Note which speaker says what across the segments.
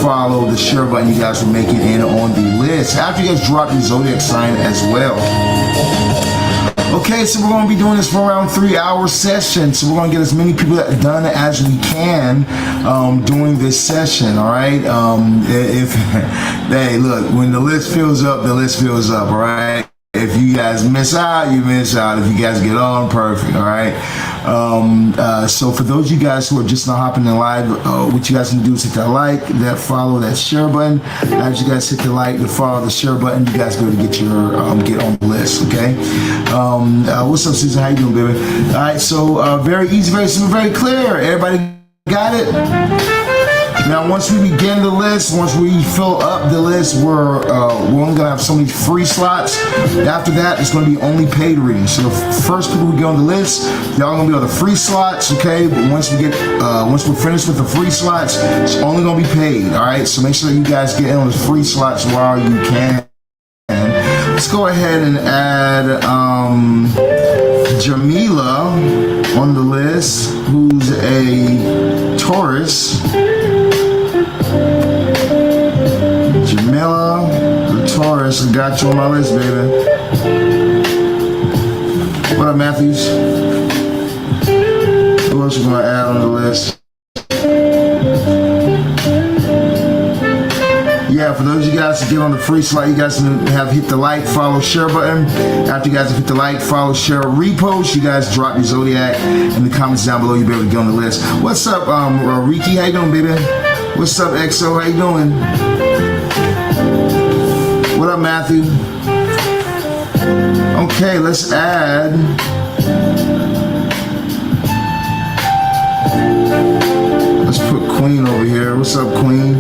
Speaker 1: follow, the share button, you guys will make it in on the list. After you guys drop your zodiac sign as well. Okay, so we're going to be doing this for around 3-hour session. So we're going to get as many people done as we can during this session, all right? Hey, look, when the list fills up, the list fills up, all right? If you guys miss out, you miss out. If you guys get on, perfect, all right? So for those of you guys who are just now hopping in live, what you guys can do is hit that like, that follow, that share button. As you guys hit the like, the follow, the share button, you guys go to get your get on the list, okay? What's up, Susan? How you doing, baby? All right, so very easy, very simple, very clear. Everybody got it? Now, once we begin the list, once we fill up the list, we're only gonna have so many free slots. After that, it's gonna be only paid readings. So the first people we get on the list, they're all gonna be on the free slots, okay? But once we're finished with the free slots, it's only gonna be paid. All right. So make sure that you guys get in on the free slots while you can. Let's go ahead and add Jamila on the list, who's a Taurus. Jamila, the Taurus, I got you on my list, baby. What up, Matthews? Who else you gonna add on the list? Yeah, for those of you guys to get on the free slot, you guys have hit the like, follow, share button. After you guys have hit the like, follow, share, repost, you guys drop your zodiac in the comments down below. You'll be able to get on the list. What's up, Riki? How you doing, baby? What's up, XO? How you doing? What up, Matthew? Okay, let's add. Let's put Queen over here. What's up, Queen?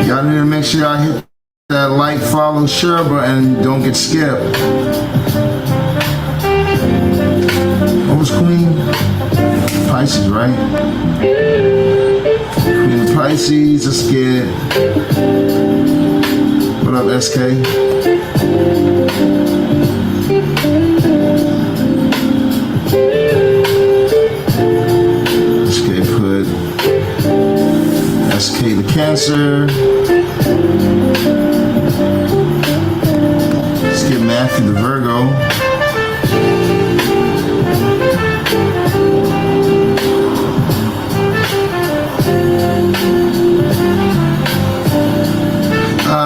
Speaker 1: Y'all need to make sure y'all hit that like, follow, share button. Don't get skipped. What was Queen? Pisces, right? Queen of Pisces. Let's get. What up, SK? SK put SK the Cancer. Let's get Matthew the Virgo.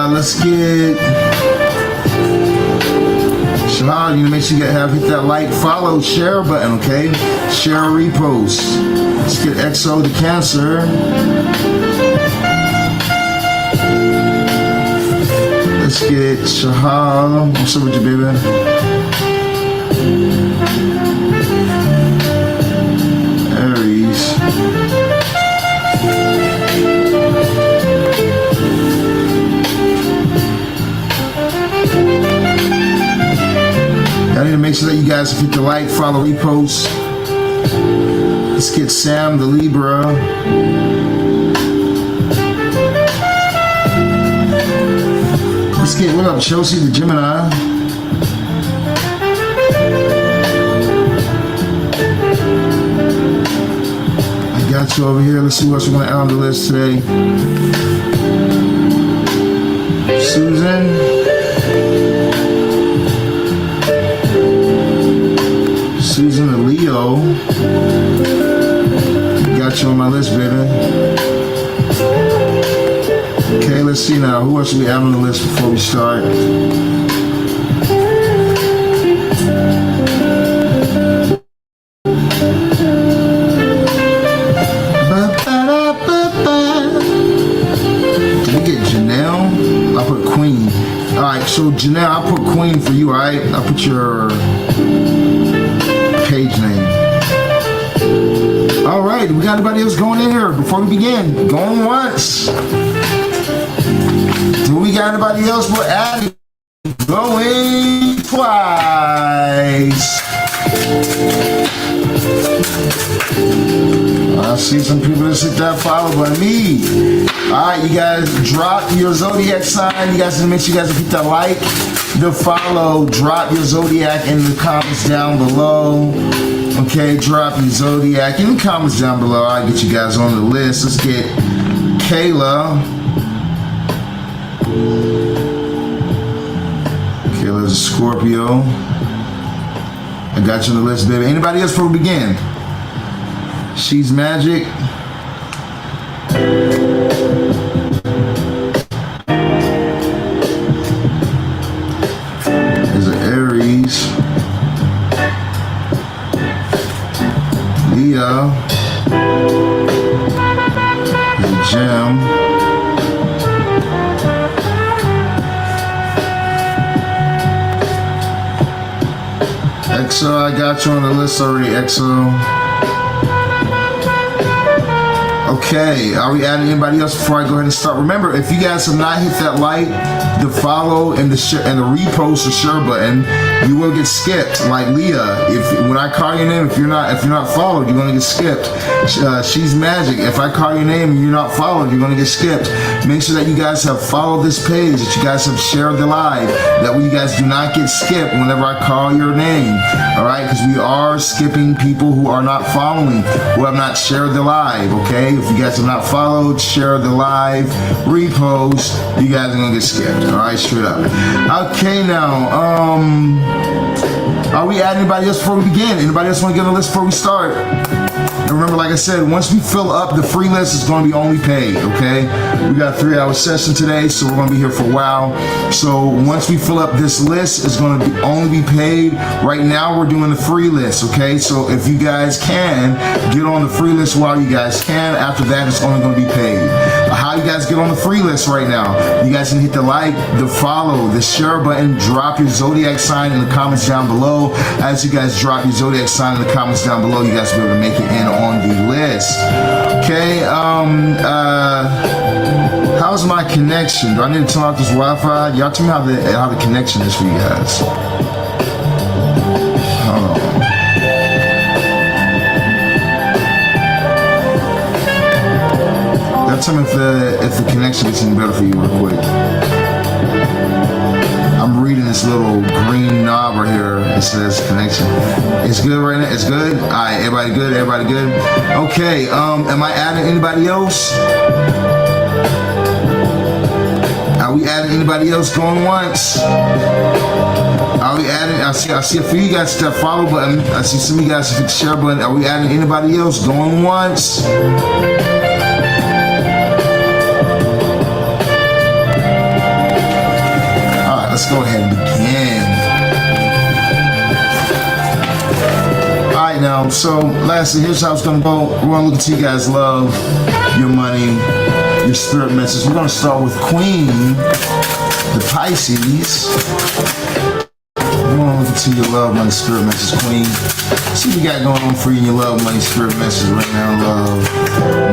Speaker 1: Let's get Shaman. You need to make sure you hit that like, follow, share button, okay? Share, repost. Let's get XO the Cancer. Let's get Shahal. What's up with you, baby? Aries. I need to make sure that you guys hit the like, follow, repost. Let's get Sam the Libra. Let's get, what up, Chelsea the Gemini. I got you over here. Let's see what we're going to add on the list today. Susan. Susan the Leo. Got you on my list, baby. Okay, let's see now. Who else should we add on the list before we start? Did we get Janelle? I put Queen. Alright, so Janelle, I put Queen for you, alright? I put your page name. Alright, we got anybody else going in here before we begin? Going once. Do we got anybody else we're adding? Going twice. I see some people that hit that follow by me. Alright, you guys drop your zodiac sign. You guys need to make sure you guys hit that like. the follow. Drop your zodiac in the comments down below. Okay, drop your zodiac in the comments down below. I'll get you guys on the list. Let's get Kayla. Kayla's a Scorpio. I got you on the list, baby. Anybody else before we begin? She's Magic. There's an Aries. Leo. There's a Gem. EXO, I got you on the list already, EXO. Okay, are we adding anybody else before I go ahead and start? Remember, if you guys have not hit that like, the follow, and the repost or share button, you will get skipped. Like Leah, when I call your name, if you're not followed, you're gonna get skipped. She's Magic. If I call your name and you're not followed, you're gonna get skipped. Make sure that you guys have followed this page, that you guys have shared the live, that way you guys do not get skipped whenever I call your name. All right, because we are skipping people who are not following, who have not shared the live. Okay, if you guys have not followed, share the live, repost, you guys are gonna get skipped. All right, straight up. Okay, now, are we adding anybody else before we begin? Anybody else want to get on the list before we start? And remember, like I said, once we fill up, the free list is going to be only paid, okay? We got a 3-hour session today, so we're going to be here for a while. So once we fill up this list, it's going to only be paid. Right now, we're doing the free list, okay? So if you guys can, get on the free list while you guys can. After that, it's only going to be paid. How you guys get on the free list right now? You guys can hit the like, the follow, the share button, drop your zodiac sign in the comments down below. As you guys drop your zodiac sign in the comments down below, you guys will be able to make it in on the list. Okay, how's my connection? Do I need to turn off this Wi-Fi? Y'all tell me how the connection is for you guys. Hold on. Y'all tell me if the connection is any better for you real quick. I'm reading this little green knob right here. It says connection. It's good right now. It's good. All right, everybody good. Everybody good. Okay. Am I adding anybody else? Are we adding anybody else going once? Are we adding? I see a few of you guys hit that follow button. I see some of you guys hit the share button. Are we adding anybody else going once? Let's go ahead and begin. Alright now, so lastly, here's how it's gonna go. We're gonna look into you guys' love, your money, your spirit message. We're gonna start with Queen, the Pisces. We're gonna look into your love, money, spirit message, Queen. See what you got going on for you in your love, money, spirit message right now. Love,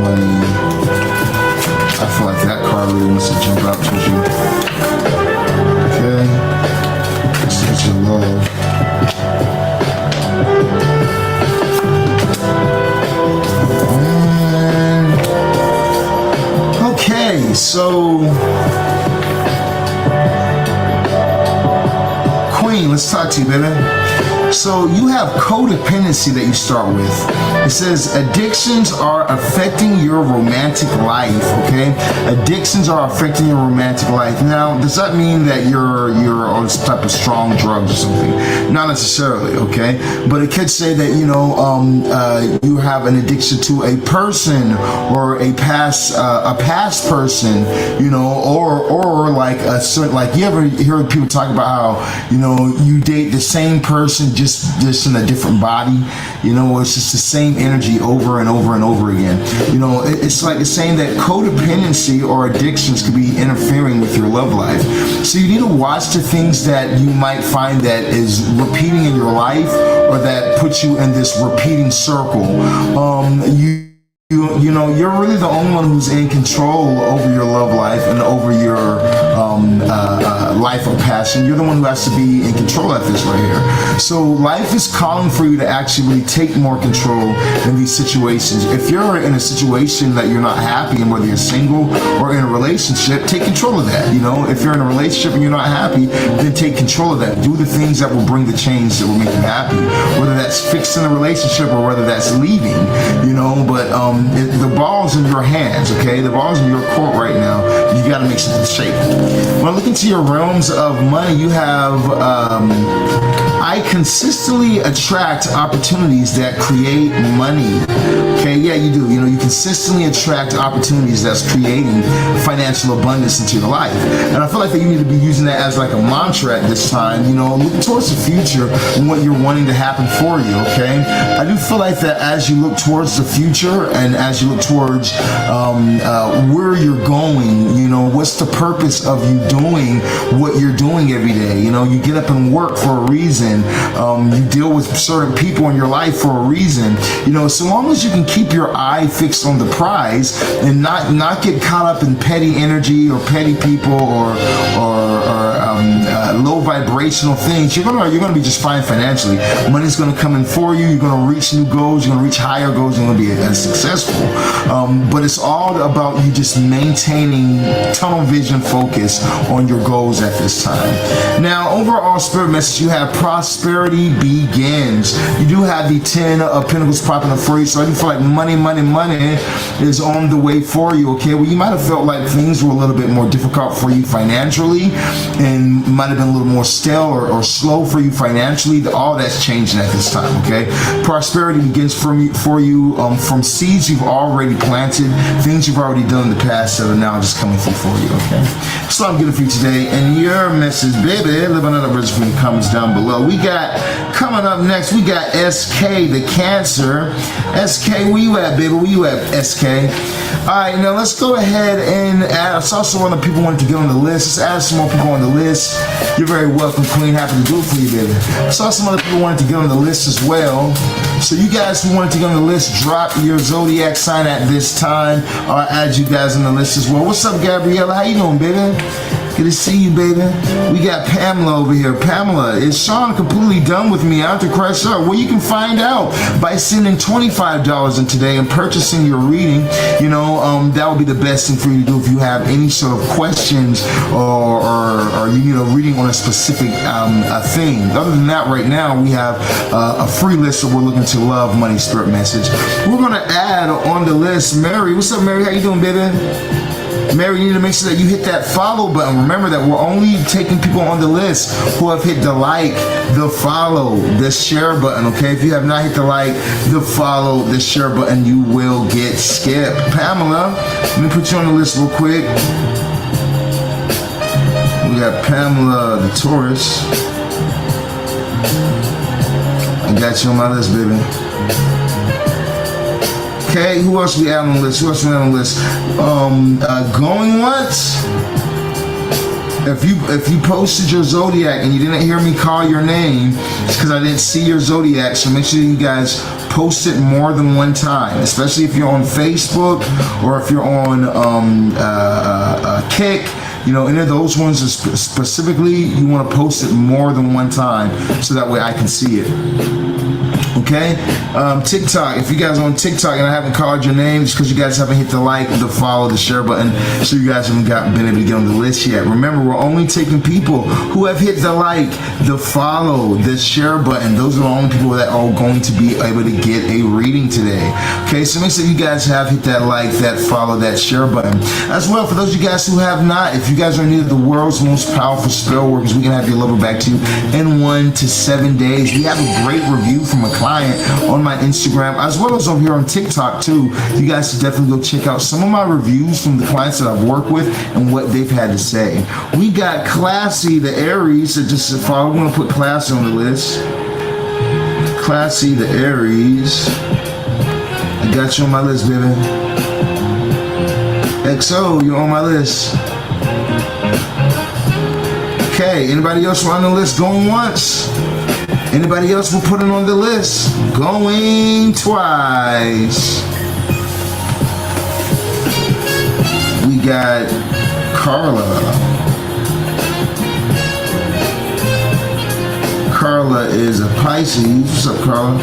Speaker 1: money. I feel like that card really wants to jump out towards you. Okay, let's get your love. Okay, so Queen, let's talk to you, baby. So you have codependency that you start with. It says addictions are affecting your romantic life, okay? Addictions are affecting your romantic life. Now, does that mean that you're on some type of strong drugs or something? Not necessarily, okay? But it could say that, you know, you have an addiction to a person or a past person, you know, or like a certain, like you ever hear people talk about how, you know, you date the same person just in a different body, you know, it's just the same energy over and over and over again. You know, it's like it's saying that codependency or addictions could be interfering with your love life. So you need to watch the things that you might find that is repeating in your life or that puts you in this repeating circle. You you know, you're really the only one who's in control over your love life and over your life of passion. You're the one who has to be in control of this right here. So life is calling for you to actually take more control in these situations. If you're in a situation that you're not happy in, whether you're single or in a relationship, take control of that. You know, if you're in a relationship and you're not happy, then take control of that. Do the things that will bring the change that will make you happy, whether that's fixing a relationship or whether that's leaving, you know. But the ball's in your hands, okay? The ball's in your court right now. You got to make something shape. When I look into your realms of money, you have I consistently attract opportunities that create money. Okay, yeah, you do. You know, you consistently attract opportunities that's creating financial abundance into your life. And I feel like that you need to be using that as like a mantra at this time. You know, look towards the future and what you're wanting to happen for you, okay? I do feel like that as you look towards the future and as you look towards where you're going, you know, what's the purpose of you doing what you're doing every day? You know, you get up and work for a reason. You deal with certain people in your life for a reason. You know, so long as you can keep your eye fixed on the prize and not get caught up in petty energy or petty people or low vibrational things, you're gonna be just fine financially. Money's gonna come in for you. You're gonna reach new goals. You're gonna reach higher goals. You're gonna be successful. But it's all about you just maintaining tunnel vision focus on your goals at this time. Now, overall spirit message, you have prosperity begins. You do have the 10 of Pentacles popping up for you, so I do feel like money is on the way for you, okay? Well, you might have felt like things were a little bit more difficult for you financially and might have been a little more stale or slow for you financially. All that's changing at this time, okay? Prosperity begins for you from seeds you've already planted, things you've already done in the past that are now just coming through for you, okay? So I'm getting for you today, and your message, baby, live another bridge from the comments down below. We got, coming up next, we got SK, the Cancer. SK, where you at, baby? Where you at, SK? Alright, now let's go ahead and add, I saw some other people wanted to get on the list. Let's add some more people on the list. You're very welcome, Queen. Happy to do it for you, baby. I saw some other people wanted to get on the list as well. So you guys who wanted to get on the list, drop your zodiac sign at this time. I'll add you guys on the list as well. What's up, Gabriella? How you doing, baby? Good to see you, baby. We got Pamela over here. Pamela, is Sean completely done with me? I have to crash up. Well, you can find out by sending $25 in today and purchasing your reading. You know, that would be the best thing for you to do if you have any sort of questions or you need a reading on a specific thing. Other than that, right now, we have a free list that we're looking to Love, Money, Spirit message. We're going to add on the list Mary. What's up, Mary? How you doing, baby? Mary, you need to make sure that you hit that follow button. Remember that we're only taking people on the list who have hit the like, the follow, the share button, okay? If you have not hit the like, the follow, the share button, you will get skipped. Pamela, let me put you on the list real quick. We got Pamela, the Taurus. I got you on my list, baby. Okay, who else we add on the list? Who else we add on the list? Going once. If you posted your zodiac and you didn't hear me call your name, it's because I didn't see your zodiac. So make sure you guys post it more than one time, especially if you're on Facebook or if you're on Kick. You know, any of those ones specifically, you want to post it more than one time so that way I can see it. Okay, TikTok, if you guys are on TikTok and I haven't called your name, it's because you guys haven't hit the like, the follow, the share button, so you guys haven't been able to get on the list yet. Remember, we're only taking people who have hit the like, the follow, the share button. Those are the only people that are going to be able to get a reading today. Okay, so make sure you guys have hit that like, that follow, that share button. As well, for those of you guys who have not, if you guys are in need of the world's most powerful spell workers, we can have your lover back to you in 1 to 7 days. We have a great review from a client on my Instagram, as well as over here on TikTok too. You guys should definitely go check out some of my reviews from the clients that I've worked with and what they've had to say. We got Classy, the Aries, that just follow. We're going to put Classy on the list. Classy, the Aries. I got you on my list, baby. XO, you're on my list. Okay, anybody else on the list going once? Anybody else will put it on the list? Going twice. got Carla. Carla is a Pisces. What's up, Carla?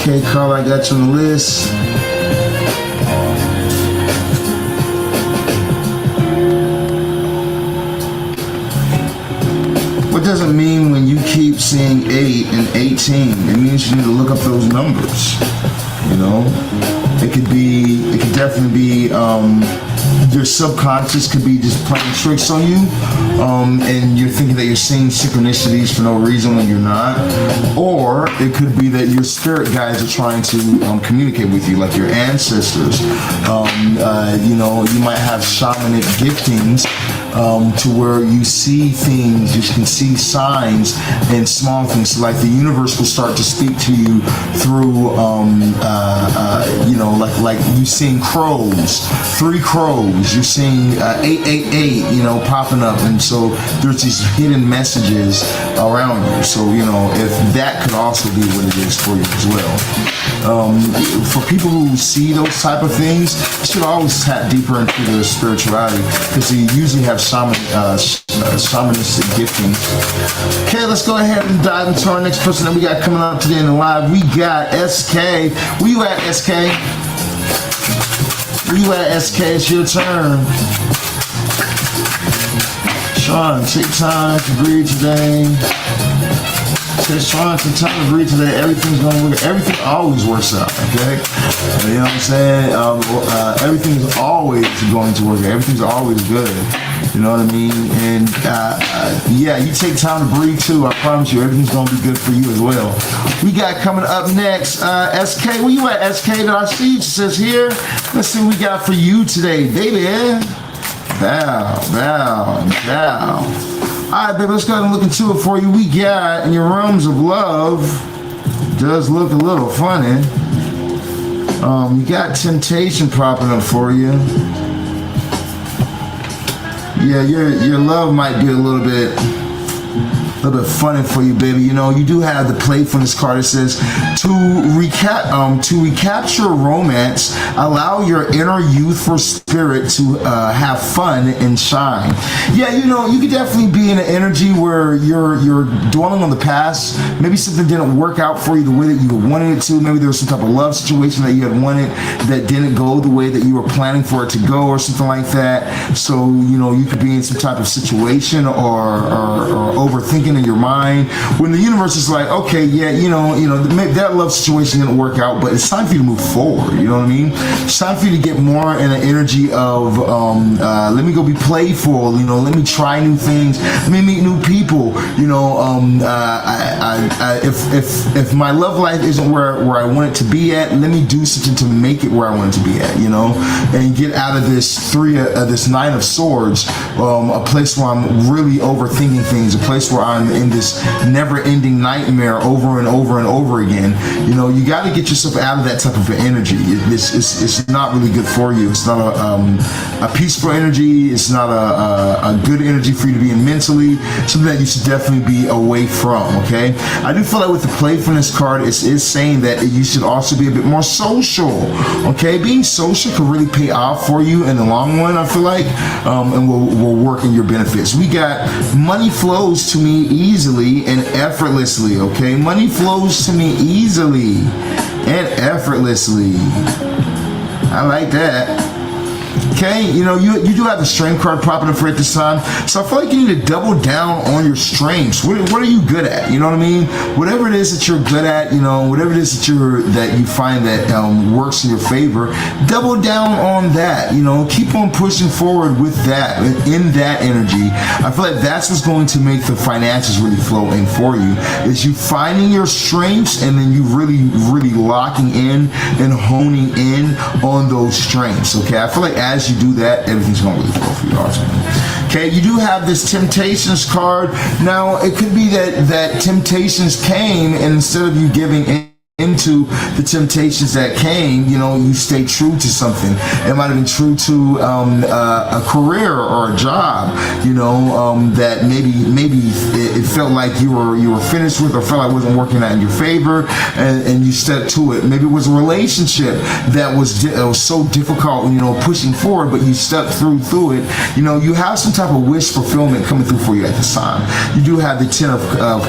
Speaker 1: Okay, Carla, I got you on the list. What does it mean when you keep seeing 8 and 18? It means you need to look up those numbers. You know, it could definitely be your subconscious could be just playing tricks on you, and you're thinking that you're seeing synchronicities for no reason when you're not. Or it could be that your spirit guides are trying to communicate with you, like your ancestors. You know, you might have shamanic giftings to where you see things, you can see signs and small things. So like the universe will start to speak to you through, you know, like you seeing crows, 3 crows, you're seeing 888, you know, popping up. And so there's these hidden messages around you. So, you know, if that could also be what it is for you as well. For people who see those type of things, you should always tap deeper into their spirituality, because they usually have shamanistic giftings. Okay, let's go ahead and dive into our next person that we got coming up today in the live. We got SK. Where you at, SK? Where you at, SK? It's your turn. Sean, take time to breathe today. Sean, take time to breathe today. Everything's going to work. Everything always works out, okay? You know what I'm saying? Everything's always going to work. Everything's always good. You know what I mean? And yeah, you take time to breathe too. I promise you, everything's going to be good for you as well. We got coming up next, SK. Where you at, SK? Did I see you? It says here. Let's see what we got for you today, baby. Bow. Alright, baby, let's go ahead and look into it for you. We got in your realms of love. Does look a little funny. You got temptation popping up for you. Yeah, your love might be a little bit funny for you, baby. You know, you do have the playfulness card. It says to recapture romance, allow your inner youthful spirit to have fun and shine. Yeah, you know, you could definitely be in an energy where you're dwelling on the past. Maybe something didn't work out for you the way that you wanted it to. Maybe there was some type of love situation that you had wanted that didn't go the way that you were planning for it to go, or something like that. So, you know, you could be in some type of situation or overthinking in your mind, when the universe is like, okay, yeah, you know, that love situation didn't work out, but it's time for you to move forward. You know what I mean? It's time for you to get more in an energy of let me go be playful. You know, let me try new things. Let me meet new people. You know, if my love life isn't where I want it to be at, let me do something to make it where I want it to be at. You know, and get out of this this 9 of swords, a place where I'm really overthinking things, a place where I'm in this never-ending nightmare over and over and over again. You know, you got to get yourself out of that type of energy. It's not really good for you. It's not a peaceful energy. It's not a good energy for you to be in mentally. Something that you should definitely be away from. Okay, I do feel like with the playfulness card, it's saying that you should also be a bit more social. Okay, being social can really pay off for you in the long run, I feel like, and will work in your benefits. We got money flows to me easily and effortlessly. Okay, money flows to me easily and effortlessly. I like that. Okay, you know, you do have the strength card popping up for it this time, so I feel like you need to double down on your strengths. What are you good at? You know what I mean? Whatever it is that you're good at, you know, whatever it is that you find that works in your favor, double down on that. You know, keep on pushing forward with that, in that energy. I feel like that's what's going to make the finances really flow in for you, is you finding your strengths and then you really locking in and honing in on those strengths. Okay, I feel like as you do that, everything's going to really flow for you ultimately. Okay, you do have this temptations card. Now, it could be that temptations came, and instead of you giving in into the temptations that came, you know, you stay true to something. It might have been true to a career or a job, you know, that maybe it felt like you were finished with, or felt like it wasn't working out in your favor, and you stepped to it. Maybe it was a relationship that was so difficult, you know, pushing forward, but you stepped through it. You know, you have some type of wish fulfillment coming through for you at this time. You do have the 10 of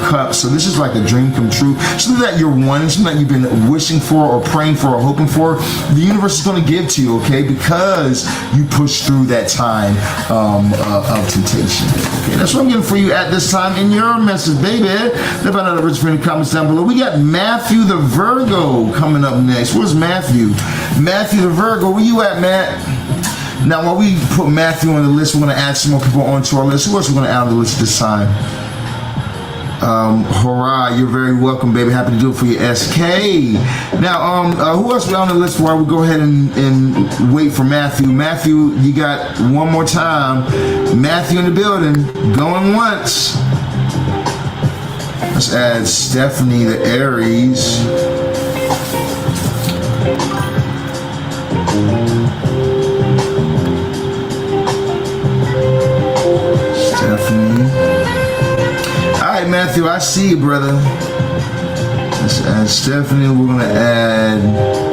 Speaker 1: Cups, so this is like a dream come true. Something that you're wanting, something that you've been wishing for or praying for or hoping for, the universe is going to give to you, okay, because you pushed through that time of temptation. Okay, that's what I'm getting for you at this time in your message, baby. Leave another rich in the comments down below. We got Matthew the Virgo coming up next. Where's Matthew? Matthew the Virgo, where you at, Matt? Now, while we put Matthew on the list, we're going to add some more people onto our list. Who else are we going to add on the list this time? Hurrah, you're very welcome, baby. Happy to do it for you, SK. Now, who else we on the list while we go ahead and wait for Matthew? Matthew, you got one more time. Matthew in the building, going once. Let's add Stephanie the Aries. Stephanie. Alright, Matthew, I see you, brother. Let's add Stephanie. We're going to add...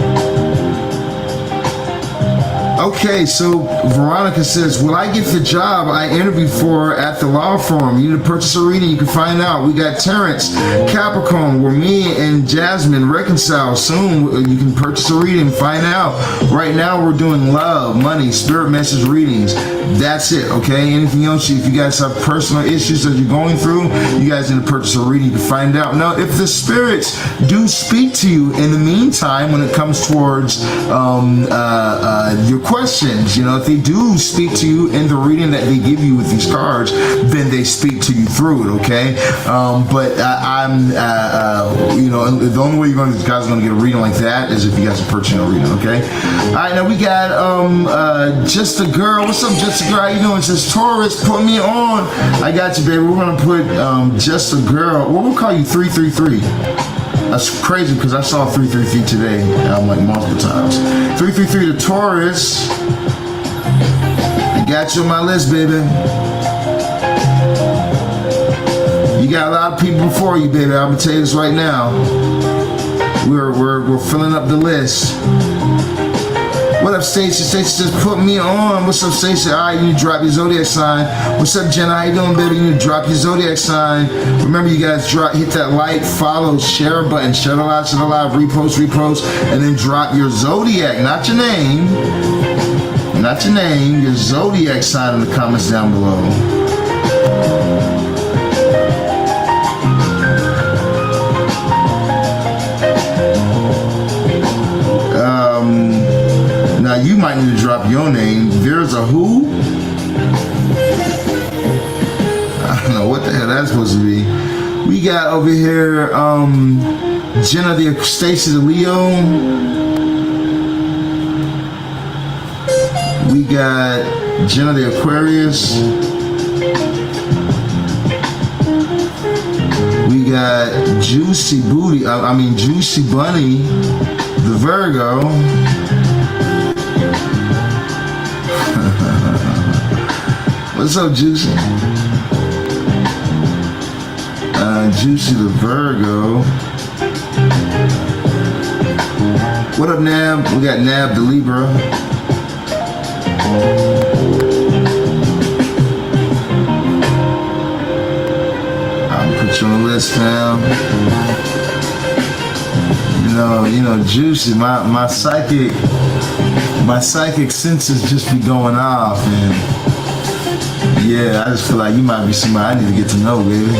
Speaker 1: Okay, so Veronica says, will I get the job I interviewed for at the law firm? You need to purchase a reading, you can find out. We got Terrence, Capricorn, where me and Jasmine reconcile. Soon you can purchase a reading, find out. Right now we're doing love, money, spirit message readings. That's it, okay? Anything else, if you guys have personal issues that you're going through, you guys need to purchase a reading to find out. Now, if the spirits do speak to you in the meantime when it comes towards your questions, you know, if they do speak to you in the reading that they give you with these cards, then they speak to you through it, okay? You know, the only way you guys are going to get a reading like that is if you guys are purchasing a reading, okay? All right, now we got Just a Girl. What's up, Just a Girl? How you doing? It says, Taurus, put me on. I got you, baby. We're going to put Just a Girl. What we'll call you 333. That's crazy because I saw 333 today, like multiple times. 333 to Taurus. I got you on my list, baby. You got a lot of people before you, baby. I'm gonna tell you this right now. We're filling up the list. What up, Stacey? Stacey says, put me on. What's up, Stacey? All right, you need to drop your zodiac sign. What's up, Jenna? How you doing, baby? You need to drop your zodiac sign. Remember, you guys hit that like, follow, share button, share the live, repost, and then drop your zodiac, not your name, your zodiac sign in the comments down below. Now you might need to drop your name. There's a who? I don't know what the hell that's supposed to be. We got over here Jenna the Stacy the Leo. We got Jenna the Aquarius. We got Juicy Booty. Juicy Bunny the Virgo. What's up, Juicy? Juicy the Virgo. What up, Nab? We got Nab the Libra. I'll put you on the list now. You know, Juicy, my psychic senses just be going off, and yeah, I just feel like you might be somebody I need to get to know, baby.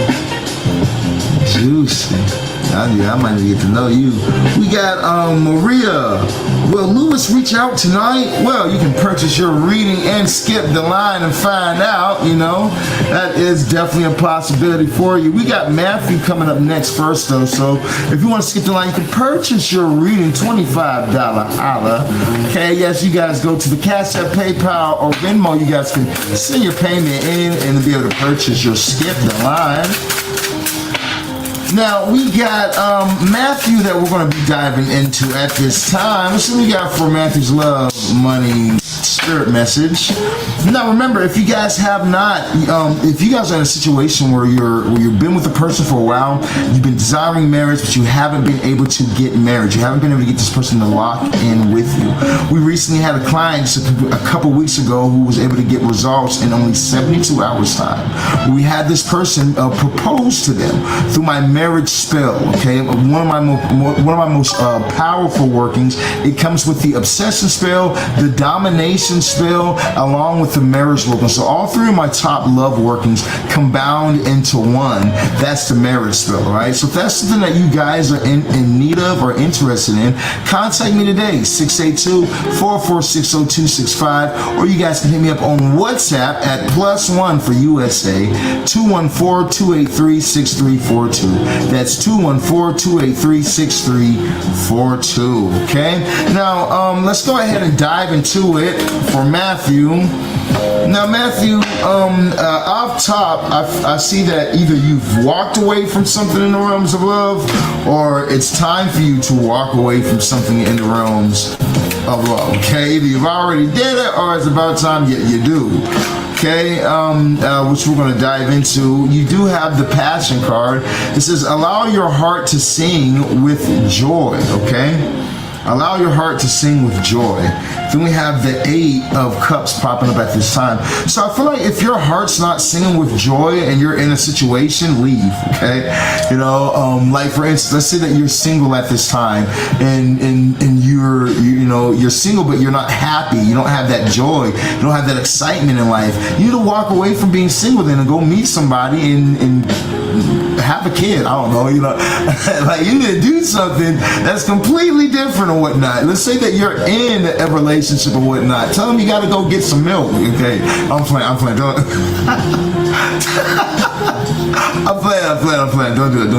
Speaker 1: Juicy. I might need to get to know you. We got Maria. Will Lewis reach out tonight? Well, you can purchase your reading and skip the line and find out, you know. That is definitely a possibility for you. We got Matthew coming up next first, though. So if you want to skip the line, you can purchase your reading, $25 holla. Okay, yes, you guys go to the Cash App, PayPal, or Venmo. You guys can send your payment in and be able to purchase your skip the line. Now, we got Matthew that we're going to be diving into at this time. Let's see what we got for Matthew's Love.Money.Spirit message. Now, remember, if you guys have not, if you guys are in a situation where you've been with a person for a while, you've been desiring marriage, but you haven't been able to get married, you haven't been able to get this person to lock in with you. We recently had a client just a couple weeks ago who was able to get results in only 72 hours time. We had this person propose to them through my marriage spell. Okay, one of my most powerful workings. It comes with the obsession spell, the domination spell, along with the marriage working. So all three of my top love workings combined into one. That's the marriage spell. All right. So if that's something that you guys are in need of or interested in, contact me today, 682-446-0265, or you guys can hit me up on WhatsApp at +1 for USA 214-283-6342. That's 214-283-6342. Okay. Now let's go ahead and dive into it for Matthew. Now, Matthew, off top, I see that either you've walked away from something in the realms of love, or it's time for you to walk away from something in the realms of love. Okay, either you've already did it, or it's about time you do. Okay, which we're going to dive into. You do have the Passion card. It says, allow your heart to sing with joy. Okay, allow your heart to sing with joy. Then we have the 8 of Cups popping up at this time. So I feel like if your heart's not singing with joy and you're in a situation, leave. Okay, you know, like for instance, let's say that you're single at this time, and you're single, but you're not happy. You don't have that joy. You don't have that excitement in life. You need to walk away from being single then and go meet somebody and have a kid. I don't know, you know, like you need to do something that's completely different or whatnot. Let's say that you're in a relationship or whatnot. Tell them you got to go get some milk. Okay, I'm playing. I'm playing. Don't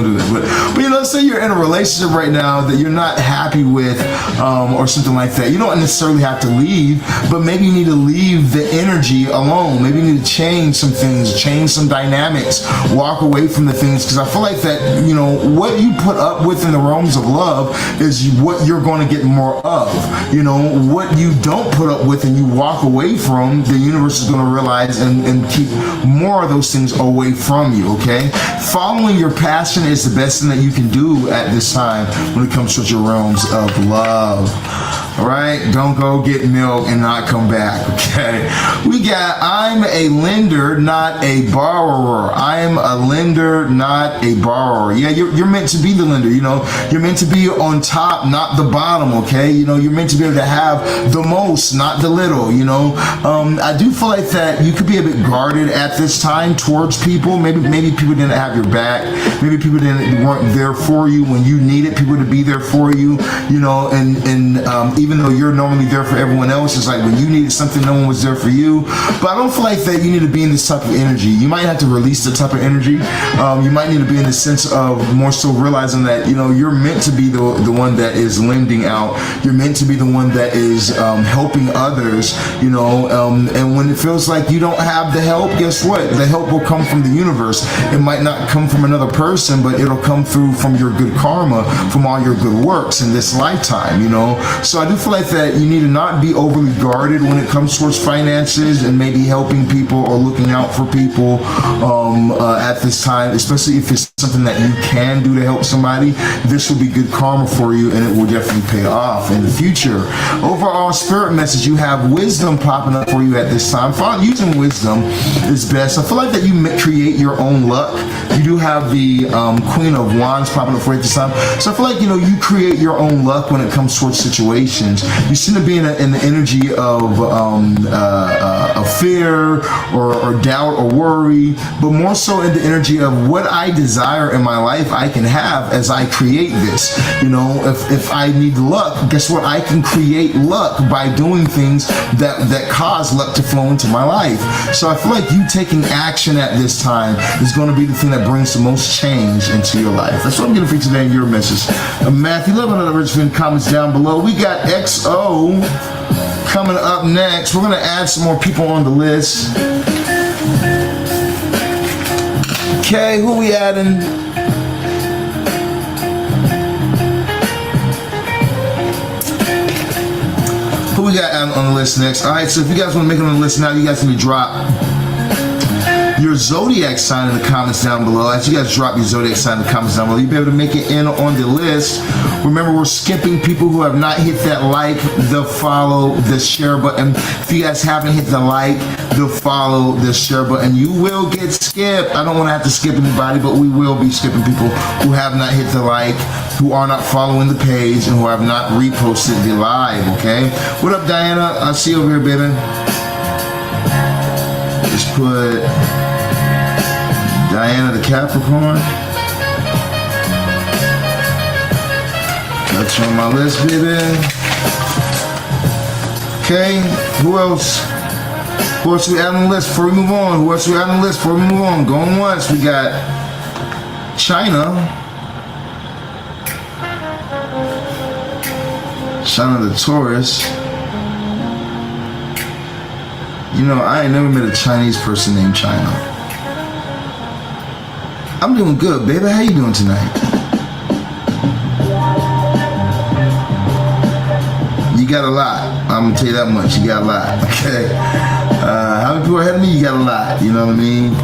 Speaker 1: do that. But you know, say you're in a relationship right now that you're not happy with, or something like that. You don't necessarily have to leave, but maybe you need to leave the energy alone. Maybe you need to change some things, change some dynamics, walk away from the things. Because I feel like that, you know, what you put up with in the realms of love is what you're going to get more of. You know, what you don't put up with and you walk away from, the universe is going to realize and keep more of those things away from you. Okay, following your passion is the best thing that you can do at this time when it comes to your realms of love. All right, don't go get milk and not come back. Okay, we got, I'm a lender, not a borrower. I am a lender, not a borrower. Yeah, you're meant to be the lender. You know, you're meant to be on top, not the bottom. Okay, you know, you're meant to be able to have the most, not the little. You know, I do feel like that you could be a bit guarded at this time towards people. Maybe people didn't have your back. Maybe people weren't there for you when you needed people to be there for you. You know, and even though you're normally there for everyone else, it's like when you needed something, no one was there for you. But I don't feel like that you need to be in this type of energy. You might have to release the type of energy. You might need to be in the sense of more so realizing that, you know, you're meant to be the one that is lending out. You're meant to be the one that is helping others, you know, and when it feels like you don't have the help, guess what? The help will come from the universe. It might not come from another person, but it'll come through from your good karma, from all your good works in this lifetime, you know. So I do feel like that you need to not be overly guarded when it comes towards finances and maybe helping people or looking out for people at this time, especially if it's something that you can do to help somebody. This will be good karma for you, and it will definitely pay off in the future. Overall spirit message, you have wisdom popping up for you at this time. Using wisdom is best. I feel like that you create your own luck. You do have the Queen of Wands popping up for you at this time. So I feel like, you know, you create your own luck when it comes towards situations. You seem to be in the energy of fear or doubt or worry, but more so in the energy of what I desire in my life I can have as I create this. You know, if I need luck, guess what? I can create luck by doing things that cause luck to flow into my life. So I feel like you taking action at this time is going to be the thing that brings the most change into your life. That's what I'm getting for you today in your message. Matthew, love another Richmond, comments down below. We got XO coming up next. We're going to add some more people on the list. Okay, who we adding? we got on the list next? All right, so if you guys want to make it on the list now, you guys need to drop your zodiac sign in the comments down below. As you guys drop your zodiac sign in the comments down below, you'll be able to make it in on the list. Remember, we're skipping people who have not hit that like, the follow, the share button. If you guys haven't hit the like, the follow, the share button, you will get skipped. I don't want to have to skip anybody, but we will be skipping people who have not hit the like, who are not following the page, and who have not reposted the live, okay? What up, Diana? I see you over here, baby. Just put Diana the Capricorn. That's on my list, baby. Okay, who else? Who else we add on the list before we move on? Who else we add on the list before we move on? Going once, we got China. China the Taurus. You know, I ain't never met a Chinese person named China. I'm doing good, baby. How you doing tonight? You got a lot. I'm gonna tell you that much. You got a lot, okay? How many people ahead of me? You got a lot, you know what I mean?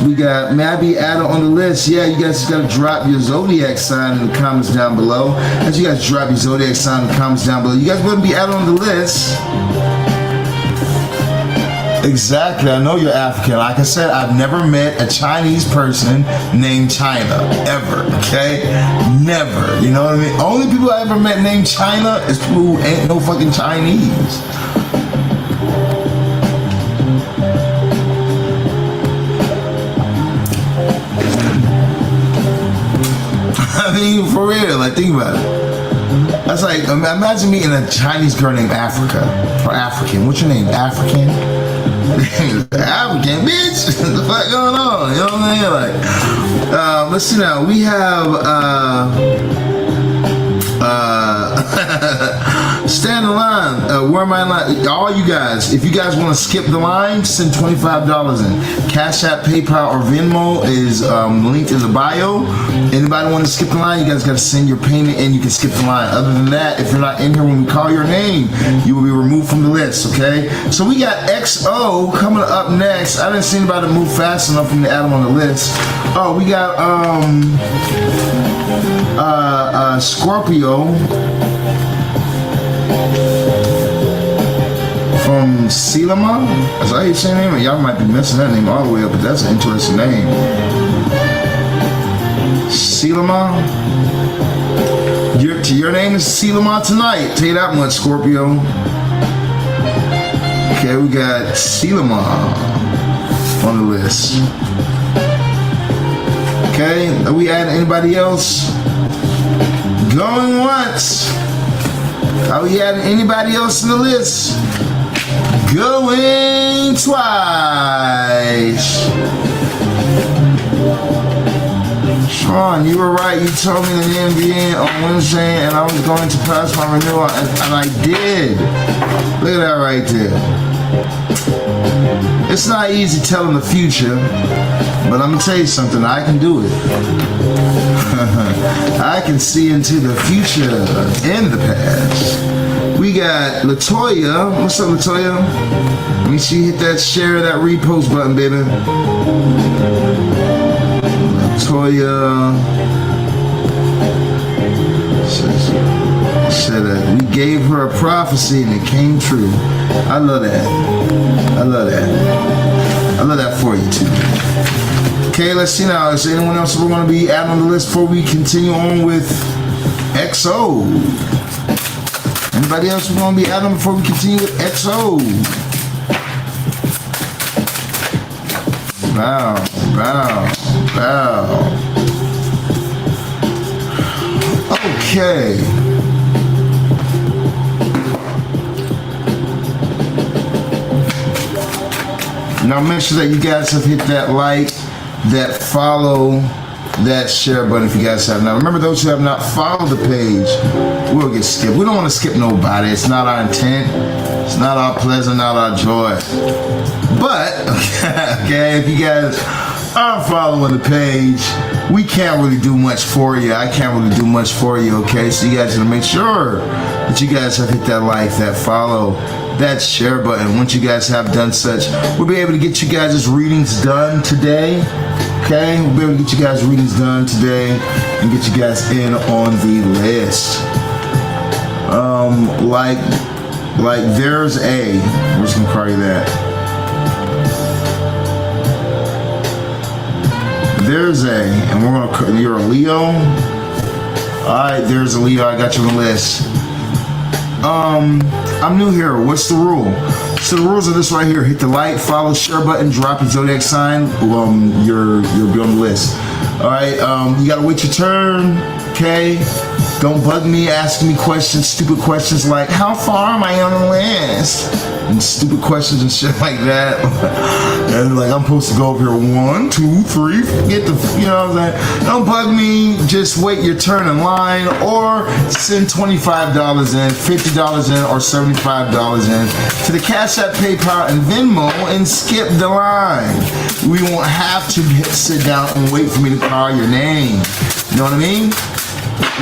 Speaker 1: We got Mabby added on the list. Yeah, you guys just gotta drop your zodiac sign in the comments down below. As you guys drop your zodiac sign in the comments down below, you guys want to be added on the list. Exactly, I know you're African. Like I said, I've never met a Chinese person named China, ever, okay? Never, you know what I mean? Only people I ever met named China is people who ain't no fucking Chinese. I mean, for real, like, think about it. That's like, imagine meeting a Chinese girl named Africa, or African. What's your name, African? African, bitch. What the fuck going on? You know what I'm saying? Like, let's see now. We have stand in line. Where am I in line? All you guys, if you guys want to skip the line, send $25 in. Cash App, PayPal, or Venmo is linked in the bio. Anybody want to skip the line, you guys got to send your payment in. You can skip the line. Other than that, if you're not in here when we call your name, you will be removed from the list, okay? So we got XO coming up next. I didn't see anybody move fast enough for me to add them on the list. Oh, we got Scorpio from Silama. Is that how you say your name? Y'all might be messing that name all the way up, but that's an interesting name. Silama. Your name is Silama tonight. Tell you that much, Scorpio. Okay, we got Silama on the list. Okay, are we adding anybody else? Going once. Are we adding anybody else in the list? Going twice. Shawn, you were right. You told me the NBA on Wednesday and I was going to pass my renewal, and I did. Look at that right there. It's not easy telling the future, but I'm going to tell you something. I can do it. I can see into the future and the past. We got Latoya. What's up, Latoya? Make sure you hit that share, that repost button, baby. Latoya said that we gave her a prophecy and it came true. I love that. I love that. I love that for you too. Okay, let's see now. Is there anyone else we're going to be adding on the list before we continue on with XO? Anybody else we're going to be adding before we continue with XO? Wow, wow, wow. Okay. Now make sure that you guys have hit that like, that follow, that share button if you guys have. Now remember, those who have not followed the page will get skipped. We don't want to skip nobody. It's not our intent. It's not our pleasure, not our joy. But, okay, if you guys are following the page, we can't really do much for you. I can't really do much for you, okay? So you guys gotta make sure that you guys have hit that like, that follow, that share button. Once you guys have done such, we'll be able to get you guys' readings done today, okay? We'll be able to get you guys' readings done today and get you guys in on the list. Like there's a, we're just gonna call you that. There's a, and we're gonna, you're a Leo. Alright, there's a Leo, I got you on the list. I'm new here, what's the rule? So the rules are this right here. Hit the like, follow, share button, drop your zodiac sign, you'll be on the list. Alright, you gotta wait your turn, okay? Don't bug me, asking me questions, stupid questions like, how far am I on the list? And stupid questions and shit like that. And like, I'm supposed to go over here 1, 2, 3, get the, you know what I'm saying? Don't bug me, just wait your turn in line, or send $25 in, $50 in, or $75 in to the Cash App, PayPal, and Venmo and skip the line. We won't have to sit down and wait for me to call your name. You know what I mean?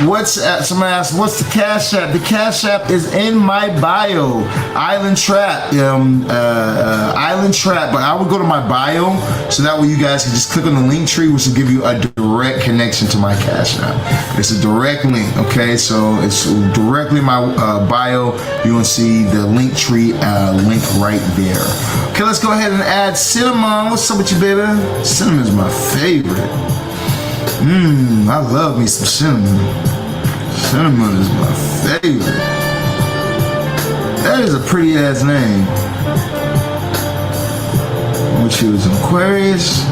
Speaker 1: Somebody asked, what's the Cash App? The Cash App is in my bio. Island Trap. Island Trap. But I would go to my bio so that way you guys can just click on the link tree, which will give you a direct connection to my Cash App. It's a direct link, okay? So it's directly in my bio. You're going to see the link tree link right there. Okay, let's go ahead and add Cinnamon. What's up with you, baby? Cinnamon is my favorite. I love me some cinnamon. Cinnamon is my favorite. That is a pretty ass name. Which she was an Aquarius.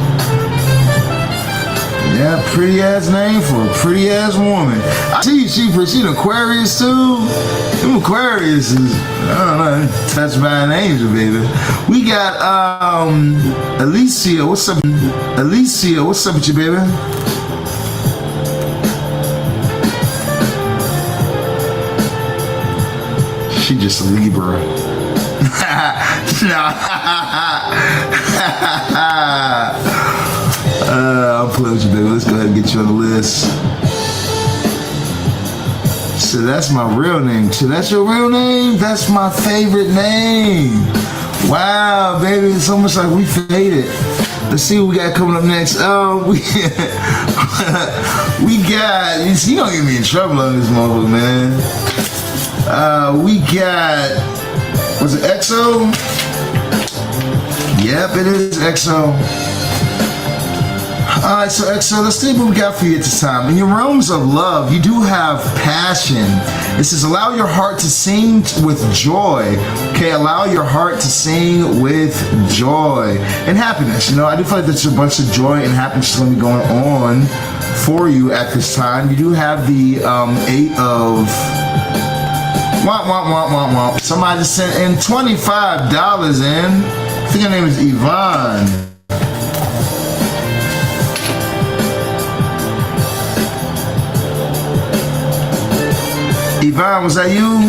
Speaker 1: Yeah, pretty ass name for a pretty ass woman. I see she an Aquarius too. Them Aquarius is, I don't know, touched by an angel, baby. We got Alicia. What's up? Alicia, what's up with you, baby? She just a Libra. I'll play with you, baby. Let's go ahead and get you on the list. So that's my real name. So that's your real name? That's my favorite name. Wow, baby. It's almost like we faded. Let's see what we got coming up next. We got, you see, you don't get me in trouble on this motherfucker, man. We got, was it EXO? Yep, it is EXO. Alright, so EXO, let's see what we got for you at this time. In your realms of love, you do have passion. It says, allow your heart to sing with joy. Okay, allow your heart to sing with joy and happiness. You know, I do feel like there's a bunch of joy and happiness going to be going on for you at this time. You do have the 8 of... Somebody just sent in $25 in. I think her name is Yvonne. Yvonne, was that you?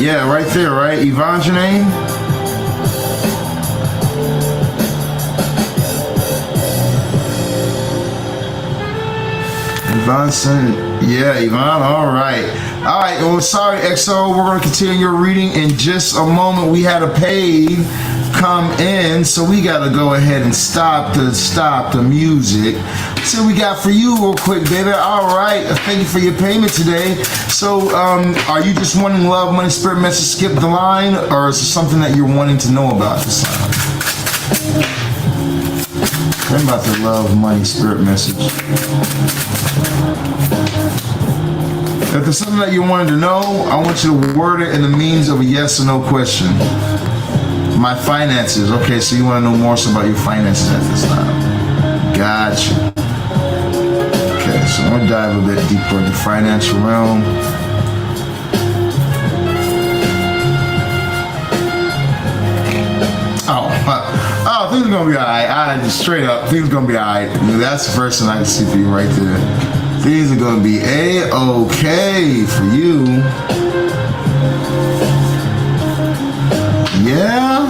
Speaker 1: Yeah, right there, right? Yvonne's your name? Yvonne sent, yeah, Yvonne, all right. All right, well, sorry, EXO, we're going to continue your reading in just a moment. We had a paid come in, so we got to go ahead and stop the music. See what we got for you real quick, baby. All right, thank you for your payment today. So, are you just wanting love, money, spirit message, skip the line, or is it something that you're wanting to know about this time? What about the love, money, spirit message? If there's something that you wanted to know, I want you to word it in the means of a yes or no question. My finances. Okay, so you want to know more so about your finances at this time. Gotcha. Okay, so I'm going to dive a bit deeper into the financial realm. Oh, things are going to be alright. Straight up, things are going to be alright. That's the first thing I can see for you right there. Things are going to be A-okay for you. Yeah?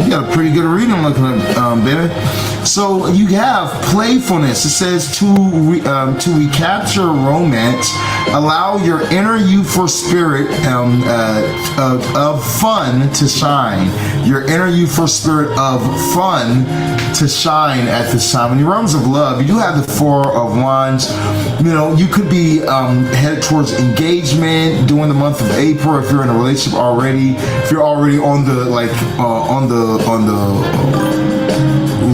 Speaker 1: You got a pretty good reading looking at, baby. So you have playfulness. It says to recapture romance, allow your inner youthful spirit of fun to shine. Your inner youthful spirit of fun to shine at this time. In the realms of love, you do have the Four of Wands. You know, you could be headed towards engagement during the month of April if you're in a relationship already. If you're already on the on the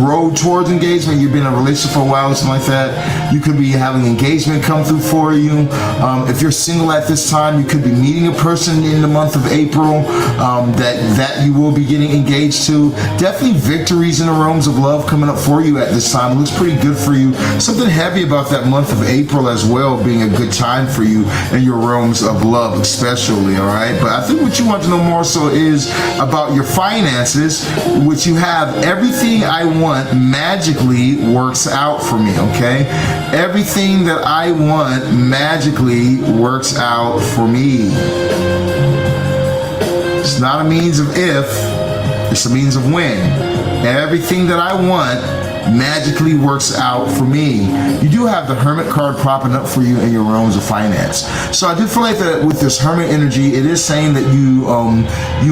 Speaker 1: road towards engagement, you've been in a relationship for a while or something like that, you could be having engagement come through for you. If you're single at this time, you could be meeting a person in the month of April that you will be getting engaged to. Definitely victories in the realms of love coming up for you at this time. It looks pretty good for you. Something heavy about that month of April as well being a good time for you in your realms of love especially, all right? But I think what you want to know more so is about your finances, which you have everything I want magically works out for me, okay? Everything that I want magically works out for me. It's not a means of if, it's a means of when. Everything that I want magically works out for me. You do have the Hermit card propping up for you in your realms of finance. So I do feel like that with this Hermit energy, it is saying that you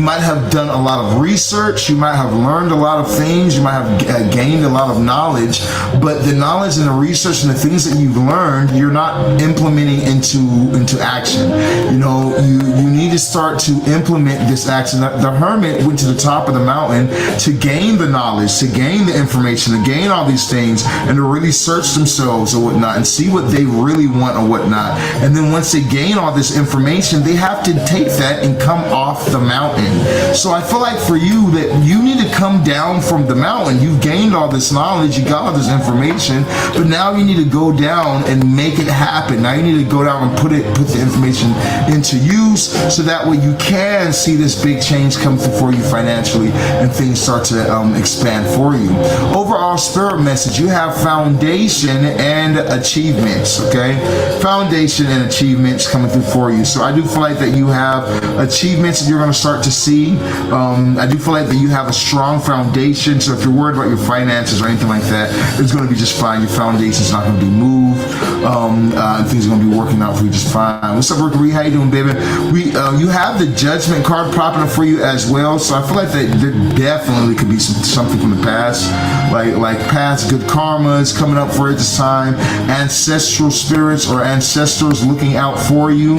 Speaker 1: might have done a lot of research, you might have learned a lot of things, you might have gained a lot of knowledge, but the knowledge and the research and the things that you've learned, you're not implementing into action. You know, you need to start to implement this action. The Hermit went to the top of the mountain to gain the knowledge, to gain the information, to gain all these things, and to really search themselves or whatnot and see what they really want or whatnot. And then once they gain all this information, they have to take that and come off the mountain. So I feel like for you that you need to come down from the mountain. You've gained all this knowledge, you got all this information, but now you need to go down and make it happen. Now you need to go down and put the information into use so that way you can see this big change come through for you financially and things start to expand for you. Overall spirit message, you have foundation and achievements, okay? Foundation and achievements coming through for you. So I do feel like that you have achievements that you're going to start to see. I do feel like that you have a strong foundation. So if you're worried about your finances or anything like that, it's going to be just fine. Your foundation's not going to be moved. And things are going to be working out for you just fine. What's up, Rookery? How you doing, baby? You have the Judgment card propping up for you as well. So I feel like that there definitely could be something from the past, like past good karmas coming up for you this time, ancestral spirits or ancestors looking out for you.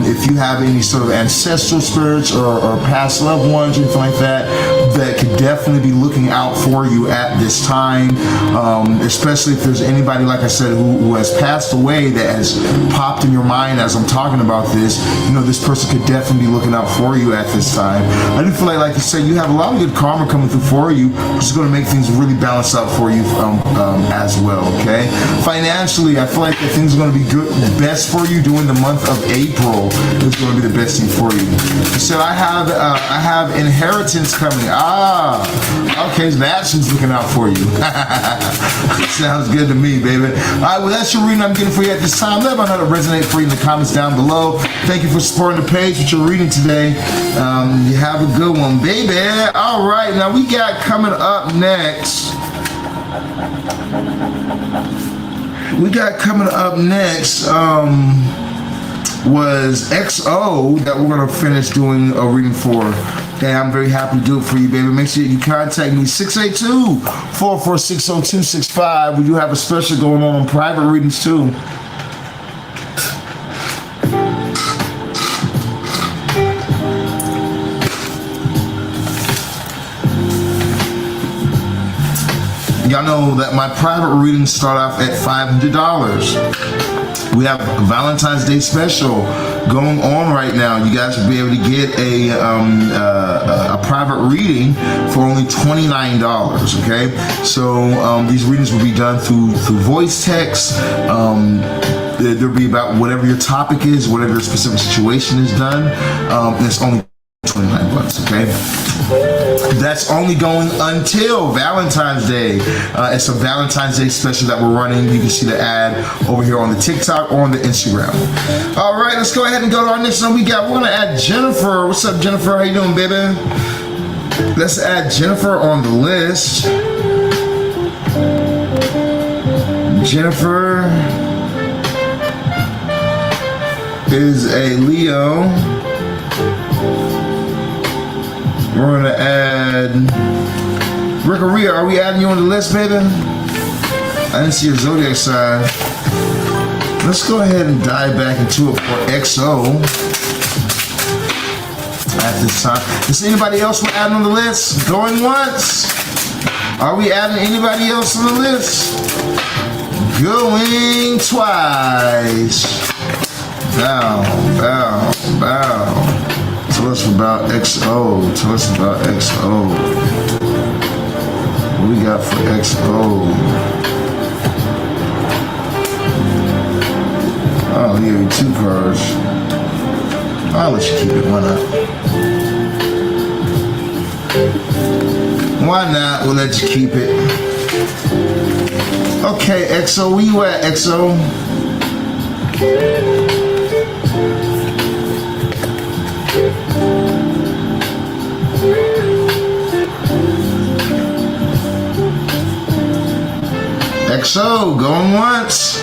Speaker 1: If you have any sort of ancestral spirits or past loved ones or anything like that could definitely be looking out for you at this time, especially if there's anybody, like I said, who has passed away that has popped in your mind as I'm talking about this. You know, this person could definitely be looking out for you at this time. I do feel like you said, you have a lot of good karma coming through for you, which is going to make things really balance out for you as well, okay? Financially, I feel like that things are going to be good, best for you during the month of April. It's going to be the best thing for you. You said, I have inheritance coming. Okay, so the action's looking out for you. Sounds good to me, baby. All right, well, that's your reading I'm getting for you at this time. Let me know how to resonate for you in the comments down below. Thank you for supporting the page with your reading today. You have a good one, baby. All right, now we got coming up next. Was XO that we're gonna finish doing a reading for. Okay, I'm very happy to do it for you, baby. Make sure you contact me, 682-446-0265. We do have a special going on private readings too. Y'all know that my private readings start off at $500. We have a Valentine's Day special going on right now. You guys will be able to get a private reading for only $29, okay? So these readings will be done through voice text. There'll be about whatever your topic is, whatever your specific situation is done. And it's only $29, okay? That's only going until Valentine's Day. It's a Valentine's Day special that we're running. You can see the ad over here on the TikTok or on the Instagram. All right, let's go ahead and go to our next one. We're gonna add Jennifer. What's up, Jennifer? How you doing, baby? Let's add Jennifer on the list. Jennifer is a Leo. We're gonna add Rickaria. Are we adding you on the list, baby? I didn't see your zodiac sign. Let's go ahead and dive back into it for XO at this time. Is anybody else we're adding on the list? Going once? Are we adding anybody else on the list? Going twice. Bow, bow, bow. Tell us about XO. Tell us about XO. What we got for XO? Oh, yeah, 2 cards. I'll let you keep it. Why not? Why not? We'll let you keep it. Okay, XO, where you at, XO? XO, going once.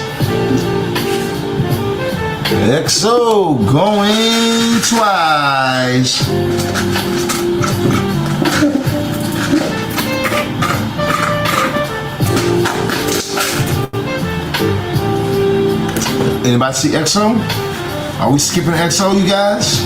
Speaker 1: XO, going twice. Anybody see XO? Are we skipping XO, you guys?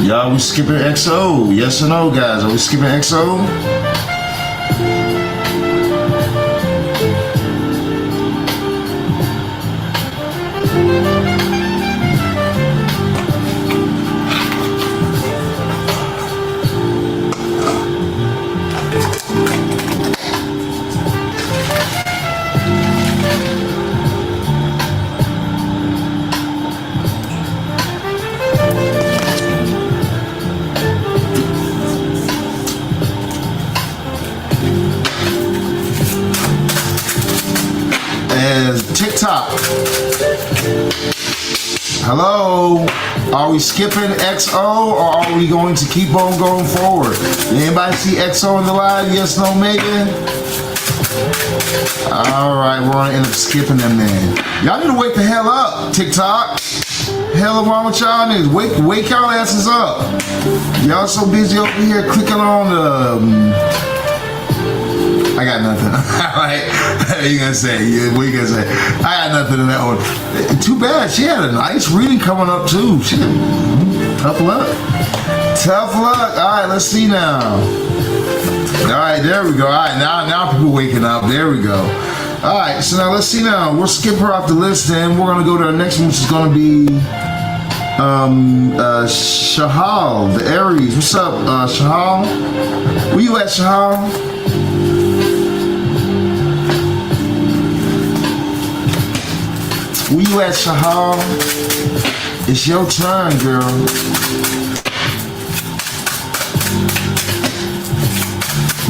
Speaker 1: Y'all, we skipping XO? Yes or no, guys? Are we skipping XO? TikTok. Hello? Are we skipping XO or are we going to keep on going forward? Anybody see XO in the live? Yes, no, Megan? Alright, we're gonna end up skipping them then. Y'all need to wake the hell up, TikTok. Hell wrong with y'all niggas. Wake y'all asses up. Y'all so busy over here clicking on the I got nothing. Alright. What you gonna say? What you gonna say? I got nothing in that one. Too bad. She had a nice reading coming up too. She tough luck. Tough luck. Alright, let's see now. Alright, there we go. Alright, now people waking up. There we go. Alright, so now let's see now. We'll skip her off the list and we're gonna go to our next one, which is gonna be Shahal, the Aries. What's up, Shahal? Where you at, Shahal? Where you at, Shahal? It's your turn, girl.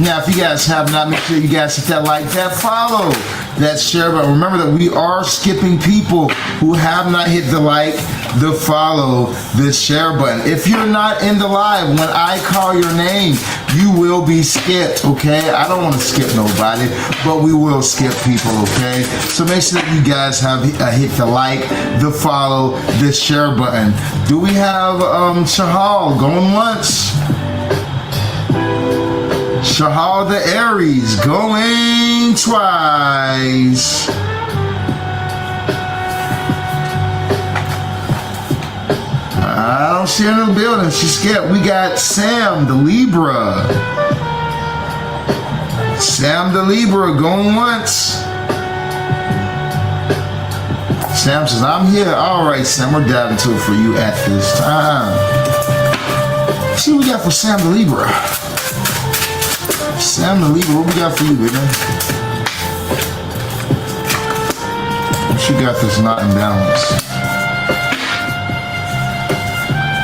Speaker 1: Now, if you guys have not, make sure you guys hit that like, that follow, that share button. Remember that we are skipping people who have not hit the like, the follow, the share button. If you're not in the live, when I call your name, you will be skipped, okay? I don't want to skip nobody, but we will skip people, okay? So make sure that you guys have hit the like, the follow, the share button. Do we have Shahal going once? Shahal the Aries going twice. I don't see her in the building. She's scared. We got Sam the Libra. Sam the Libra going once. Sam says, I'm here. All right, Sam, we're diving into it for you at this time. Let's see what we got for Sam the Libra. Sam the Libra, what we got for you, baby? What you got that's not in balance?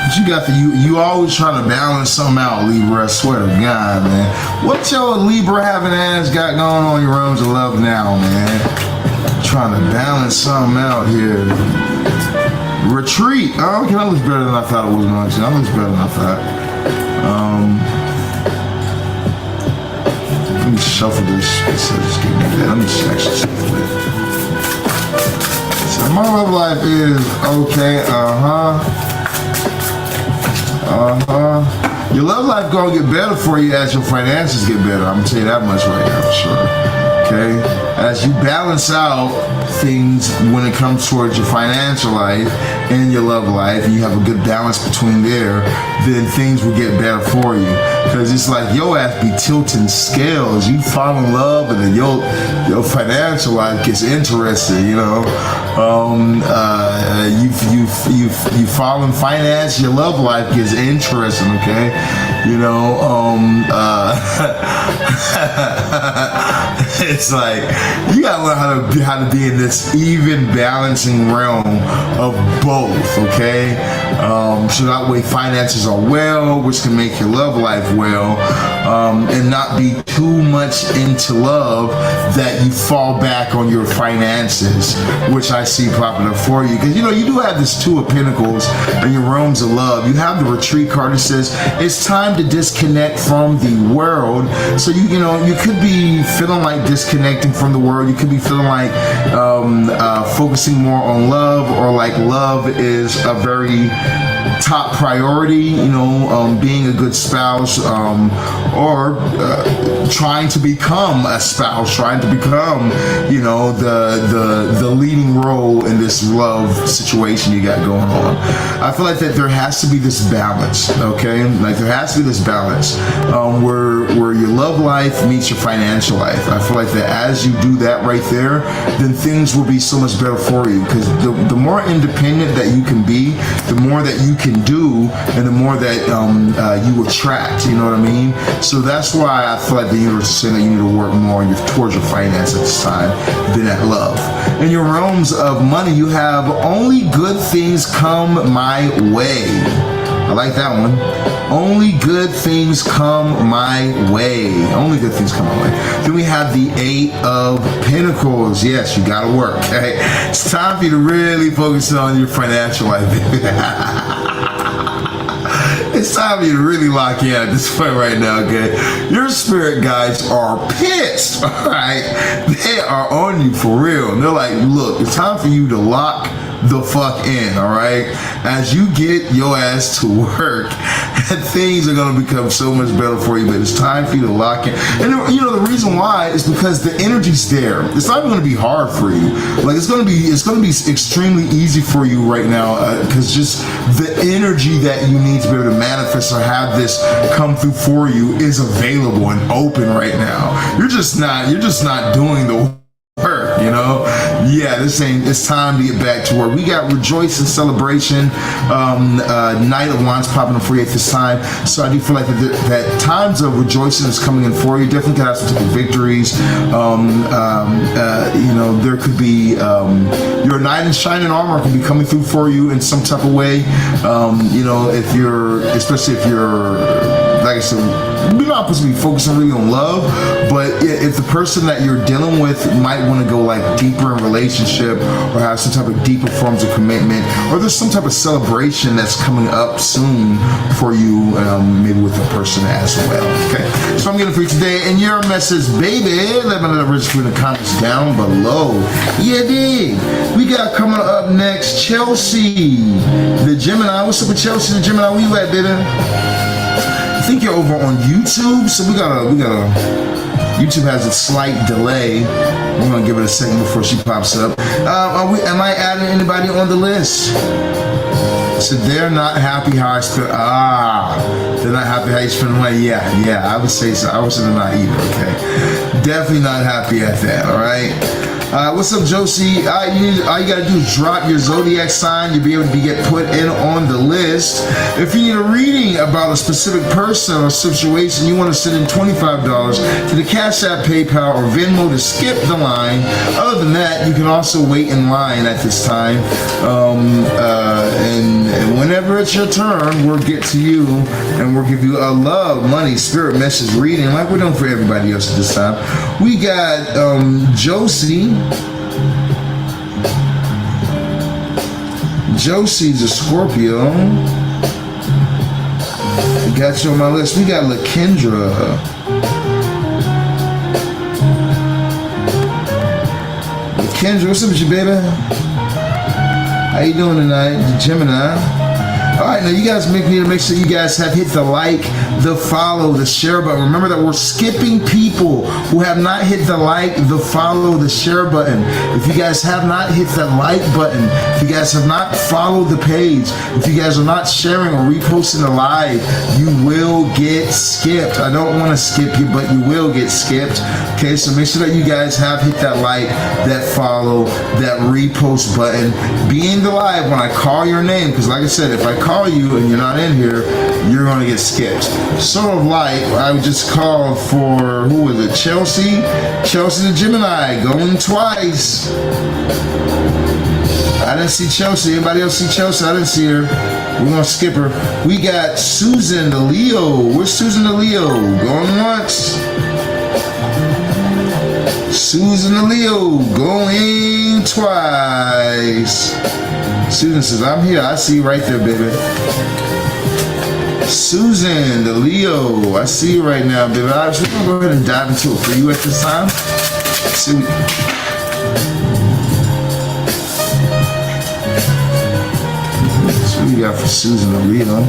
Speaker 1: What you got that you always trying to balance something out, Libra? I swear to God, man. What your Libra having ass got going on your realms of love now, man? Trying to balance something out here. Retreat. Oh, okay, that looks better than I thought it was going to. That looks better than I thought. Let me shuffle this. So just give me that. Let me actually shuffle it. So my love life is okay. Your love life gonna get better for you as your finances get better. I'm gonna tell you that much right now for sure. Okay, as you balance out things when it comes towards your financial life and your love life, and you have a good balance between there, then things will get better for you. Because it's like your ass be tilting scales. You fall in love, and then your financial life gets interesting. You know, you fall in finance, your love life gets interesting. Okay, you know, it's like you gotta learn how to be in this even balancing realm of both. Okay, so that way finances are well, which can make your love life well, and not be too much into love that you fall back on your finances, which I see popping up for you. Because you know you do have this Two of Pentacles in your realms of love. You have the Retreat card that says it's time to disconnect from the world. So you could be feeling like disconnecting from the world. You could be feeling like focusing more on love, or like love is a very top priority, you know, being a good spouse, or trying to become a spouse, trying to become, you know, the leading role in this love situation you got going on. I feel like that there has to be this balance, okay? Like there has to be this balance where your love life meets your financial life. I feel like that as you do that right there, then things will be so much better for you. Because the more independent that you can be, the more that you can do, and the more that you attract, you know what I mean? So that's why I feel like the universe is saying that you need to work more towards your finance at this time than at love. In your realms of money, you have only good things come my way. I like that one. Only good things come my way. Only good things come my way. Then we have the Eight of Pentacles. Yes, you gotta work. Okay? It's time for you to really focus on your financial life. It's time for you to really lock in at this point right now, okay? Your spirit guides are pissed, all right? They are on you for real. And they're like, look, it's time for you to lock the fuck in, all right? As you get your ass to work, and things are gonna become so much better for you, but it's time for you to lock in. And you know, the reason why is because the energy's there. It's not even gonna be hard for you. Like it's gonna be extremely easy for you right now, because just the energy that you need to be able to manifest or have this come through for you is available and open right now. You're just not doing the work, you know? Yeah, it's time to get back to work. We got rejoice and celebration, Knight of Wands popping up for you at this time. So I do feel like that times of rejoicing is coming in for you. Definitely can have some type of victories. You know, there could be your knight in shining armor could be coming through for you in some type of way. You know, especially if you're, like I said, we're not supposed to be focusing really on love, but if the person that you're dealing with might want to go like deeper in relationship, or have some type of deeper forms of commitment, or there's some type of celebration that's coming up soon for you, maybe with a person as well. Okay, so I'm getting for you today, and your message, baby, let me know in the comments down below. Yeah, dig. We got coming up next Chelsea, the Gemini. What's up with Chelsea, the Gemini? Where you at, baby? I think you're over on YouTube, so we gotta. YouTube has a slight delay. We're gonna give it a second before she pops up. Am I adding anybody on the list? So they're not happy how I spend. They're not happy how you spend money. Yeah, I would say so. I would say they're not either. Okay, definitely not happy at that. All right. What's up, Josie? All you gotta do is drop your zodiac sign. You'll be able to get put in on the list. If you need a reading about a specific person or situation, you want to send in $25 to the Cash App, PayPal, or Venmo to skip the line. Other than that, you can also wait in line at this time. And whenever it's your turn, we'll get to you and we'll give you a love, money, spirit message reading like we're doing for everybody else at this time. We got Josie. Josie's a Scorpio. I got you on my list. We got LaKendra. LaKendra, what's up with you, baby? How you doing tonight? Gemini. All right, now you guys need to make sure you guys have hit the like, the follow, the share button. Remember that we're skipping people who have not hit the like, the follow, the share button. If you guys have not hit that like button, if you guys have not followed the page, if you guys are not sharing or reposting the live, you will get skipped. I don't want to skip you, but you will get skipped. Okay, so make sure that you guys have hit that like, that follow, that repost button. Be in the live when I call your name, because like I said, if I call you and you're not in here, you're going to get skipped. Sort of like I just called for, who was it? Chelsea the Gemini, going twice. I didn't see Chelsea. Anybody else see Chelsea? I didn't see her. We're going to skip her. We got Susan the Leo. Where's Susan the Leo? Going once. Susan the Leo, going twice. Susan says, I'm here. I see you right there, baby. Susan, the Leo, I see you right now, baby. We're going to go ahead and dive into it for you at this time. Let's see what we got for Susan, the Leo.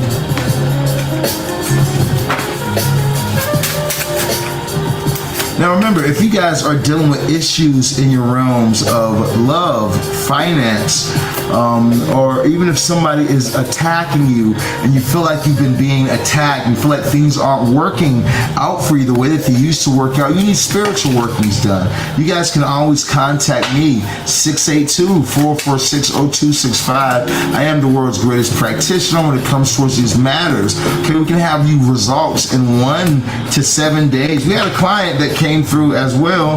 Speaker 1: Now remember, if you guys are dealing with issues in your realms of love, finance, or even if somebody is attacking you and you feel like you've been being attacked and feel like things aren't working out for you the way that they used to work out, you need spiritual workings done. You guys can always contact me, 682-446-0265. I am the world's greatest practitioner when it comes towards these matters. Okay, we can have you results in 1 to 7 days. We had a client that came through as well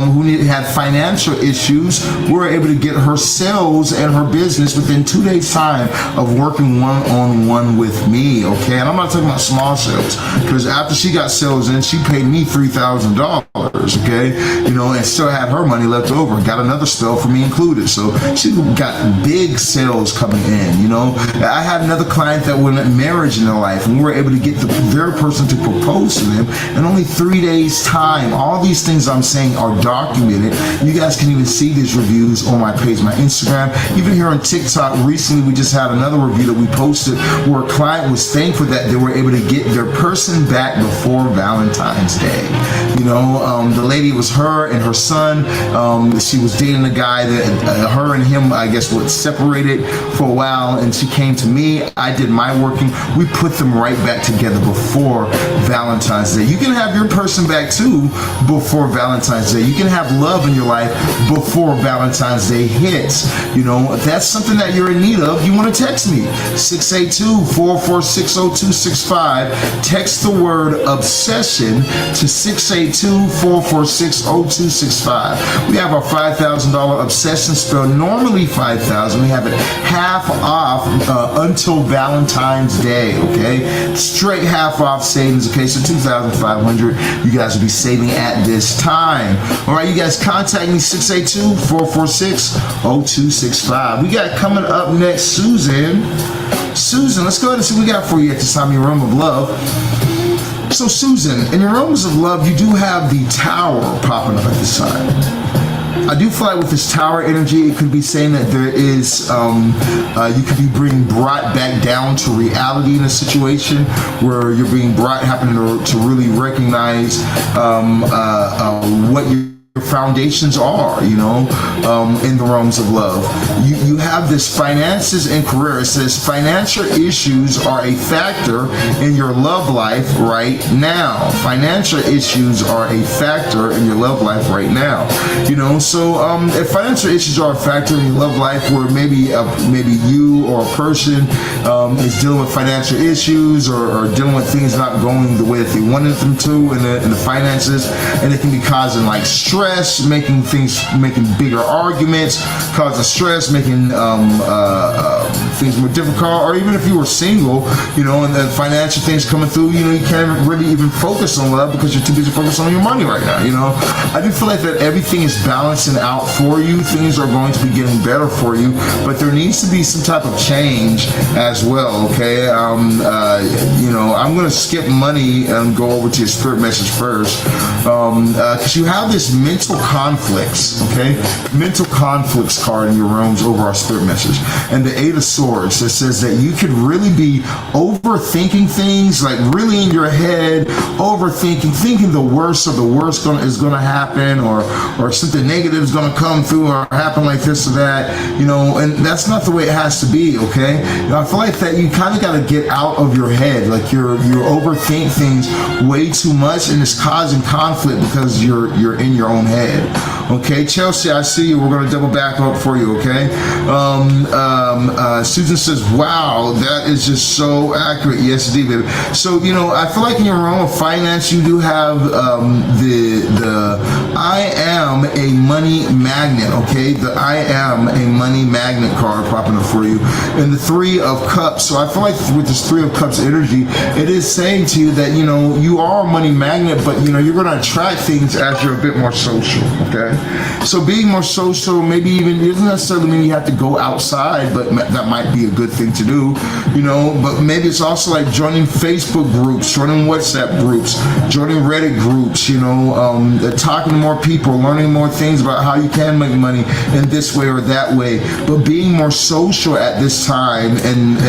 Speaker 1: who had financial issues. We were able to get her sales and her business within 2 days time of working one-on-one with me. Okay, and I'm not talking about small sales, because after she got sales in, she paid me $3,000. Okay, you know, and still had her money left over and got another spell for me included. So she got big sales coming in. You know, I had another client that went marriage in their life, and we were able to get their person to propose to them in only 3 days time. All these things I'm saying are documented. You guys can even see these reviews on my page, my Instagram, even here on TikTok. Recently we just had another review that we posted where a client was thankful that they were able to get their person back before Valentine's Day. You know, the lady, was her and her son. She was dating a guy that her and him, I guess, were separated for a while, and she came to me. I did my working. We put them right back together before Valentine's Day. You can have your person back too before Valentine's Day. You can have love in your life before Valentine's Day hits. You know, if that's something that you're in need of, you want to text me, 682-446-0265. Text the word obsession to 682-446-0265. We have our $5,000 obsession spell, normally $5,000. We have it half off until Valentine's Day, okay? Straight half off savings, okay? So $2,500 you guys will be saving at this time. All right, you guys contact me, 682-446-0265. We got coming up next, Susan. Susan, let's go ahead and see what we got for you at this time in your realm of love. So Susan, in your realms of love, you do have the Tower popping up at this time. I do feel like with this Tower energy, it could be saying that there is, you could be being brought back down to reality in a situation where you're being happening to really recognize what you're foundations are, you know, in the realms of love. You have this finances and career. It says financial issues are a factor in your love life right now. Financial issues are a factor in your love life right now. You know, so if financial issues are a factor in your love life, where maybe you or a person is dealing with financial issues or dealing with things not going the way that they wanted them to in the finances, and it can be causing like stress, making bigger arguments, causing stress, making things more difficult. Or even if you were single, you know, and the financial things coming through, you know, you can't really even focus on love because you're too busy focusing on your money right now. You know, I do feel like that everything is balancing out for you. Things are going to be getting better for you, but there needs to be some type of change as well. Okay, you know, I'm going to skip money and go over to your spirit message first, because you have this mental conflicts. Okay, mental conflicts card in your realms over our spirit message, and the Eight of Swords. It says that you could really be overthinking things, like really in your head, thinking the worst of the worst is going to happen, or something negative is going to come through or happen like this or that, you know, and that's not the way it has to be. Okay, you know, I feel like that you kind of got to get out of your head, like you overthink things way too much, and it's causing conflict because you're in your own head. Okay, Chelsea, I see you. We're going to double back up for you. Okay, Susan says, wow, that is just so accurate. Yes, indeed, baby. So, you know, I feel like in your realm of finance, you do have the I am a money magnet. Okay, the I am a money magnet card popping up for you, and the Three of Cups. So I feel like with this Three of Cups energy, it is saying to you that, you know, you are a money magnet, but, you know, you're going to attract things as you're a bit more social. Okay, so being more social, maybe even, it doesn't necessarily mean you have to go outside, but that might be a good thing to do, you know. But maybe it's also like joining Facebook groups, joining WhatsApp groups, joining Reddit groups, you know, talking to more people, learning more things about how you can make money in this way or that way. But being more social at this time, and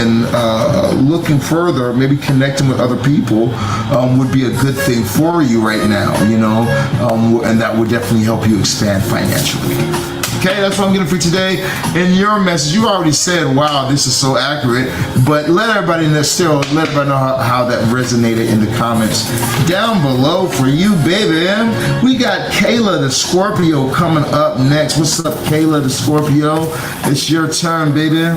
Speaker 1: looking further, maybe connecting with other people would be a good thing for you right now, you know, and that would definitely help you expand financially. Okay, that's what I'm getting for today. In your message, you already said, wow, this is so accurate, but let everybody know, how that resonated in the comments down below for you, baby. We got Kayla the Scorpio coming up next. What's up, Kayla the Scorpio? It's your turn, baby.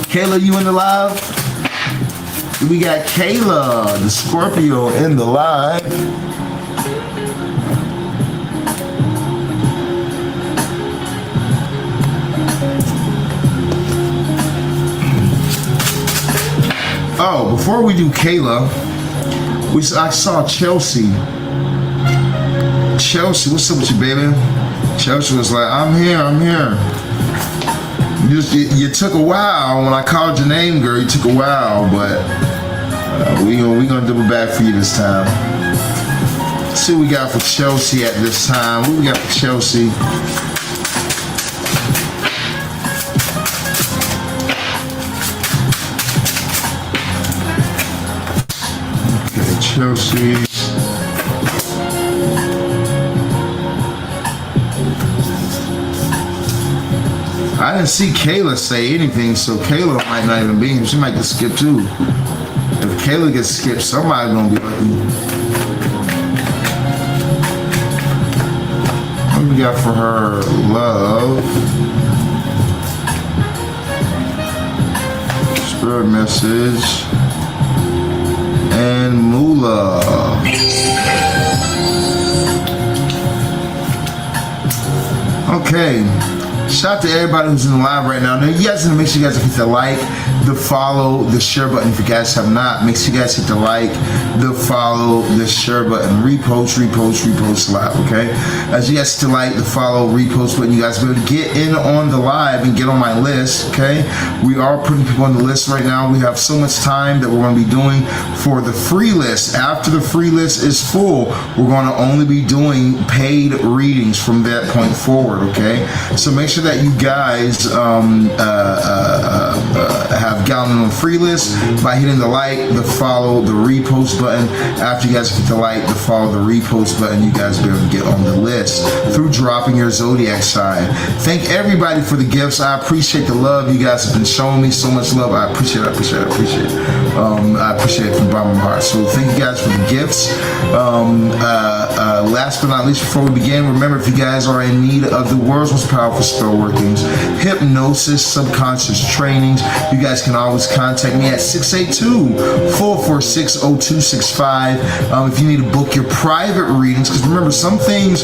Speaker 1: Kayla, you in the live? We got Kayla the Scorpio in the live. Oh, before we do Kayla, I saw Chelsea. Chelsea, what's up with you, baby? Chelsea was like, I'm here. You took a while when I called your name, girl. You took a while, but we gonna double back for you this time. Let's see what we got for Chelsea at this time. What we got for Chelsea? Chelsea. I didn't see Kayla say anything, so Kayla might not even be here. She might get skipped too. If Kayla gets skipped, somebody's gonna be lucky. What do we got for her? Love. Spirit message. And Moolah. Okay. Shout out to everybody who's in the live right now. Now, you guys need to make sure you guys hit the like, the follow, the share button. If you guys have not, make sure you guys hit the like, the follow, the share button, repost live, okay? As you guys hit the like, the follow, repost button, you guys will be able to get in on the live and get on my list, okay? We are putting people on the list right now. We have so much time that we're going to be doing for the free list. After the free list is full, we're going to only be doing paid readings from that point forward, okay? So make sure that you guys have I've gotten on free list by hitting the like, the follow, the repost button. After you guys hit the like, the follow, the repost button, you guys will be able to get on the list through dropping your zodiac sign. Thank everybody for the gifts. I appreciate the love. You guys have been showing me so much love. I appreciate it. I appreciate it from the bottom of my heart. So thank you guys for the gifts. Last but not least, before we begin, remember, if you guys are in need of the world's most powerful spell workings, hypnosis, subconscious trainings, you guys can always contact me at 682-446-0265. If you need to book your private readings, because remember, some things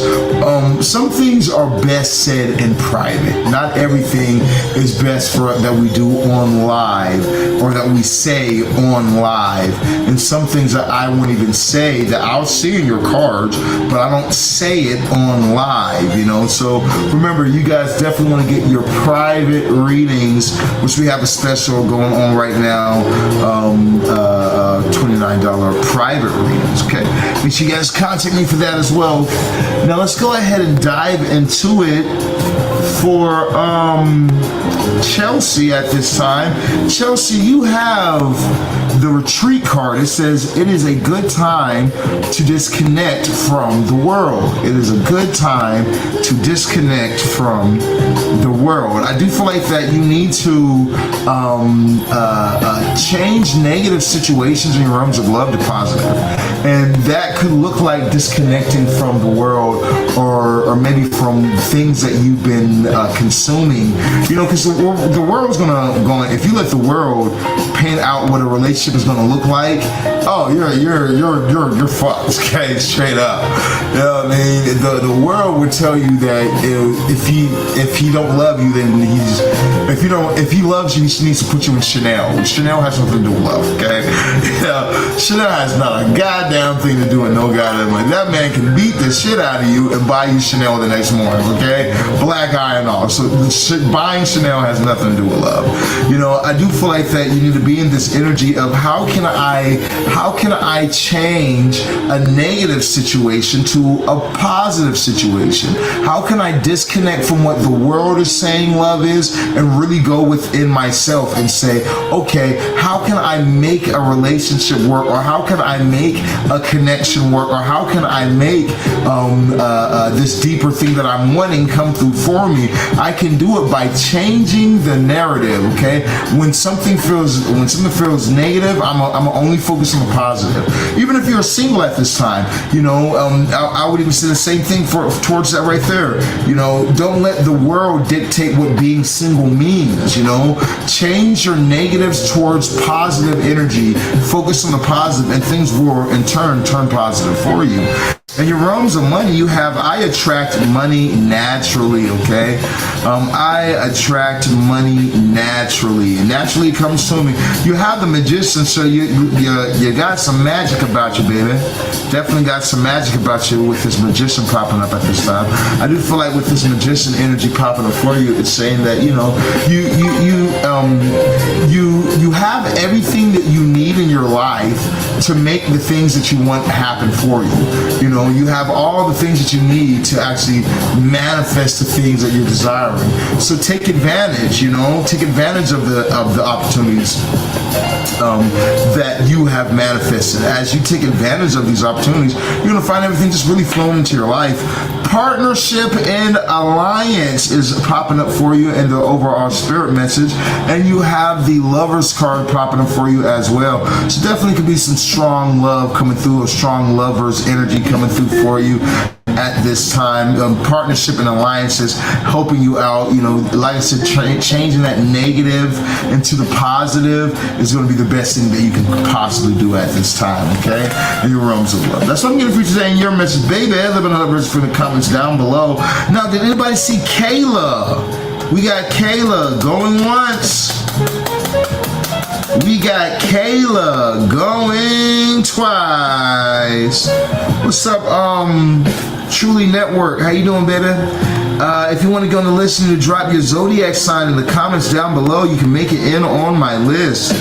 Speaker 1: are best said in private. Not everything is best for that we do on live, or that we say on live. And some things that I won't even say, that I'll see in your cards, but I don't say it on live, you know. So remember, you guys definitely want to get your private readings, which we have a special going on right now, $29 private readings, okay? Make sure you guys contact me for that as well. Now let's go ahead and dive into it for Chelsea at this time. Chelsea, you have the retreat card. It says it is a good time to disconnect from the world. It is a good time to disconnect from the world. I do feel like that you need to change negative situations in your realms of love to positive. And that could look like disconnecting from the world, or maybe from things that you've been consuming, you know, because the world's gonna if you let the world paint out what a relationship is gonna look like, oh, you're fucked, okay, straight up. You know what I mean? The world would tell you that if he don't love you, then if he loves you, he needs to put you in Chanel. Chanel has nothing to do with love, okay? Yeah, Chanel has not a goddamn thing to do with no goddamn money. That man can beat the shit out of you and buy you Chanel the next morning, okay? Black eye and all. So buying Chanel has nothing to do with love. You know, I do feel like that you need to be in this energy of how can I change a negative situation to a positive situation? How can I disconnect from what the world is saying love is and really go within myself and say, okay, how can I make a relationship work, or how can I make a connection work, or how can I make this deeper thing that I'm wanting come through for me? I can do it by changing the narrative, okay? When something feels negative, I'm only focus on the positive. Even if you're single at this time, you know, I would even say the same thing towards that right there. You know, don't let the world dictate what being single means, you know. Change your negatives towards positive energy. Focus on the positive, and things will in turn positive for you. In your realms of money, you have I attract money naturally, okay? I attract money naturally. And naturally it comes to me. You have the Magician, so you got some magic about you, baby. Definitely got some magic about you with this Magician popping up at this time. I do feel like with this Magician energy popping up for you, it's saying that, you know, you have everything that you need in your life to make the things that you want happen for you. You know, you have all the things that you need to actually manifest the things that you're desiring. So take advantage, you know, take advantage of the opportunities that you have manifested. As you take advantage of these opportunities, you're going to find everything just really flowing into your life. Partnership and alliance is popping up for you in the overall spirit message, and you have the Lovers card popping up for you as well. So definitely could be some strong love coming through, a strong Lovers energy coming through for you at this time. Partnership and alliances helping you out. You know, like I said, changing that negative into the positive is going to be the best thing that you can possibly do at this time, okay? In your realms of love. That's what I'm getting for you today in your message, baby. Let me know from the comments down below. Now, did anybody see Kayla? We got Kayla going once. We got Kayla going twice. What's up, Truly Network? How you doing, baby? If you want to go on the list and drop your zodiac sign in the comments down below, you can make it in on my list.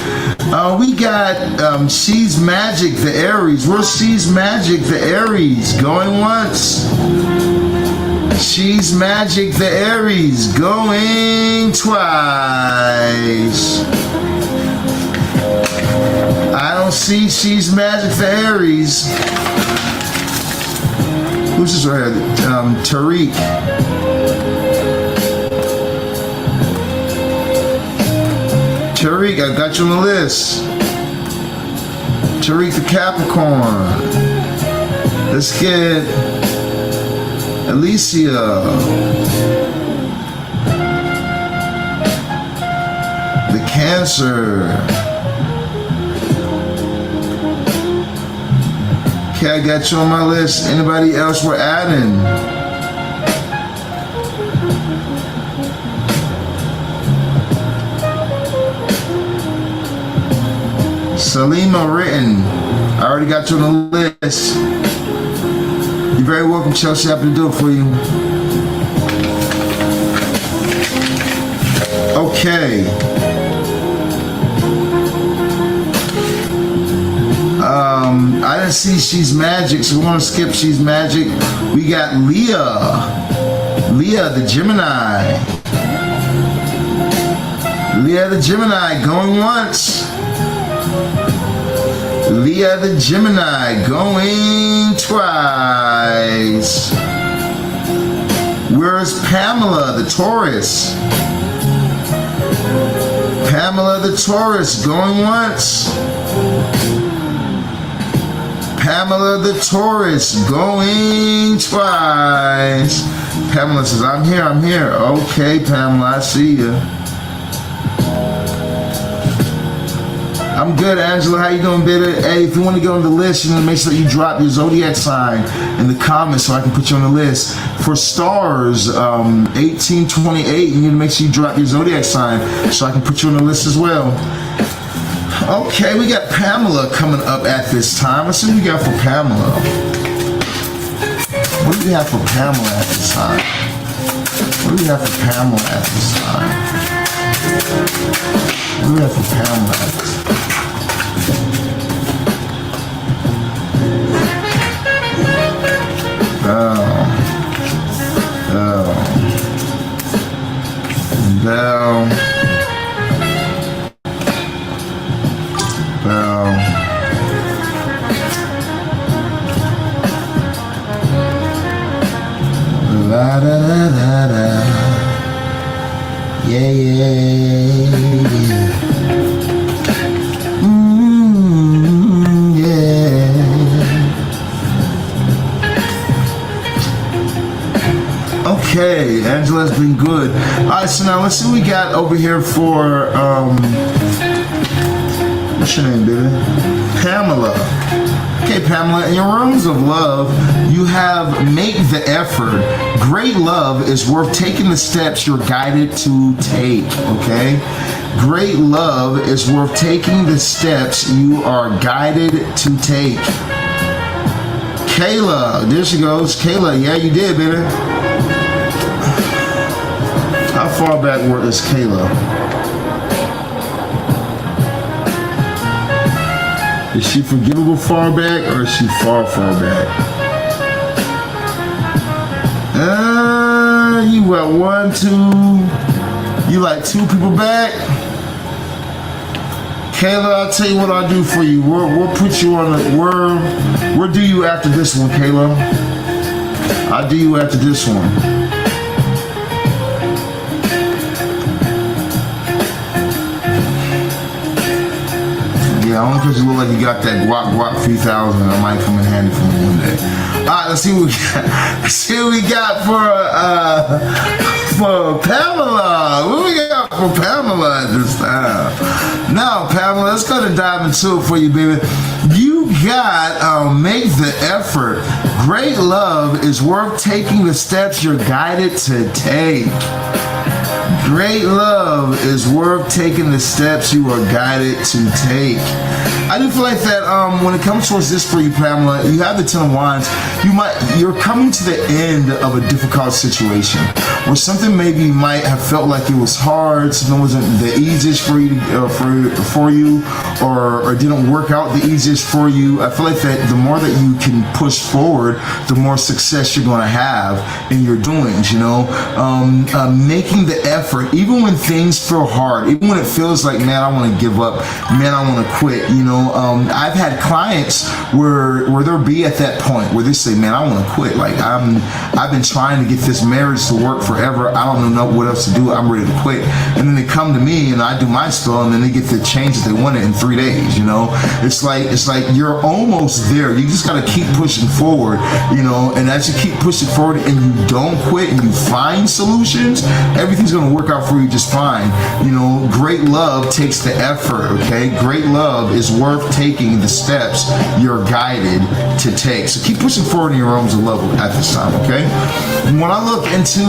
Speaker 1: We got She's Magic, the Aries. Where's She's Magic, the Aries? Going once. She's Magic, the Aries. Going twice. I don't see she's magic for Aries. Who's this right here? Tariq. Tariq, I got you on the list. Tariq the Capricorn. Let's get Alicia. The Cancer. Okay, I got you on my list. Anybody else we're adding? Salima Written. I already got you on the list. You're very welcome, Chelsea. Happy to do it for you. Okay. I didn't see She's Magic, so we're gonna skip She's Magic. We got Leah. Leah the Gemini. Leah the Gemini going once. Leah the Gemini going twice. Where's Pamela the Taurus? Pamela the Taurus going once. Pamela the Taurus going twice. Pamela says, I'm here, I'm here. Okay, Pamela, I see you. I'm good, Angela. How you doing, baby? Hey, if you want to get on the list, you know, make sure you drop your zodiac sign in the comments so I can put you on the list. For stars, 1828, you need to make sure you drop your zodiac sign so I can put you on the list as well. Okay, we got Pamela coming up at this time. Let's see what we got for Pamela. What do we have for Pamela at this time? What do we have for Pamela at this time? What do we have for Pamela at this time? La da da da da. Yeah, yeah, yeah. Yeah. Okay, Angela's been good. Alright, so now let's see what we got over here for what's your name, baby? Pamela. Okay, Pamela, in your rooms of love, you have make the effort. Great love is worth taking the steps you're guided to take, okay? Great love is worth taking the steps you are guided to take. Kayla, there she goes. Kayla, yeah, you did, baby. How far back is Kayla? Is she forgivable far back, or is she far back? You got 1, 2, you like 2 people back? Kayla, I'll tell you what I'll do for you. We'll put you on the, where do you after this one, Kayla? I'll do you after this one. Yeah, only because you look like you got that guac 3000. That might come in handy for me one day. All right, let's see what we got. Let's see what we got for Pamela. What we got for Pamela at this time? Now, Pamela, let's go and dive into it for you, baby. You got make the effort. Great love is worth taking the steps you're guided to take. Great love is worth taking the steps you are guided to take. I do feel like that when it comes towards this for you, Pamela, you have the 10 of Wands. You're coming to the end of a difficult situation, or something maybe might have felt like it was hard, something wasn't the easiest for you, or didn't work out the easiest for you. I feel like that the more that you can push forward, the more success you're going to have in your doings. You know, making the effort. effort, even when things feel hard, even when it feels like, man, I want to give up, man, I want to quit. You know, I've had clients where they'll be at that point where they say, man, I want to quit. Like I've been trying to get this marriage to work forever. I don't know what else to do. I'm ready to quit. And then they come to me and I do my spell, and then they get the change that they wanted in 3 days. You know, it's like you're almost there. You just got to keep pushing forward, you know, and as you keep pushing forward and you don't quit and you find solutions, everything's going to work out for you just fine. You know, great love takes the effort, okay? Great love is worth taking the steps you're guided to take. So keep pushing forward in your realms of love at this time, okay? When I look into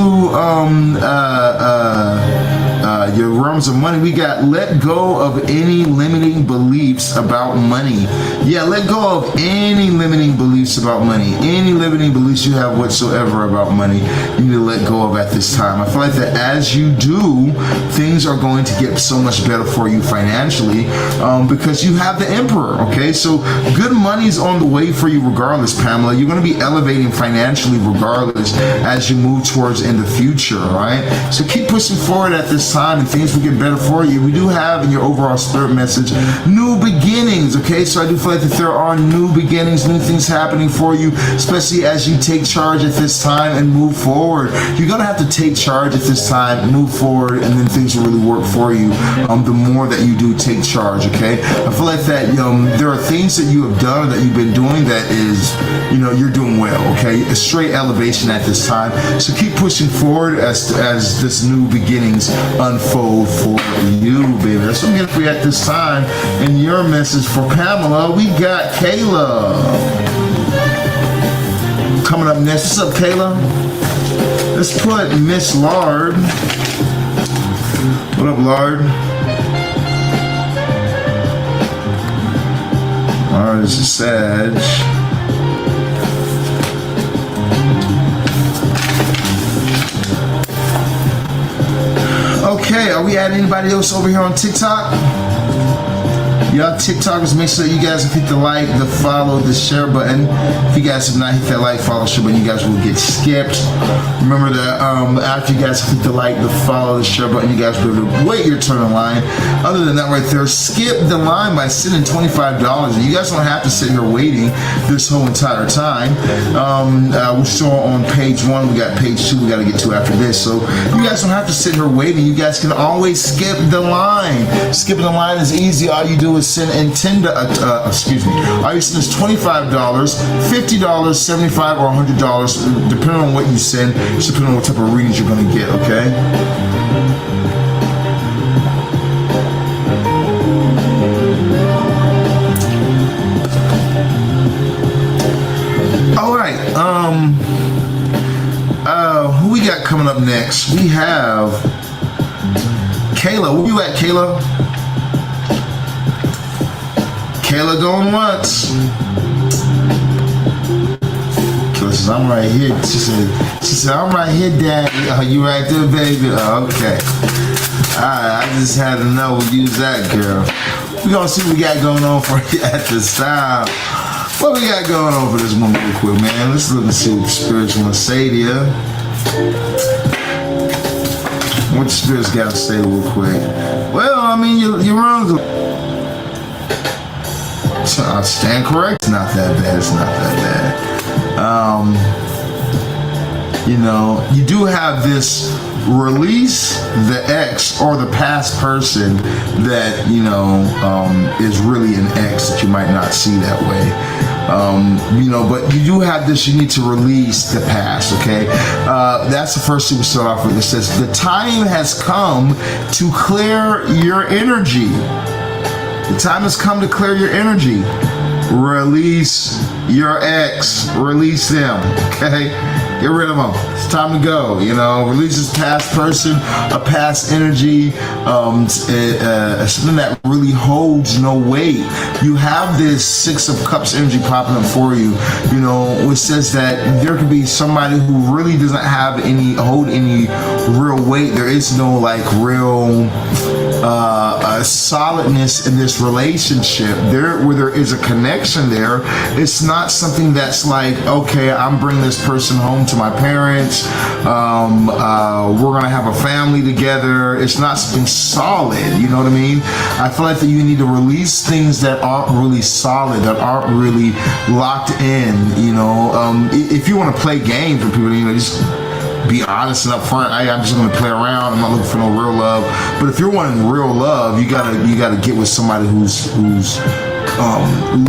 Speaker 1: your realms of money, we got let go of any limiting beliefs about money. Yeah, let go of any limiting beliefs about money. Any limiting beliefs you have whatsoever about money, you need to let go of at this time. I feel like that as you do, things are going to get so much better for you financially, because you have the Emperor, okay? So good money's on the way for you regardless, Pamela. You're going to be elevating financially regardless as you move towards in the future, all right? So keep pushing forward at this time and things will get better for you. We do have in your overall spirit message new beginnings, okay? So I do feel like that there are new beginnings, new things happening for you, especially as you take charge at this time and move forward. You're going to have to take charge at this time, move forward, and then things will really work for you the more that you do take charge, okay? I feel like that there are things that you have done or that you've been doing that is, you know, you're doing well, okay? A straight elevation at this time. So keep pushing forward as this new beginnings unfold for you, baby. That's what I'm getting for you at this time. And your message for Pamela, we got Kayla coming up next. What's up, Kayla? Let's put Miss Lard. What up, Lard? Lard is a Sag. Okay, are we adding anybody else over here on TikTok? Y'all TikTokers, make sure you guys hit the like, the follow, the share button. If you guys have not hit that like, follow, share button, you guys will get skipped. Remember that after you guys hit the like, the follow, the share button, you guys will be able to wait your turn in line. Other than that right there, skip the line by sending $25. And you guys don't have to sit here waiting this whole entire time. We're still on page 1. We got page 2 we got to get to after this. So you guys don't have to sit here waiting. You guys can always skip the line. Skipping the line is easy. All you do is send in all you send is $25, $50, $75, or $100, depending on what you send, just depending on what type of readings you're going to get, okay? All right, who we got coming up next? We have Kayla. Where you at, Kayla? Kayla going once. Kayla says, I'm right here. She said, I'm right here, Daddy. Oh, you right there, baby? Oh, okay. Alright, I just had to know we use that, girl. We're gonna see what we got going on for you at this time. What we got going on for this one real quick, man? Let's look and see what the spirits want to say to you. What the spirits got to say real quick. Well, I mean, your runs. I stand correct. It's not that bad. It's not that bad. You know, you do have this release the ex or the past person that, you know, is really an ex that you might not see that way. You know, but you do have this, you need to release the past, okay? That's the first thing we start off with. It says, the time has come to clear your energy. The time has come to clear your energy. Release your ex. Release them, okay? Get rid of them. It's time to go, you know? Release this past person, a past energy, something that really holds no weight. You have this 6 of Cups energy popping up for you, you know, which says that there could be somebody who really doesn't have hold any real weight. There is no, like, real solidness in this relationship. Where there is a connection there, it's not something that's like, okay, I'm bringing this person home to my parents, we're gonna have a family together. It's not something solid, you know what I mean? I feel like that you need to release things that aren't really solid, that aren't really locked in, you know. If you want to play games with people, you know, just be honest and upfront. I'm just gonna play around. I'm not looking for no real love. But if you're wanting real love, you gotta get with somebody who's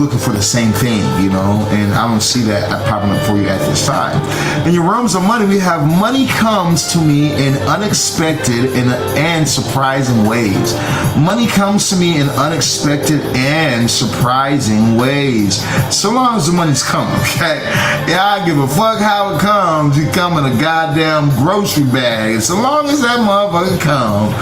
Speaker 1: looking for the same thing, you know. And I don't see that popping up for you at this time. In your realms of money, we have money comes to me in unexpected and surprising ways. Money comes to me in unexpected and surprising ways. So long as the money's coming, okay? Yeah, I give a fuck how it comes. It come in a goddamn grocery bag. So long as that motherfucker come,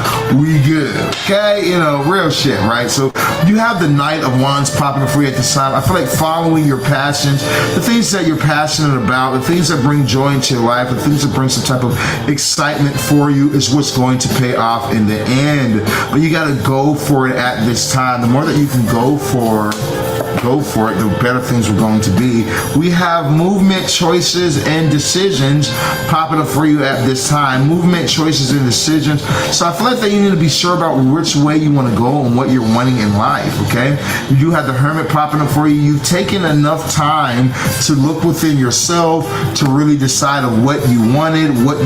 Speaker 1: we good, okay? You know, real shit, right? So you have the Knight of Wands popping up for you at this time. I feel like following your passions, the things that you're passionate about, the things that bring joy into your life, the things that bring some type of excitement for you is what's going to pay off in the end. But you got to go for it at this time. The more that you can go for it, the better things are going to be. We have movement, choices, and decisions popping up for you at this time. Movement, choices, and decisions. So I feel like that you need to be sure about which way you want to go and what you're wanting in life, okay? You do have the Hermit popping up for you. You've taken enough time to look within yourself to really decide of what you wanted, what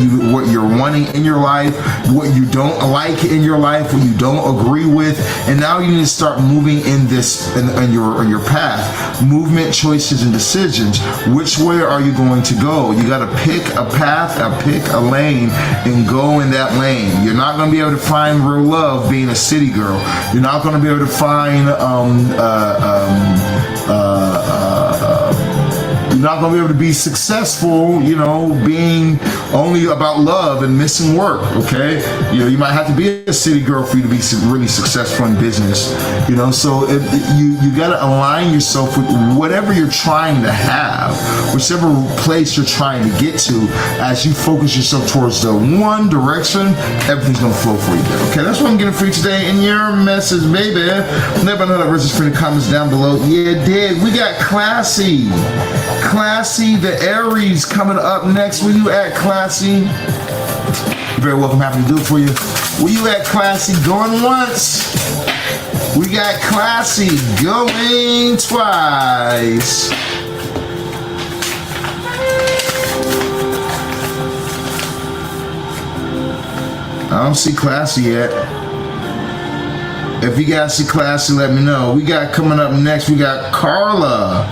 Speaker 1: you're wanting in your life, what you don't like in your life, what you don't agree with, and now you need to start moving in this in your path. Movement, choices, and decisions. Which way are you going to go? You got to pick a path, pick a lane, and go in that lane. You're not going to be able to find real love being a city girl. You're not going to be able to find you're not going to be able to be successful, you know, being only about love and missing work, okay? You know, you might have to be a city girl for you to be really successful in business, you know? So you got to align yourself with whatever you're trying to have, whichever place you're trying to get to. As you focus yourself towards the one direction, everything's going to flow for you there, okay? That's what I'm getting for you today in your message, baby. Never know that register in the comments down below. Yeah, dig. We got Classy, the Aries coming up next. Where you at, Classy? You're very welcome. Happy to do it for you. Where you at, Classy? Going once. We got Classy going twice. I don't see Classy yet. If you guys see Classy, let me know. We got coming up next, we got Carla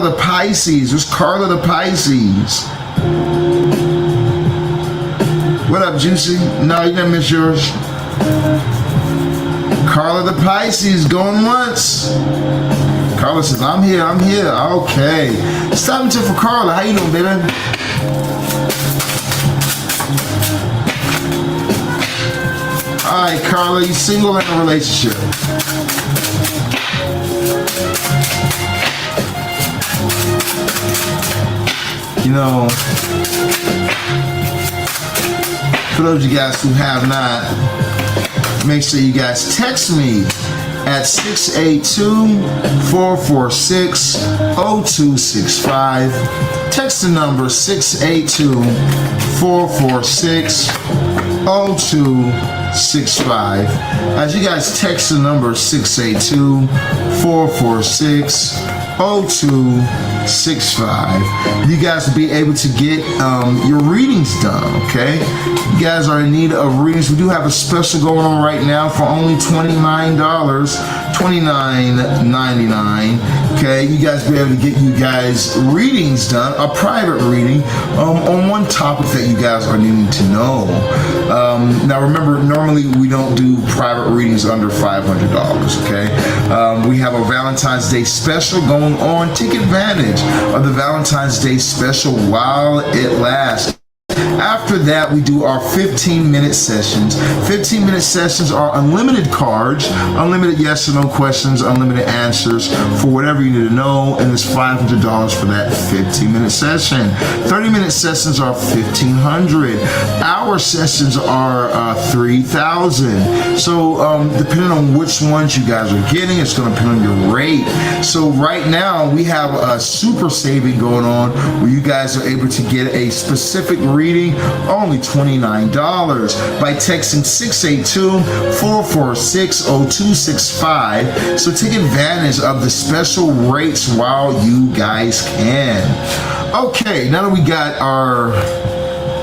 Speaker 1: the Pisces. Where's Carla the Pisces? What up, Juicy? No, you didn't miss yours. Carla the Pisces going once. Carla says, I'm here. Okay. Stop until for Carla. How you doing, baby? Alright, Carla, you single in a relationship? You know, for those of you guys who have not, make sure you guys text me at 682-446-0265. Text the number 682-446-0265. As you guys text the number 682-446-0265, you guys will be able to get your readings done, okay? You guys are in need of readings. We do have a special going on right now for only $29, $29.99. Okay, you guys will be able to get you guys readings done, a private reading on one topic that you guys are needing to know. Now remember, normally we don't do private readings under $500, okay? We have a Valentine's Day special going on. Take advantage of the Valentine's Day special while it lasts. After that, we do our 15-minute sessions. 15-minute sessions are unlimited cards, unlimited yes or no questions, unlimited answers for whatever you need to know, and it's $500 for that 15-minute session. 30-minute sessions are $1,500. Hour sessions are $3,000. So depending on which ones you guys are getting, it's going to depend on your rate. So right now, we have a super saving going on where you guys are able to get a specific reading only $29 by texting 682-446-0265. So take advantage of the special rates while you guys can. Okay, now that we got our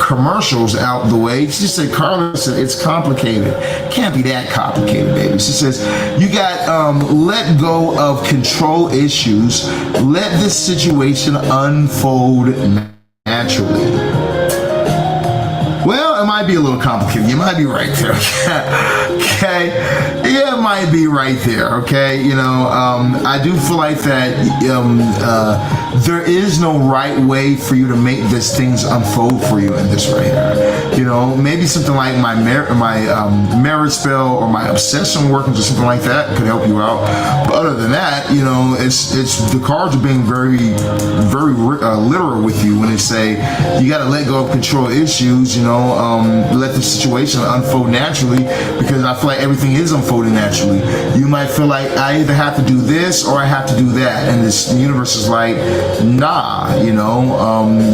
Speaker 1: commercials out the way, she said, Carla said, it's complicated. Can't be that complicated, baby. She says, you got let go of control issues. Let this situation unfold naturally. Well, it might be a little complicated. You might be right there. Okay. Yeah, it might be right there. Okay. You know, I do feel like that there is no right way for you to make these things unfold for you in this right here. You know, maybe something like my marriage spell or my obsession workings or something like that could help you out. But other than that, you know, it's the cards are being very, very literal with you when they say you got to let go of control issues. You know, let the situation unfold naturally, because I feel like everything is unfolding naturally. You might feel like I either have to do this or I have to do that, and the universe is like, nah, you know,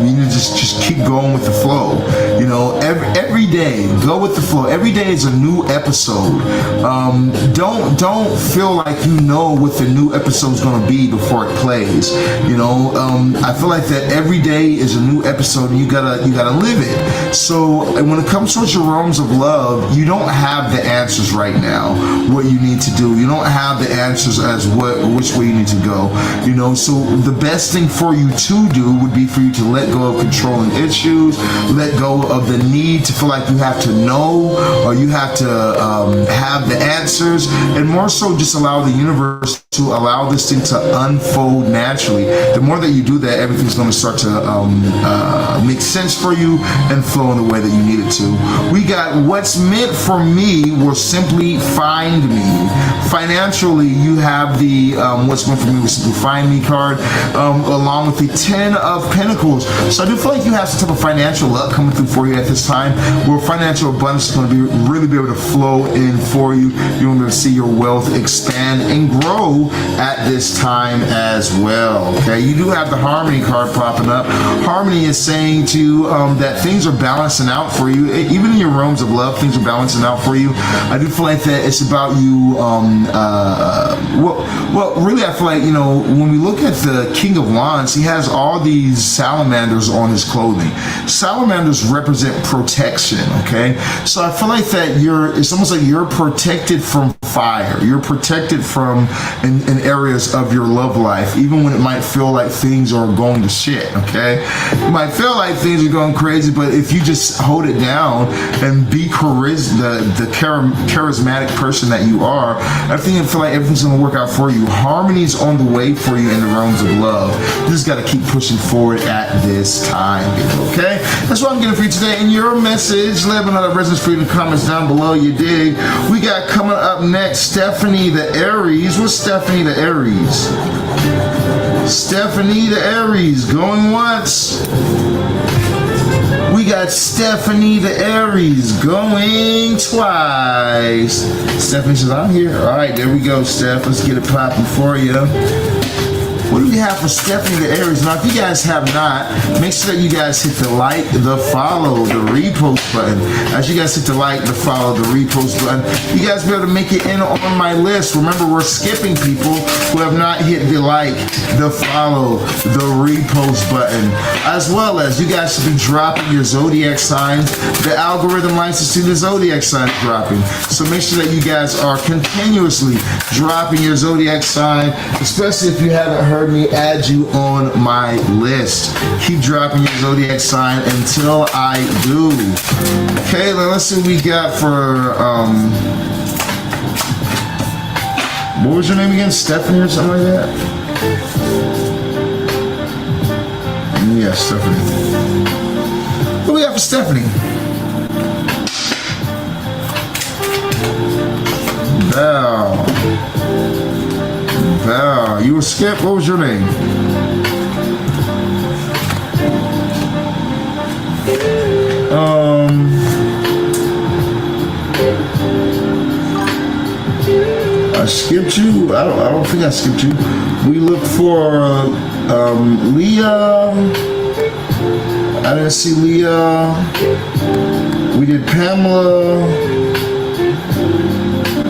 Speaker 1: you need to just keep going with the flow. You know, every day, go with the flow. Every day is a new episode. Don't feel like you know what the new episode is going to be before it plays. You know, I feel like that every day is a new episode, and you gotta live it. So when it comes towards your realms of love, you don't have the answers right now, what you need to do. You don't have the answers as which way you need to go. You know, so the best thing for you to do would be for you to let go of controlling issues, let go of the need to feel like you have to know or you have to have the answers, and more so just allow the universe to allow this thing to unfold naturally. The more that you do that, everything's going to start to make sense for you and flow in the way that you need it to. We got what's meant for me will simply find me. Financially, you have the what's meant for me will simply find me card, along with the 10 of Pentacles. So I do feel like you have some type of financial luck coming through for you at this time, where financial abundance is going to really be able to flow in for you. You're going to be able to see your wealth expand and grow at this time as well. Okay, you do have the Harmony card popping up. Harmony is saying to you that things are balancing out for you. Even in your realms of love, things are balancing out for you. I do feel like that it's about you. Well, really, I feel like, you know, when we look at the King of Wands, he has all these salamanders on his clothing. Salamanders represent protection. Okay, so I feel like that it's almost like you're protected from fire. You're protected from in areas of your love life, even when it might feel like things are going to shit. Okay, you might feel like things are going crazy, but if you just hold it down and be the charismatic person that you are, I feel like everything's going to work out for you. Harmony's on the way for you in the realms of love. You just got to keep pushing forward at this time. Okay, that's what I'm getting for you today. And your message, let me know that resonates for you in the comments down below. You dig? We got coming up next, Stephanie the Aries. What's Stephanie the Aries? Stephanie the Aries going once. We got Stephanie the Aries going twice. Stephanie says, I'm here. All right, there we go, Steph. Let's get it popping for you. What do we have for Stephanie the Aries? Now, if you guys have not, make sure that you guys hit the like, the follow, the repost button. As you guys hit the like, the follow, the repost button, you guys be able to make it in on my list. Remember, we're skipping people who have not hit the like, the follow, the repost button. As well as you guys should be dropping your zodiac signs. The algorithm likes to see the zodiac signs dropping. So make sure that you guys are continuously dropping your zodiac sign, especially if you haven't heard me add you on my list. Keep dropping your zodiac sign until I do. Okay, let's see what we got for what was your name again? Stephanie or something like that? Yeah, Stephanie. What we we have for Stephanie? Val, you were Skip. What was your name? I skipped you. I don't think I skipped you. We looked for Leah. I didn't see Leah. We did Pamela.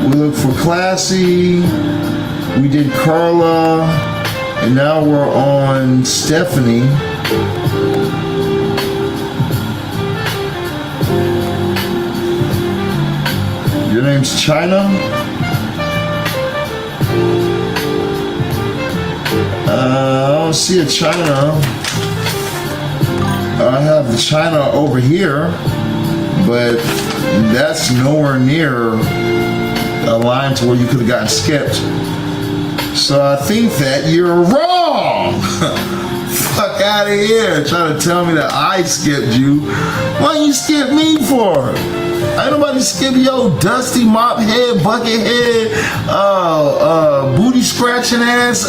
Speaker 1: We looked for Classy. We did Carla. And now we're on Stephanie. Your name's China? I don't see a China. I have the China over here, but that's nowhere near a line to where you could have gotten skipped. So I think that you're wrong. Fuck out of here, trying to tell me that I skipped you. Why you skip me for? Ain't nobody skip yo dusty mop head, bucket head, booty scratching ass.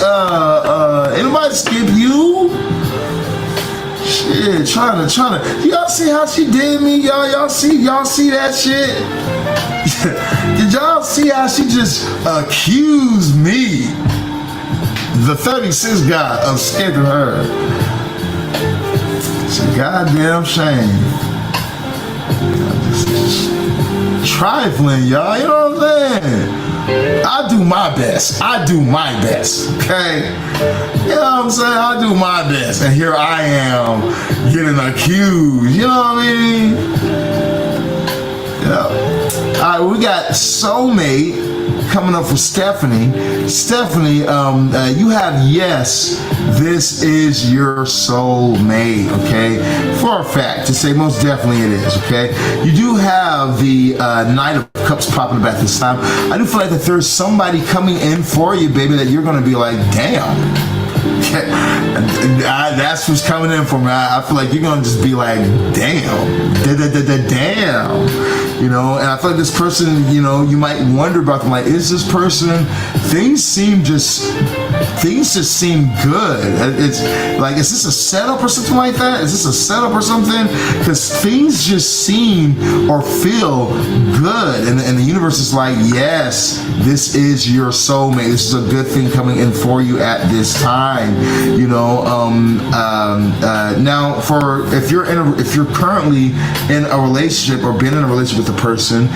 Speaker 1: Ain't nobody skip you. Shit, trying to. Y'all see how she did me? Y'all see that shit? Did y'all see how she just accused me, the 36 guy, of skipping her? It's a goddamn shame. Trifling, y'all, you know what I'm saying? I do my best. Okay? You know what I'm saying? I do my best. And here I am getting accused. You know what I mean? Yeah. All right, we got Soulmate coming up for Stephanie. Stephanie, you have yes, this is your soulmate, okay? For a fact, to say most definitely it is, okay? You do have the Knight of Cups popping up at this time. I do feel like that there's somebody coming in for you, baby, that you're gonna be like, damn. That's who's coming in for me. I feel like you're gonna just be like, damn. Damn. You know, and I feel like this person, you know, you might wonder about them, like, is this person, things just seem good. It's like, is this a setup or something like that? Is this a setup or something? Because things just seem or feel good. And the universe is like, yes, this is your soulmate. This is a good thing coming in for you at this time. You know, now if you're currently in a relationship or been in a relationship with a person,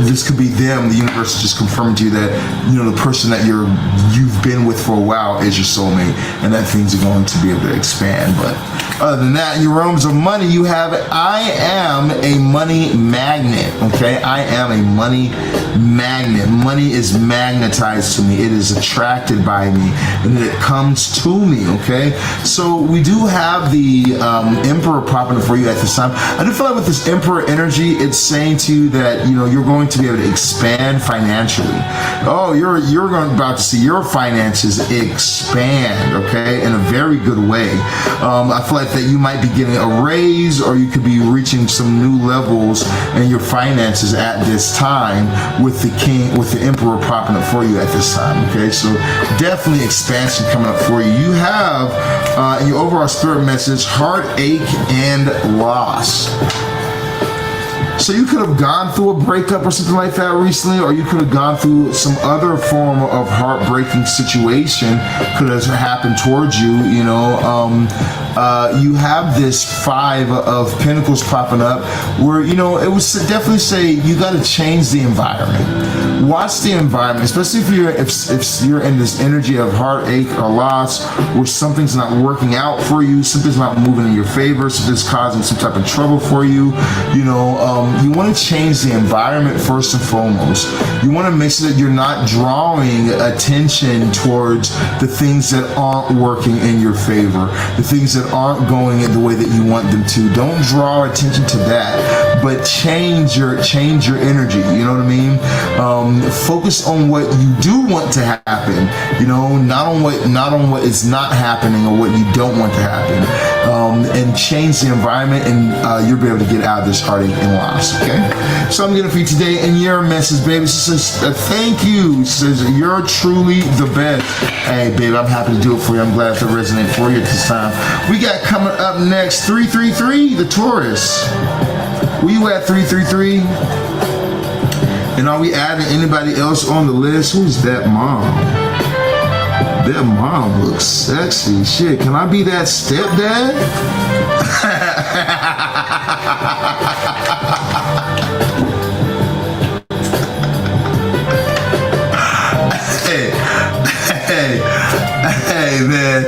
Speaker 1: this could be them. The universe is just confirming to you that, you know, the person that you've been with for a while is your soulmate, and that things are going to be able to expand. But other than that, in your realms of money, you have I am a money magnet. Okay, I am a money magnet. Money is magnetized to me. It is attracted by me, and then it comes to me. Okay, so we do have the Emperor popping for you at this time. I do feel like with this Emperor energy, it's saying to you that, you know, you're going to be able to expand financially. Oh, you're about to see your finances expand, okay, in a very good way. I feel like that you might be getting a raise, or you could be reaching some new levels in your finances at this time with the Emperor popping up for you at this time. Okay, so definitely expansion coming up for you. You have in your overall spirit message, heartache and loss. So you could have gone through a breakup or something like that recently, or you could have gone through some other form of heartbreaking situation could have happened towards you. You know, you have this 5 of Pentacles popping up, where, you know, it would definitely say you got to change the environment. Watch the environment, especially if you're in this energy of heartache or loss, where something's not working out for you, something's not moving in your favor, something's causing some type of trouble for you. You know, you want to change the environment first and foremost. You want to make sure that you're not drawing attention towards the things that aren't working in your favor, the things that aren't going in the way that you want them to. Don't draw attention to that, but change your energy. You know what I mean? Focus on what you do want to happen. You know, not on what is not happening or what you don't want to happen. and change the environment, and you'll be able to get out of this heartache and loss, okay? So I'm getting for you today, and your message, baby, says thank you. It says you're truly the best. Hey, baby, I'm happy to do it for you. I'm glad to resonate for you at this time. We got coming up next 333, the Taurus. Where you at, 333? And are we adding anybody else on the list? Who's that mom? That mom looks sexy. Shit, can I be that stepdad? Hey, man.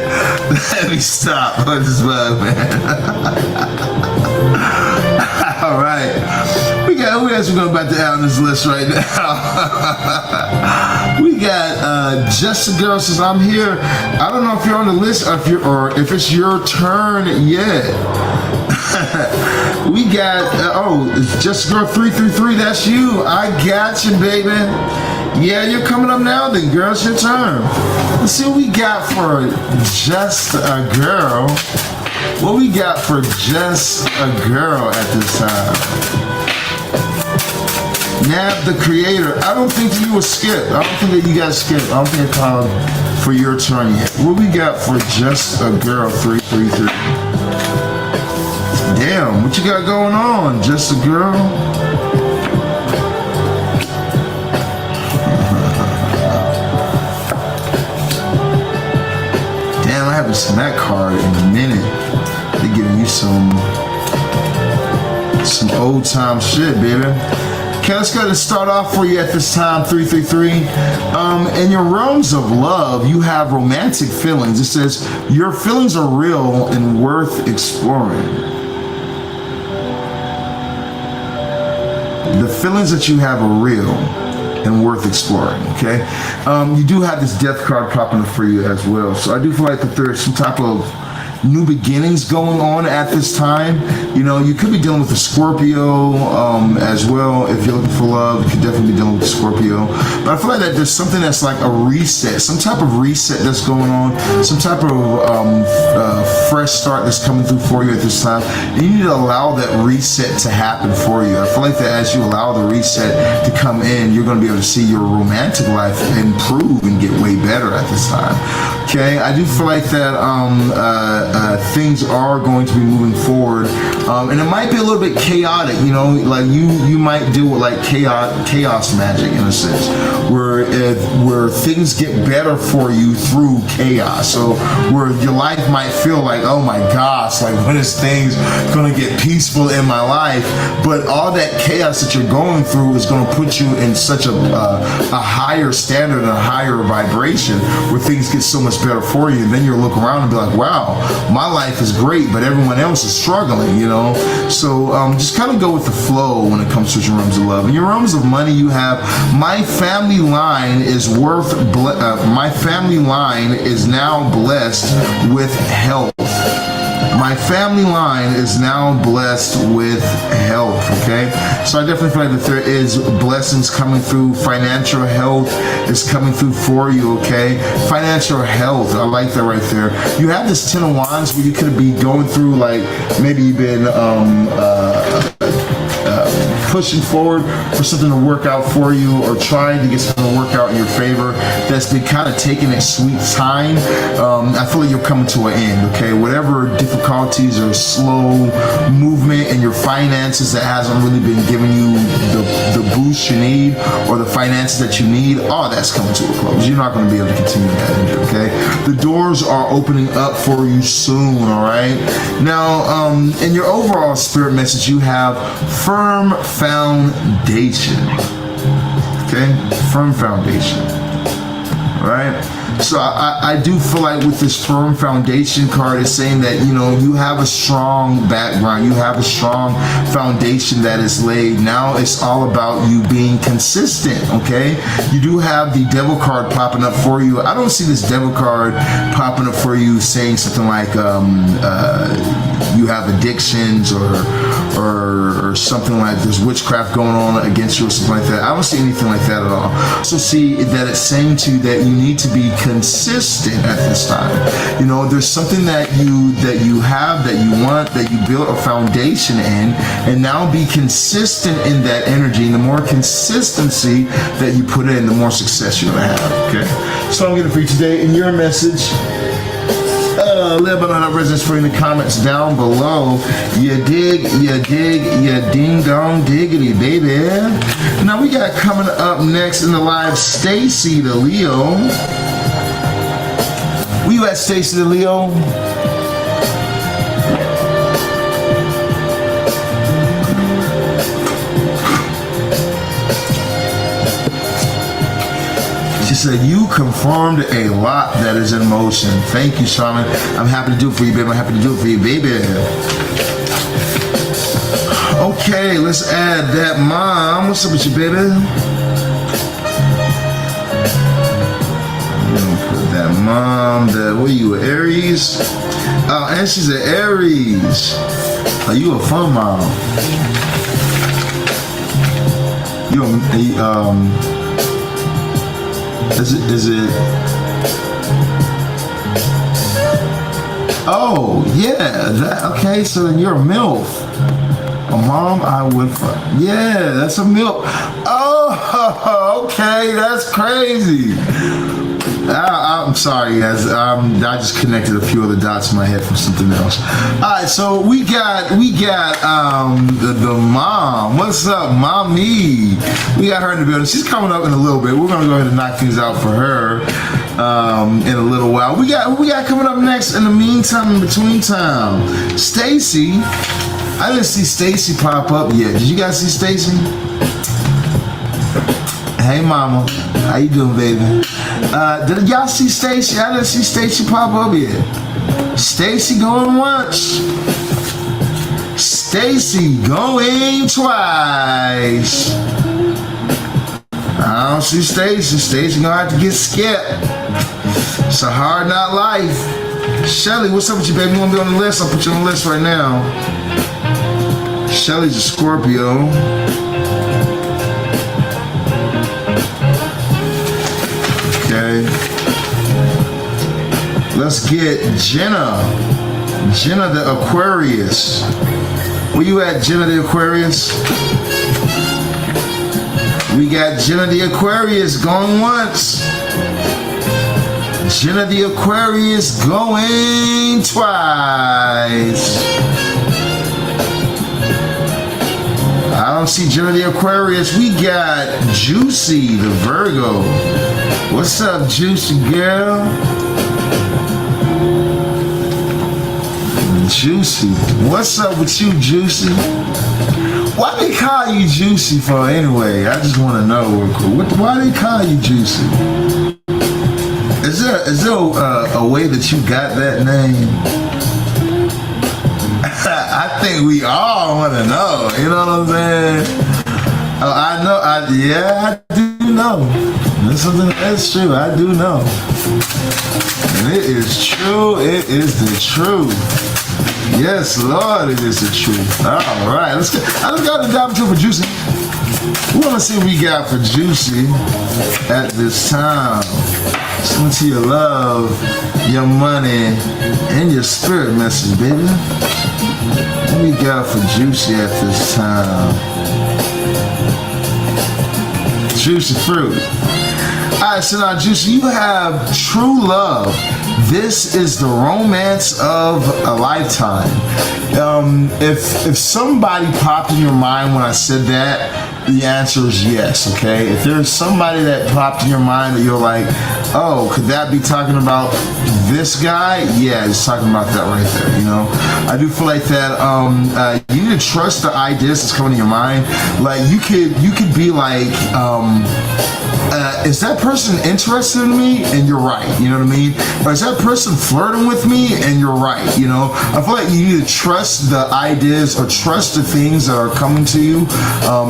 Speaker 1: Let me stop on this bug, man. All right. Who else we going about to add on this list right now? We got Just a Girl says, I'm here. I don't know if you're on the list or if it's your turn yet. We got, it's Just a Girl 333. That's you. I got you, baby. Yeah, you're coming up now then, girl. It's your turn. Let's see what we got for Just a Girl. What we got for Just a Girl at this time? Nab the Creator. I don't think that you will skip. I don't think that you guys skip. I don't think it called for your turn yet. What we got for Just a Girl 333? Damn, what you got going on, Just a Girl? Damn, I haven't seen that card in a minute. They're giving you some old time shit, baby. Okay, let's go ahead and start off for you at this time, 333. In your realms of love, you have romantic feelings. It says, your feelings are real and worth exploring. The feelings that you have are real and worth exploring, okay? You do have this death card popping up for you as well. So I do feel like that there's some type of new beginnings going on at this time. You know, you could be dealing with a Scorpio as well. If you're looking for love, you could definitely be dealing with a Scorpio. But I feel like that there's something that's like a reset, some type of reset that's going on, some type of fresh start that's coming through for you at this time. And you need to allow that reset to happen for you. I feel like that as you allow the reset to come in, you're going to be able to see your romantic life improve and get way better at this time. Okay, I do feel like that things are going to be moving forward, and it might be a little bit chaotic. You know, like you might deal with like chaos magic in a sense, where things get better for you through chaos. So where your life might feel like, oh my gosh, like when is things going to get peaceful in my life? But all that chaos that you're going through is going to put you in such a higher standard and a higher vibration where things get so much better for you. And then you'll look around and be like, wow, my life is great, but everyone else is struggling, you know? So just kind of go with the flow when it comes to your realms of love. In your realms of money, you have, my family line is now blessed with health. My family line is now blessed with health, okay? So I definitely feel like that there is blessings coming through. Financial health is coming through for you, okay? Financial health, I like that right there. You have this 10 of Wands where you could be going through, like, maybe you've been pushing forward for something to work out for you, or trying to get something to work out in your favor that's been kind of taking its sweet time. I feel like you're coming to an end, okay? Whatever difficulties or slow movement in your finances that hasn't really been giving you the boost you need, or the finances that you need, all that's coming to a close. You're not going to be able to continue that, okay? The doors are opening up for you soon, all right? Now, in your overall spirit message, you have firm foundation, okay? Firm foundation, all right? So I do feel like with this firm foundation card, it's saying that, you know, you have a strong background, you have a strong foundation that is laid. Now it's all about you being consistent, okay? You do have the devil card popping up for you. I don't see this devil card popping up for you saying something like you have addictions or or something like there's witchcraft going on against you or something like that. I don't see anything like that at all. I also see that it's saying to you that you need to be consistent at this time. You know, there's something that you have, that you want, that you build a foundation in, and now be consistent in that energy. And the more consistency that you put in, the more success you're gonna have. Okay, so I'm getting for you today in your message. Let me know how that resonates for you in the comments down below. You dig, you ding dong diggity, baby. Now we got coming up next in the live Stacy the Leo. Where you at, Stacy the Leo? She said, you confirmed a lot that is in motion. Thank you, Shaman. I'm happy to do it for you, baby. I'm happy to do it for you, baby. Okay, let's add that mom. What's up with you, baby? Put that mom, what are you, Aries? Oh, and she's an Aries. Are you a fun mom? Is it? Oh, yeah. Okay, so then you're a MILF. A mom, I would. Yeah, that's a MILF. Oh, okay, that's crazy. I'm sorry, guys. I just connected a few other dots in my head from something else. All right, so we got the mom. What's up, mommy? We got her in the building. She's coming up in a little bit. We're gonna go ahead and knock things out for her in a little while. We got coming up next. In the meantime, in between time, Stacy. I didn't see Stacy pop up yet. Did you guys see Stacy? Hey, mama. How you doing, baby? Did y'all see Stacy? I didn't see Stacy pop up yet. Stacy going once. Stacy going twice. I don't see Stacy. Stacy gonna have to get skipped. It's a hard knock life. Shelly, what's up with you, baby? You wanna be on the list? I'll put you on the list right now. Shelly's a Scorpio. Okay. Let's get Jenna. Jenna the Aquarius. Where you at, Jenna the Aquarius? We got Jenna the Aquarius going once. Jenna the Aquarius going twice. I don't see Jenna the Aquarius. We got Juicy the Virgo. What's up, Juicy girl? Juicy. What's up with you, Juicy? Why they call you Juicy for anyway? I just want to know. Why they call you Juicy? Is there a way that you got that name? I think we all want to know. You know what I'm saying? Oh, I know. I do know. That's true. I do know. And it is true. It is the truth. Yes, Lord, it is the truth. All right, let's get. I just got to dive into for Juicy. We want to see what we got for Juicy at this time. Listen to your love, your money, and your spirit message, baby. What we got for Juicy at this time? Juicy fruit. Alright, so now Juicy, you have true love. This is the romance of a lifetime. If somebody popped in your mind when I said that, the answer is yes, okay? If there's somebody that popped in your mind that you're like, oh, could that be talking about this guy? Yeah, it's talking about that right there, you know? I do feel like that you need to trust the ideas that's coming to your mind. Like you could be like is that person interested in me? And you're right, you know what I mean? Or is that person flirting with me? And you're right, you know? I feel like you need to trust the ideas or trust the things that are coming to you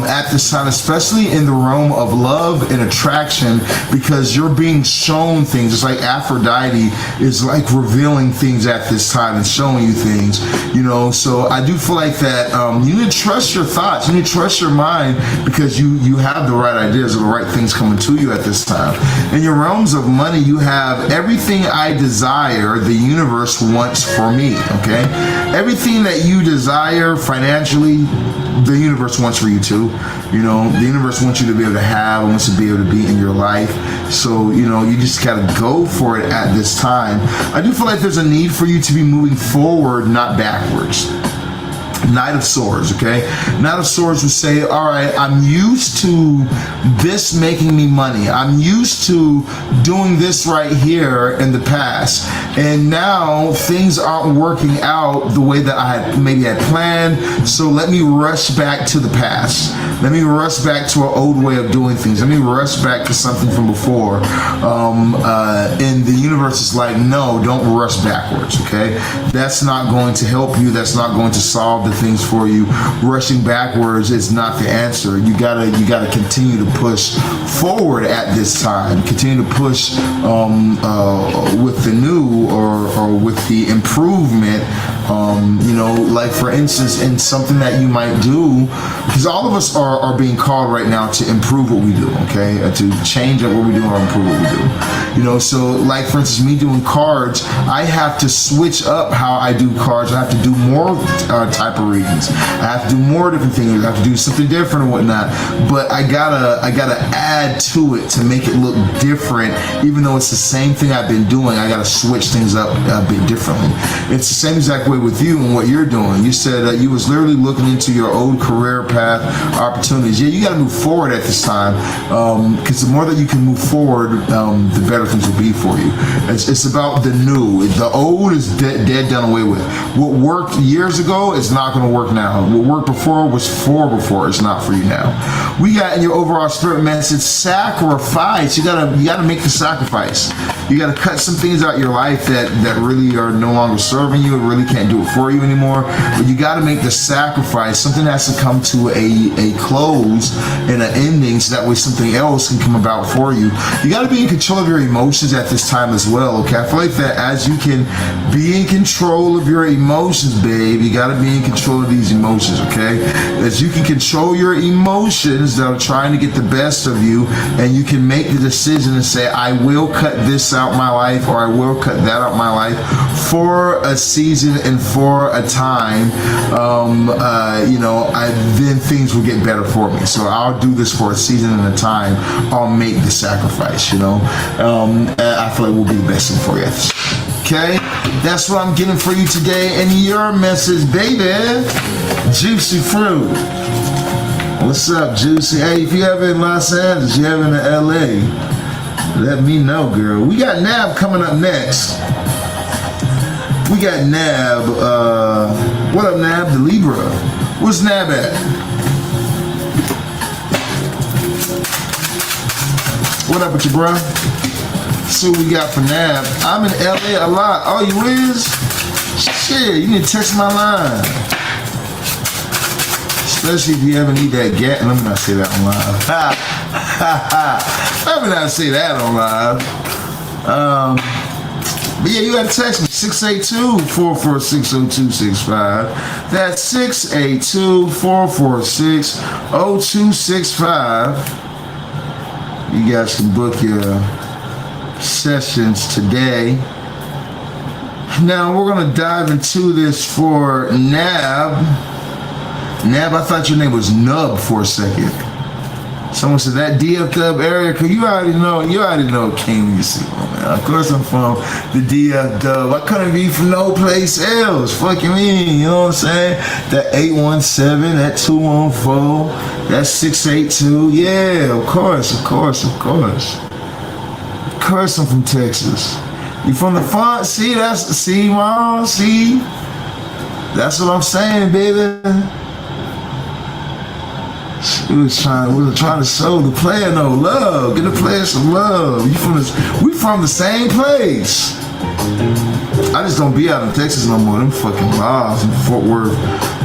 Speaker 1: at this time, especially in the realm of love and attraction, because you're being shown things. It's like Aphrodite is like revealing things at this time and showing you things, you know? So I do feel like that you need to trust your thoughts, you need to trust your mind, because you have the right ideas or the right things coming to you at this time. In your realms of money, you have everything I desire, the universe wants for me, okay? Everything that you desire financially, the universe wants for you too. You know, the universe wants you to be able to have, wants to be able to be in your life. So, you know, you just gotta go for it at this time. I do feel like there's a need for you to be moving forward, not backwards. Knight of Swords, okay? Knight of Swords would say, all right, I'm used to this making me money. I'm used to doing this right here in the past. And now things aren't working out the way that I had maybe had planned. So let me rush back to the past. Let me rush back to an old way of doing things. Let me rush back to something from before. And the universe is like, no, don't rush backwards, okay? That's not going to help you. That's not going to solve the things for you. Rushing backwards is not the answer. You gotta continue to push forward at this time. Continue to push with the new or with the improvement. You know, like for instance, in something that you might do, because all of us are being called right now to improve what we do, okay? To change up what we do or improve what we do. You know, so like for instance, me doing cards, I have to switch up how I do cards. I have to do more type of readings. I have to do more different things. I have to do something different and whatnot. But I gotta add to it to make it look different, even though it's the same thing I've been doing. I gotta switch things up a bit differently. It's the same exact way with you and what you're doing. You said that you was literally looking into your old career path opportunities. Yeah, you got to move forward at this time, because the more that you can move forward, the better things will be for you. It's about the new. The old is dead done away with. What worked years ago is not going to work now. What worked before was for before. It's not for you now. We got in your overall spirit message, sacrifice. You gotta make the sacrifice. You gotta cut some things out of your life that really are no longer serving you. It really can't do it for you anymore. But you gotta make the sacrifice. Something has to come to a close and an ending, so that way something else can come about for you. You gotta be in control of your emotions at this time as well, okay? I feel like that as you can be in control of your emotions, babe, you gotta be in control of these emotions, okay? As you can control your emotions that are trying to get the best of you, and you can make the decision and say, I will cut this out my life, or I will cut that out my life for a season and for a time, you know, then things will get better for me. So I'll do this for a season and a time. I'll make the sacrifice, you know. I feel like will be the best thing for you. Okay, that's what I'm getting for you today. And your message, baby, Juicy Fruit. What's up, Juicy? Hey, if you have in Los Angeles, you have in LA, let me know, girl. We got Nab coming up next. We got Nab. What up, Nab? The Libra. Where's Nab at? What up with you, bro? See what we got for Nab. I'm in LA a lot. Oh, you is? Shit, you need to text my line. Especially if you ever need that gas. Let me not say that on live. Let me not say that on live. But yeah, you gotta text me 682-446-0265. That's 682-446-0265. You guys can book your sessions today. Now we're gonna dive into this for Nab. Nab, I thought your name was Nub for a second. Someone said that DF Dub area, cause you already know King when you see one, man. Of course I'm from the DF Dub. I couldn't be from no place else. Fucking me, you know what I'm saying? That 817, that 214, that 682. Yeah, of course. Of course I'm from Texas. You from the font? See, Mom, see? That's what I'm saying, baby. We was trying to show the player no love. Get the player some love. We from the same place. I just don't be out in Texas no more. Them fucking laws in Fort Worth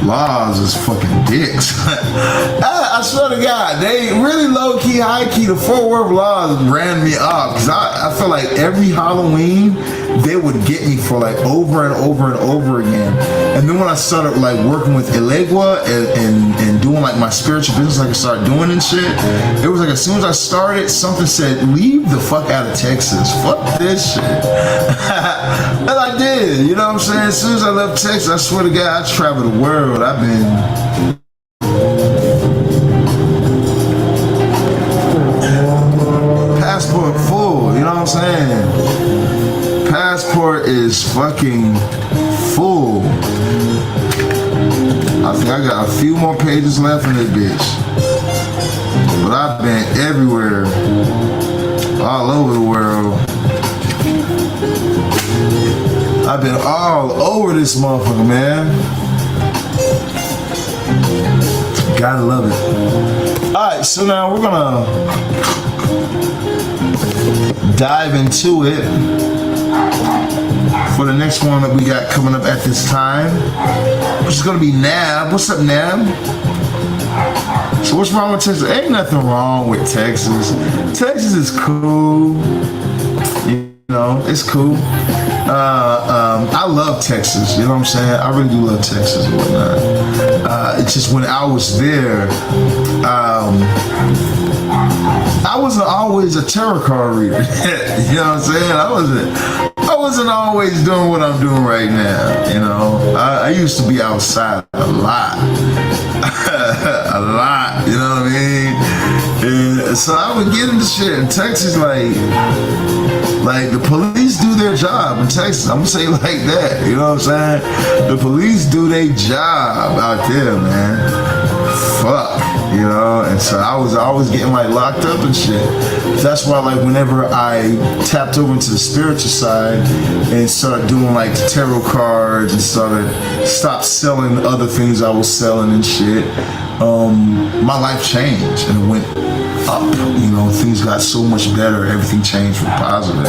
Speaker 1: laws is fucking dicks. I swear to God, they really low key, high key. The Fort Worth laws ran me off because I feel like every Halloween they would get me for like over and over and over again. And then when I started like working with Elegua and doing like my spiritual business, like I started doing and shit, it was like as soon as I started, something said, leave the fuck out of Texas. Fuck this shit. And I did, you know what I'm saying? As soon as I left Texas, I swear to God, I traveled the world. I've been passport full, you know what I'm saying? Passport is fucking full. I think I got a few more pages left in this bitch. But I've been everywhere, all over the world. I've been all over this motherfucker, man. Gotta love it. Alright, so now we're gonna dive into it for the next one that we got coming up at this time, which is gonna be Nab. What's up, Nab? So what's wrong with Texas? Ain't nothing wrong with Texas. Texas is cool. You know, it's cool. I love Texas, you know what I'm saying? I really do love Texas and whatnot. It's just when I was there, I wasn't always a tarot card reader. You know what I'm saying? I wasn't always doing what I'm doing right now, you know? I used to be outside a lot. A lot, you know what I mean? And so I would get into shit in Texas like the police do their job in Texas. I'm gonna say it like that, you know what I'm saying? The police do their job out there, man. Fuck, you know? And so I was always getting like locked up and shit. That's why like whenever I tapped over into the spiritual side and started doing like tarot cards and stopped selling other things I was selling and shit, my life changed and it went up, you know, things got so much better, everything changed for the positive.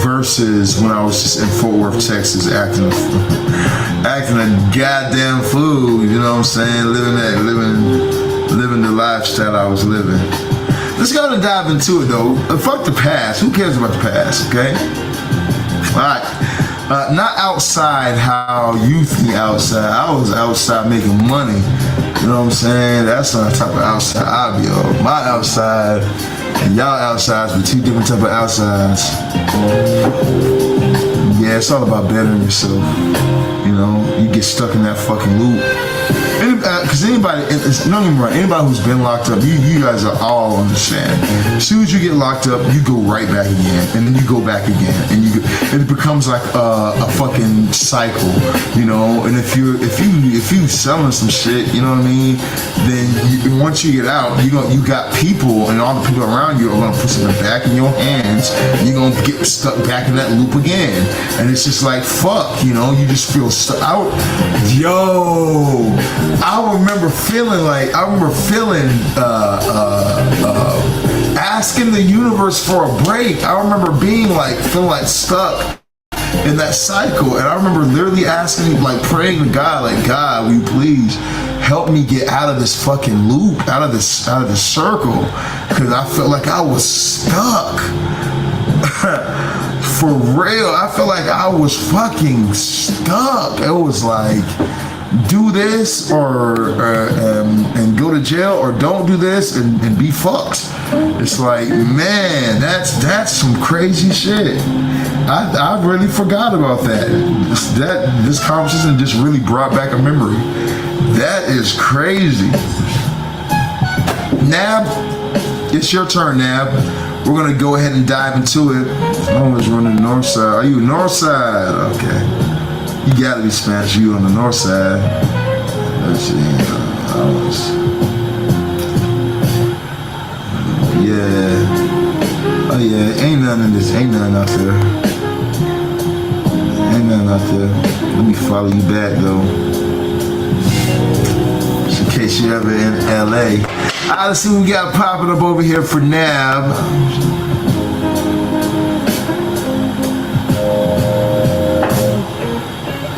Speaker 1: Versus when I was just in Fort Worth, Texas, acting a goddamn fool, you know what I'm saying? Living the lifestyle I was living. Let's go and dive into it though. Fuck the past. Who cares about the past, okay? Alright. Not outside how you think outside. I was outside making money. You know what I'm saying? That's not the type of outside I be on. My outside and y'all outsides be two different type of outsides. Yeah, it's all about bettering yourself. You know, you get stuck in that fucking loop. Because anybody, don't get me wrong, anybody who's been locked up, you guys are all understand. As soon as you get locked up, you go right back again, and then you go back again, and it becomes like a fucking cycle, you know. And if you selling some shit, you know what I mean, then once you get out, you got people, and all the people around you are gonna put something back in your hands, and you're gonna get stuck back in that loop again, and it's just like fuck, you know. You just feel stuck out. Yo, I remember feeling asking the universe for a break. I remember feeling like stuck in that cycle, and I remember literally asking, like praying to God, like, God, will you please help me get out of this fucking loop, out of this circle, because I felt like I was stuck. For real, I felt like I was fucking stuck. It was like, do this and go to jail, or don't do this and be fucked. It's like, man, that's some crazy shit. I really forgot about that. This conversation just really brought back a memory. That is crazy. Nab, it's your turn, Nab. We're gonna go ahead and dive into it. I'm always running the north side. Are you north side? Okay. You gotta be Spanish. You on the north side. Let's see. Yeah. Oh yeah. Ain't nothing in this. Ain't nothing out there. Ain't nothing out there. Let me follow you back though. Just in case you're ever in LA. Alright, let's see what we got popping up over here for Nab.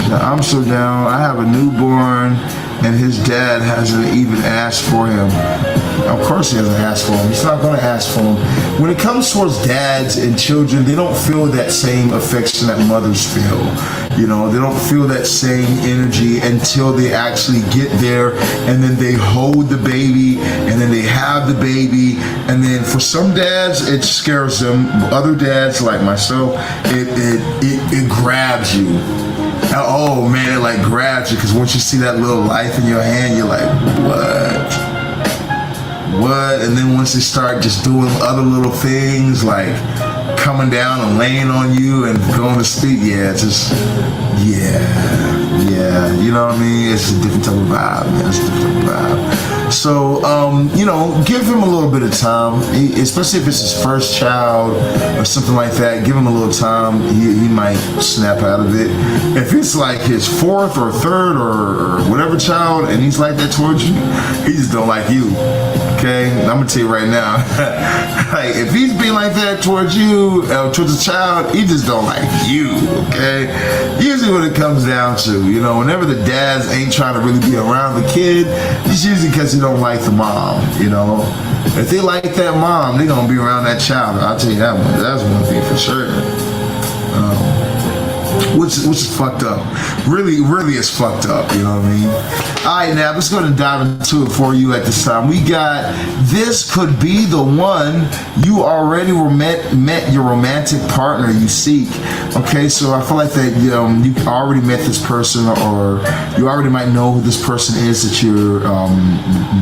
Speaker 1: Now, I'm so down. I have a newborn and his dad hasn't even asked for him. Of course he hasn't asked for him. He's not going to ask for him. When it comes towards dads and children, they don't feel that same affection that mothers feel. You know, they don't feel that same energy until they actually get there, and then they hold the baby, and then they have the baby, and then for some dads it scares them. Other dads like myself, it grabs you. Oh man, it like grabs you, because once you see that little life in your hand, you're like, what? And then once they start just doing other little things like coming down and laying on you and going to sleep, yeah, you know what I mean? It's a different type of vibe, man. It's a different type of vibe. So, you know, give him a little bit of time, especially if it's his first child or something like that. Give him a little time. He might snap out of it. If it's like his fourth or third or whatever child and he's like that towards you, he just don't like you. Okay, I'm gonna tell you right now, like if he's being like that towards you, towards a child, he just don't like you. Okay, usually what it comes down to, you know, whenever the dads ain't trying to really be around the kid, it's usually because they don't like the mom. You know, if they like that mom, they gonna be around that child. I'll tell you that one. That's one thing for sure. Which is fucked up. Really is fucked up, you know what I mean? Alright, now let's go ahead and dive into it for you at this time. We got, this could be the one you already met your romantic partner you seek. Okay, so I feel like that you already met this person, or you already might know who this person is that you're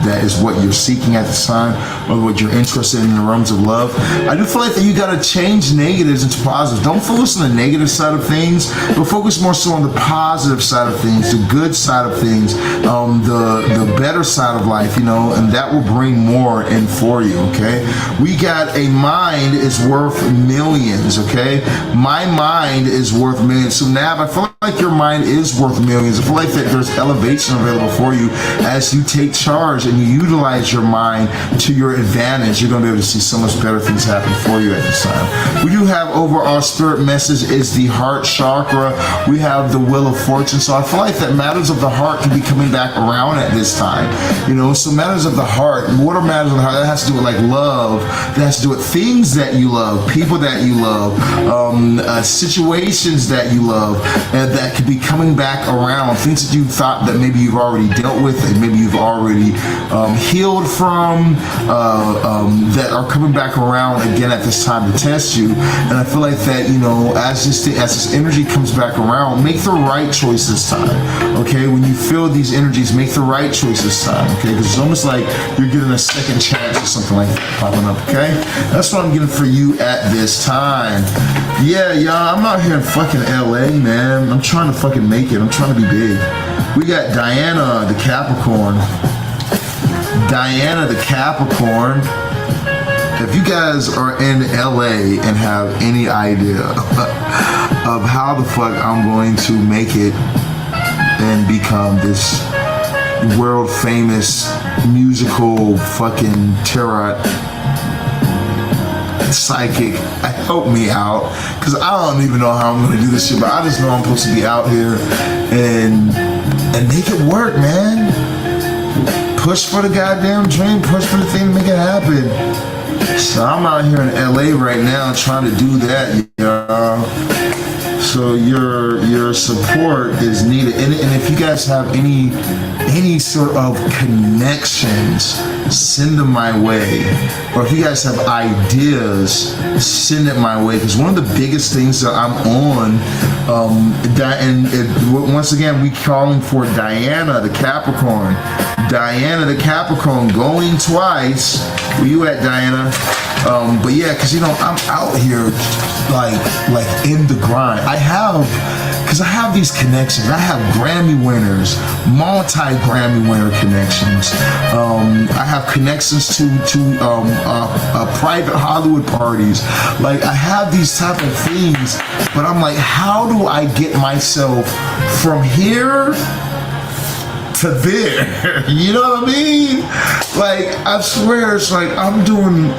Speaker 1: that is what you're seeking at this time, or what you're interested in the realms of love. I do feel like that you gotta change negatives into positives. Don't focus on the negative side of things, but focus more so on the positive side of things, the good side of things, the better side of life, you know, and that will bring more in for you. Okay, we got a mind is worth millions. Okay, my mind is worth millions. So Nab, I feel like your mind is worth millions. I feel like that there's elevation available for you as you take charge and you utilize your mind to your advantage. You're going to be able to see so much better things happen for you at this time. We do have overall spirit message is the heart chakra. We have the wheel of fortune. So I feel like that matters of the heart can be coming back around at this time. You know, so matters of the heart, what are matters of the heart? That has to do with like love. That has to do with things that you love, people that you love, situations that you love, and that could be coming back around. Things that you thought that maybe you've already dealt with and maybe you've already healed from, that are coming back around again at this time to test you. And I feel like that, you know, as this energy comes back around, make the right choice this time. Okay, when you feel these energies, make the right choice this time. Okay, because it's almost like you're getting a second chance or something like that popping up. Okay, that's what I'm getting for you at this time. Yeah, y'all, I'm out here in fucking LA, man. I'm trying to fucking make it. I'm trying to be big. We got Diana the Capricorn. Diana the Capricorn. If you guys are in LA and have any idea of how the fuck I'm going to make it and become this world famous musical fucking tarot psychic, help me out, because I don't even know how I'm gonna do this shit, but I just know I'm supposed to be out here and make it work, man. Push for the goddamn dream, push for the thing to make it happen. So I'm out here in LA right now trying to do that, y'all. So your support is needed, and if you guys have any sort of connections, send them my way. Or if you guys have ideas, send it my way. Because one of the biggest things that I'm on, once again, we calling for Diana the Capricorn. Diana the Capricorn going twice. Where you at, Diana? But yeah, because you know I'm out here like in the grind. I have these connections. I have Grammy winners, multi-Grammy winner connections. I have connections to private Hollywood parties. Like I have these type of things, but I'm like, how do I get myself from here to there. You know what I mean? Like, I swear, it's like I'm doing.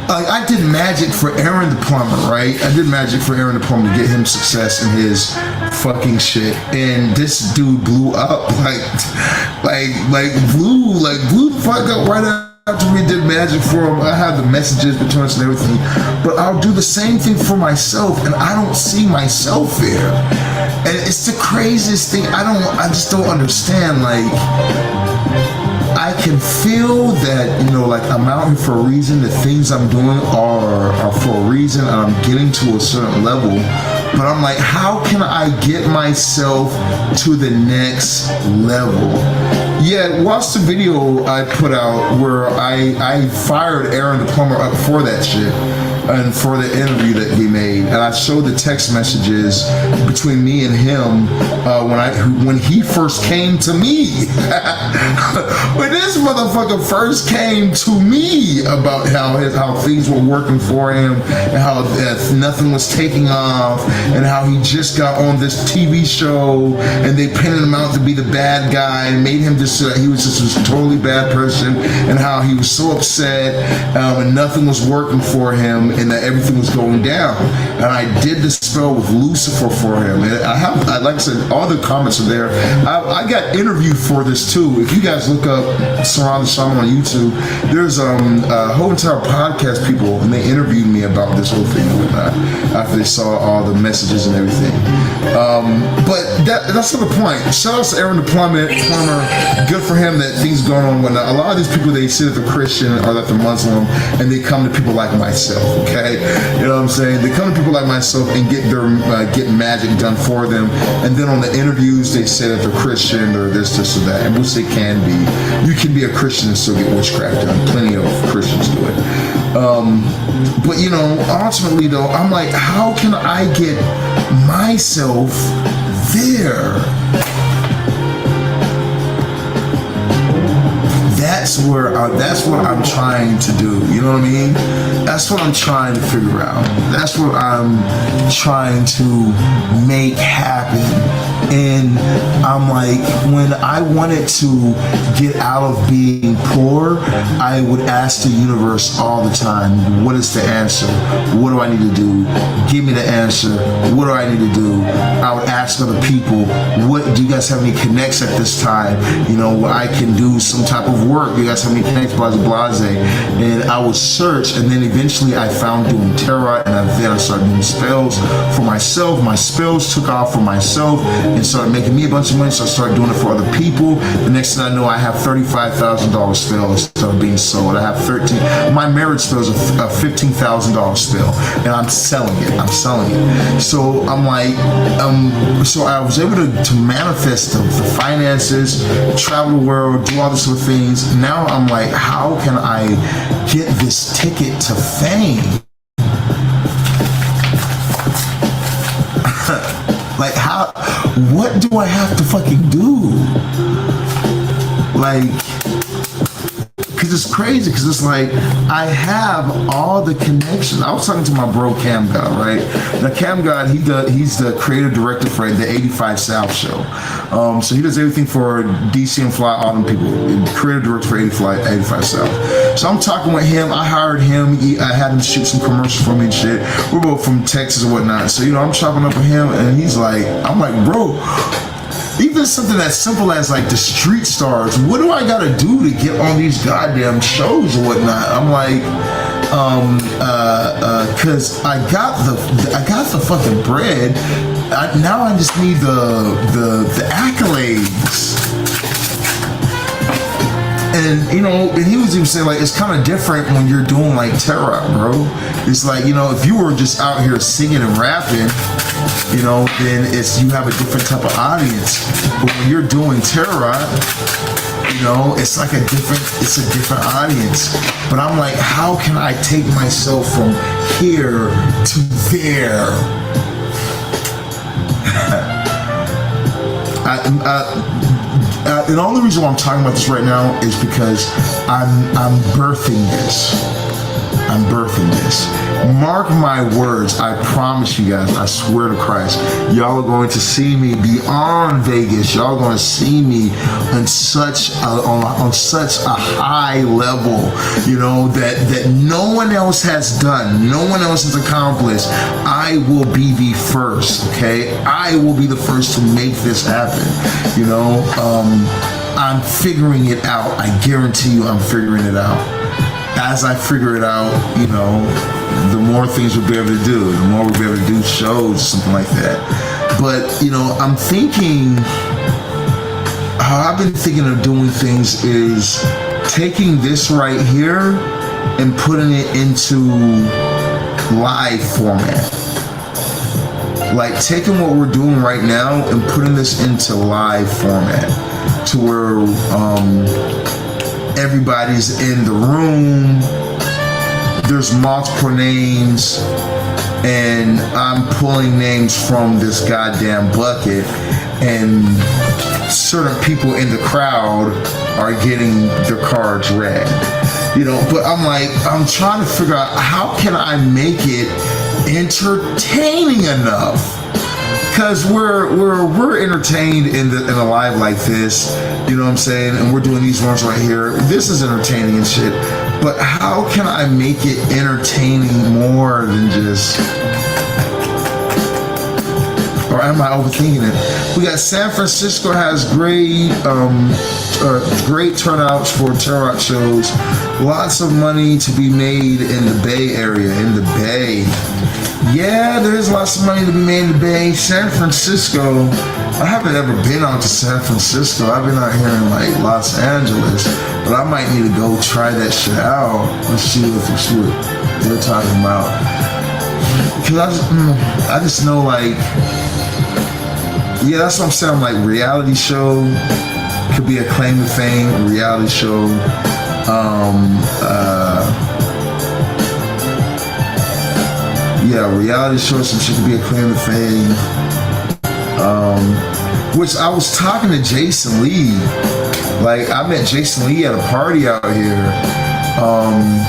Speaker 1: Like, I did magic for Aaron the plumber, right? I did magic for Aaron the plumber to get him success in his fucking shit, and this dude blew up, blew the fuck up right after we did magic for him. I have the messages between us and everything, but I'll do the same thing for myself, and I don't see myself there, and it's the craziest thing. I just don't understand, like. I can feel that, you know, like I'm out here for a reason. The things I'm doing are for a reason, and I'm getting to a certain level. But I'm like, how can I get myself to the next level? Yeah, watch the video I put out where I fired Aaron the plumber up for that shit. And for the interview that we made, and I showed the text messages between me and him when he first came to me. When this motherfucker first came to me about how things were working for him, and how nothing was taking off, and how he just got on this TV show, and they painted him out to be the bad guy, and made him he was just a totally bad person, and how he was so upset, and nothing was working for him, and that everything was going down. And I did the spell with Lucifer for him, and like I said, all the comments are there. I got interviewed for this too. If you guys look up Sirron the Shaman on YouTube, there's a whole entire podcast people, and they interviewed me about this whole thing and whatnot after they saw all the messages and everything. But that's not the point. Shout out to Aaron the plumber. Good for him that things going on and whatnot. A lot of these people, they say that they're Christian or that they're Muslim, and they come to people like myself, okay? You know what I'm saying? They come to people like myself and get magic done for them, and then on the interviews they say that they're Christian or this or that, and which they can be. You can be a Christian and still get witchcraft done. Plenty of Christians do it. But you know, ultimately though, I'm like, how can I get myself there? That's what I'm trying to do. You know what I mean? That's what I'm trying to figure out. That's what I'm trying to make happen. And I'm like, when I wanted to get out of being poor, I would ask the universe all the time, what is the answer? What do I need to do? Give me the answer. What do I need to do? I would ask other people, what do you guys have any connects at this time? You know, where I can do some type of work. You guys have any connects, blase. And I would search, and then eventually I found doing tarot, and then I started doing spells for myself. My spells took off for myself and started making me a bunch of money, so I started doing it for other people. The next thing I know, I have $35,000 spells that are being sold. I have my marriage spell is a $15,000 spell, and I'm selling it. So I'm like, so I was able to manifest the finances, travel the world, do all this sort of things. Now I'm like, how can I get this ticket to fame? Like, what do I have to fucking do? Like, because it's crazy, because it's like, I have all the connections. I was talking to my bro Cam God, right? Now Cam God, he's the creative director for the 85 South show. So he does everything for DC and Fly, all them people. Creative director for 85 South. So I'm talking with him. I hired him. I had him shoot some commercials for me and shit. We're both from Texas and whatnot. So, you know, I'm chopping up with him, and he's like, I'm like, bro, even something as simple as like the street stars, what do I gotta do to get on these goddamn shows and whatnot? I'm like, cause I got the fucking bread. Now I just need the accolades. And you know, and he was even saying like, it's kind of different when you're doing like tarot, bro. It's like, you know, if you were just out here singing and rapping, you know, then you have a different type of audience. But when you're doing tarot, you know, it's a different audience. But I'm like, how can I take myself from here to there? And the only reason why I'm talking about this right now is because I'm birthing this. I'm birthing this. Mark my words. I promise you guys, I swear to Christ, y'all are going to see me beyond Vegas. Y'all are going to see me on such a high level, you know, that no one else has done, no one else has accomplished. I will be the first, okay? I will be the first to make this happen, you know? I'm figuring it out. I guarantee you I'm figuring it out. As I figure it out, you know, the more things we'll be able to do, the more we'll be able to do shows, something like that. But, you know, I'm thinking, how I've been thinking of doing things is taking this right here and putting it into live format. Like taking what we're doing right now and putting this into live format to where, everybody's in the room, there's multiple names, and I'm pulling names from this goddamn bucket, and certain people in the crowd are getting their cards read, you know. But I'm trying to figure out how can I make it entertaining enough. Because we're entertained in a live like this, you know what I'm saying? And we're doing these ones right here. This is entertaining and shit. But how can I make it entertaining more than just... Or am I overthinking it? We got San Francisco has great turnouts for tarot shows. Lots of money to be made in the Bay Area, in the Bay. Yeah, there's lots of money to be made in the Bay. San Francisco, I haven't ever been out to San Francisco. I've been out here in like Los Angeles, but I might need to go try that shit out. Let's see what they're talking about. Cause I just know, like, yeah, that's what I'm saying. Like, reality show could be a claim to fame. A reality show. Yeah, reality show, some shit could be a claim to fame. Which I was talking to Jason Lee. Like, I met Jason Lee at a party out here.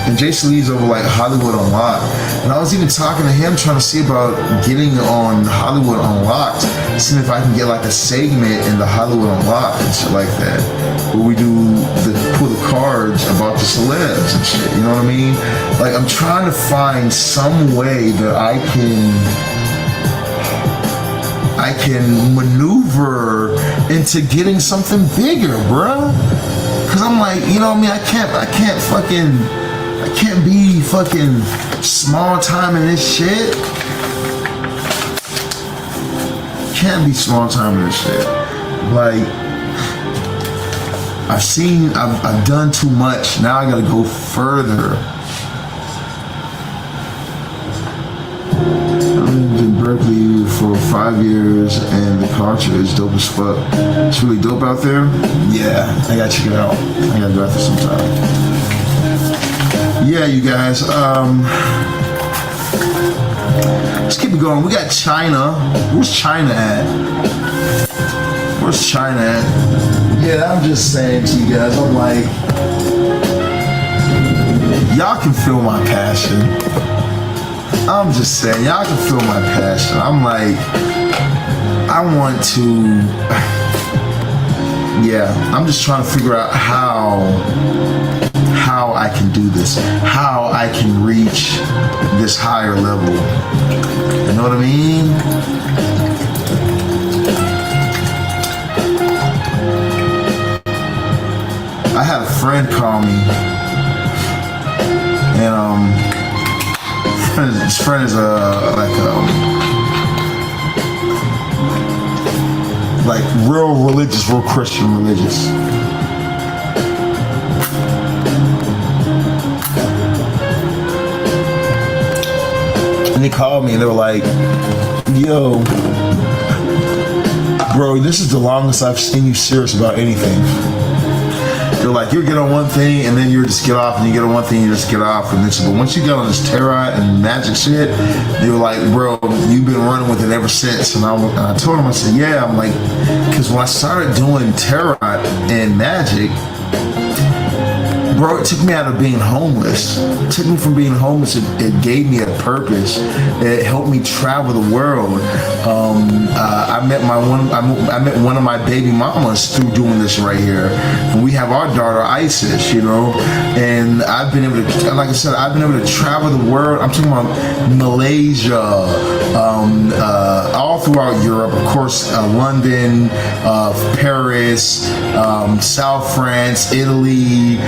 Speaker 1: And Jason Lee's over like Hollywood Unlocked. And I was even talking to him, trying to see about getting on Hollywood Unlocked, seeing if I can get like a segment in the Hollywood Unlocked and shit like that, where we pull the cards about the celebs and shit, you know what I mean? Like, I'm trying to find some way that I can maneuver into getting something bigger, bruh. Cause I'm like, you know what I mean? I can't be fucking small time in this shit. Can't be small time in this shit. Like, I've done too much. Now I gotta go further. I've been in Berkeley for 5 years and the culture is dope as fuck. It's really dope out there. Yeah, I gotta check it out. I gotta go out there sometime. Yeah, you guys, let's keep it going. We got China. Where's China at? Where's China at? Yeah, I'm just saying to you guys, I'm like, y'all can feel my passion. I'm just saying, y'all can feel my passion. I'm like, I want to, yeah, I'm just trying to figure out how I can do this, how I can reach this higher level. You know what I mean? I had a friend call me, and his friend is like real religious, real Christian religious. And they called me and they were like, yo, bro, this is the longest I've seen you serious about anything. They're like, you get on one thing and then you just get off, and you get on one thing and you just get off. And this, but once you get on this tarot and magic shit, they were like, bro, you've been running with it ever since. And I told him, I said, yeah. I'm like, because when I started doing tarot and magic, bro, it took me out of being homeless. It took me from being homeless. It gave me a purpose. It helped me travel the world. I met one of my baby mamas through doing this right here, and we have our daughter Isis, you know. And I've been able to, like I said, I've been able to travel the world. I'm talking about Malaysia, all throughout Europe, of course, London, Paris, South France, Italy,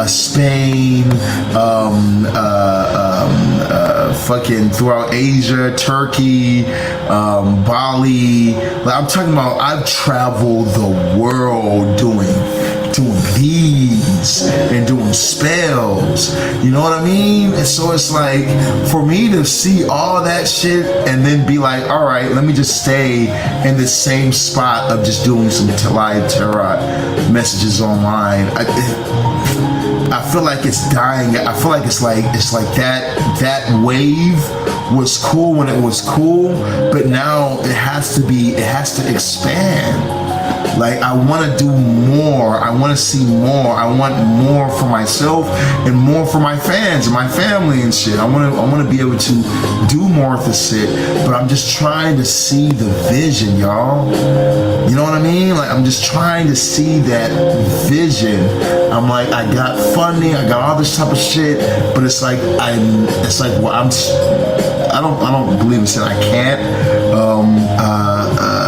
Speaker 1: Spain, fucking throughout Asia, Turkey, Bali. Like, I'm talking about, I've traveled the world doing beads and doing spells, you know what I mean? And so it's like, for me to see all that shit and then be like, all right, let me just stay in the same spot of just doing some live tarot messages online. I feel like it's dying. I feel like it's like that wave was cool when it was cool, but now it has to expand. Like, I want to do more. I want to see more. I want more for myself and more for my fans and my family and shit. I want to be able to do more of the shit, but I'm just trying to see the vision, y'all. You know what I mean? Like, I'm just trying to see that vision. I'm like, I got funding, I got all this type of shit, but it's like, I don't believe in saying I can't.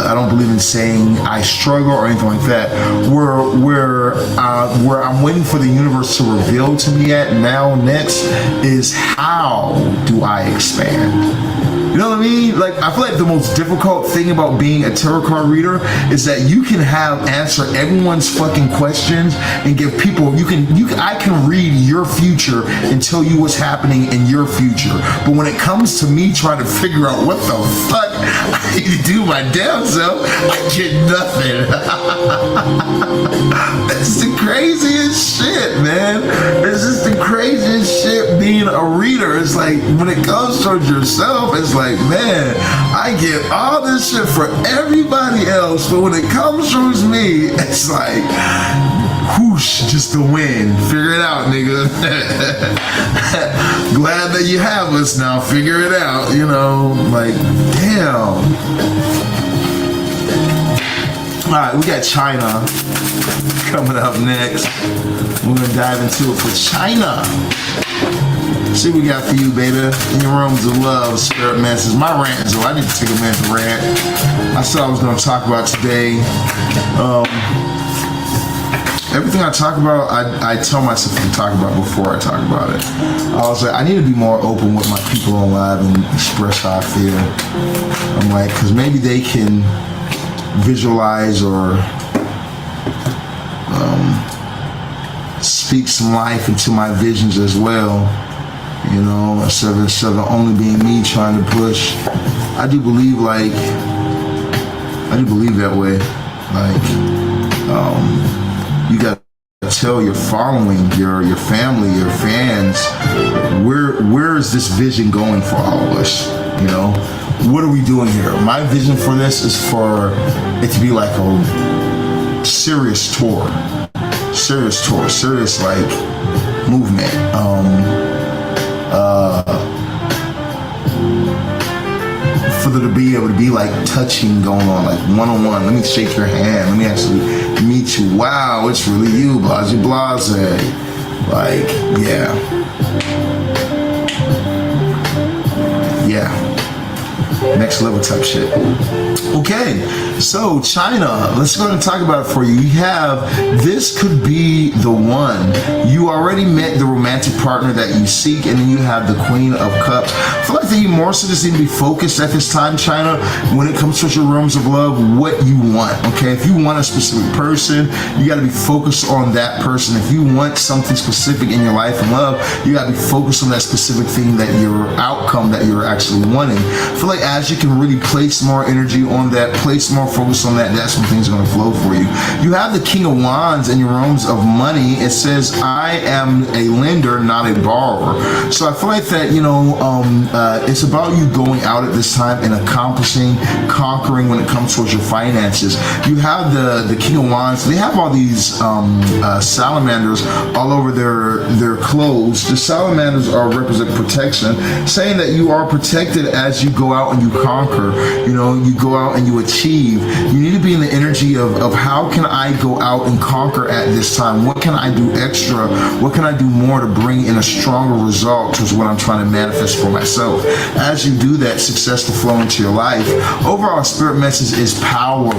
Speaker 1: I don't believe in saying I struggle or anything like that. Where I'm waiting for the universe to reveal to me at next is, how do I expand? You know what I mean? Like, I feel like the most difficult thing about being a tarot card reader is that you can answer everyone's fucking questions and give people, I can read your future and tell you what's happening in your future. But when it comes to me trying to figure out what the fuck I need to do my damn self, I get nothing. That's the craziest shit, man. It's just the craziest shit being a reader. It's like, when it comes towards yourself, it's like, man, I get all this shit for everybody else, but when it comes towards me, it's like, whoosh, just the wind. Figure it out, nigga. Glad that you have us now. Figure it out, you know, like, damn. All right, we got China coming up next. We're gonna dive into it for China. See what we got for you, baby. In your rooms of love, spirit messages. My rant is over. I need to take a minute to rant. I said I was going to talk about today. Everything I talk about, I tell myself to talk about before I talk about it. I was like, I need to be more open with my people on live and express how I feel. I'm like, because maybe they can visualize or speak some life into my visions as well. You know, instead of only being me trying to push. I do believe that way. Like, you got to tell your following, your family, your fans, where is this vision going for all of us? You know, what are we doing here? My vision for this is for it to be like a serious tour, serious like movement. For there to be able to be like touching going on, like one-on-one. Let me shake your hand. Let me actually meet you. Wow, it's really you, blase blase. Like, yeah. Next level type shit. Okay, so China, let's go ahead and talk about it for you. You have, this could be the one. You already met the romantic partner that you seek, and then you have the Queen of Cups. I feel like that you more so just need to be focused at this time, China, when it comes to your rooms of love, what you want, okay? If you want a specific person, you gotta be focused on that person. If you want something specific in your life and love, you gotta be focused on that specific thing, that your outcome that you're actually wanting. I feel like as you can really place more energy on that, place more focus on that, that's when things are going to flow for you. You have the King of Wands in your realms of money. It says, I am a lender, not a borrower. So I feel like that, you know, it's about you going out at this time and accomplishing, conquering when it comes towards your finances. You have the King of Wands. They have all these salamanders all over their clothes. The salamanders represent protection, saying that you are protected as you go out and you conquer. You know, you go out and you achieve. You need to be in the energy of how can I go out and conquer at this time? What can I do extra? What can I do more to bring in a stronger result towards what I'm trying to manifest for myself? As you do that, success will flow into your life. Overall, spirit message is power.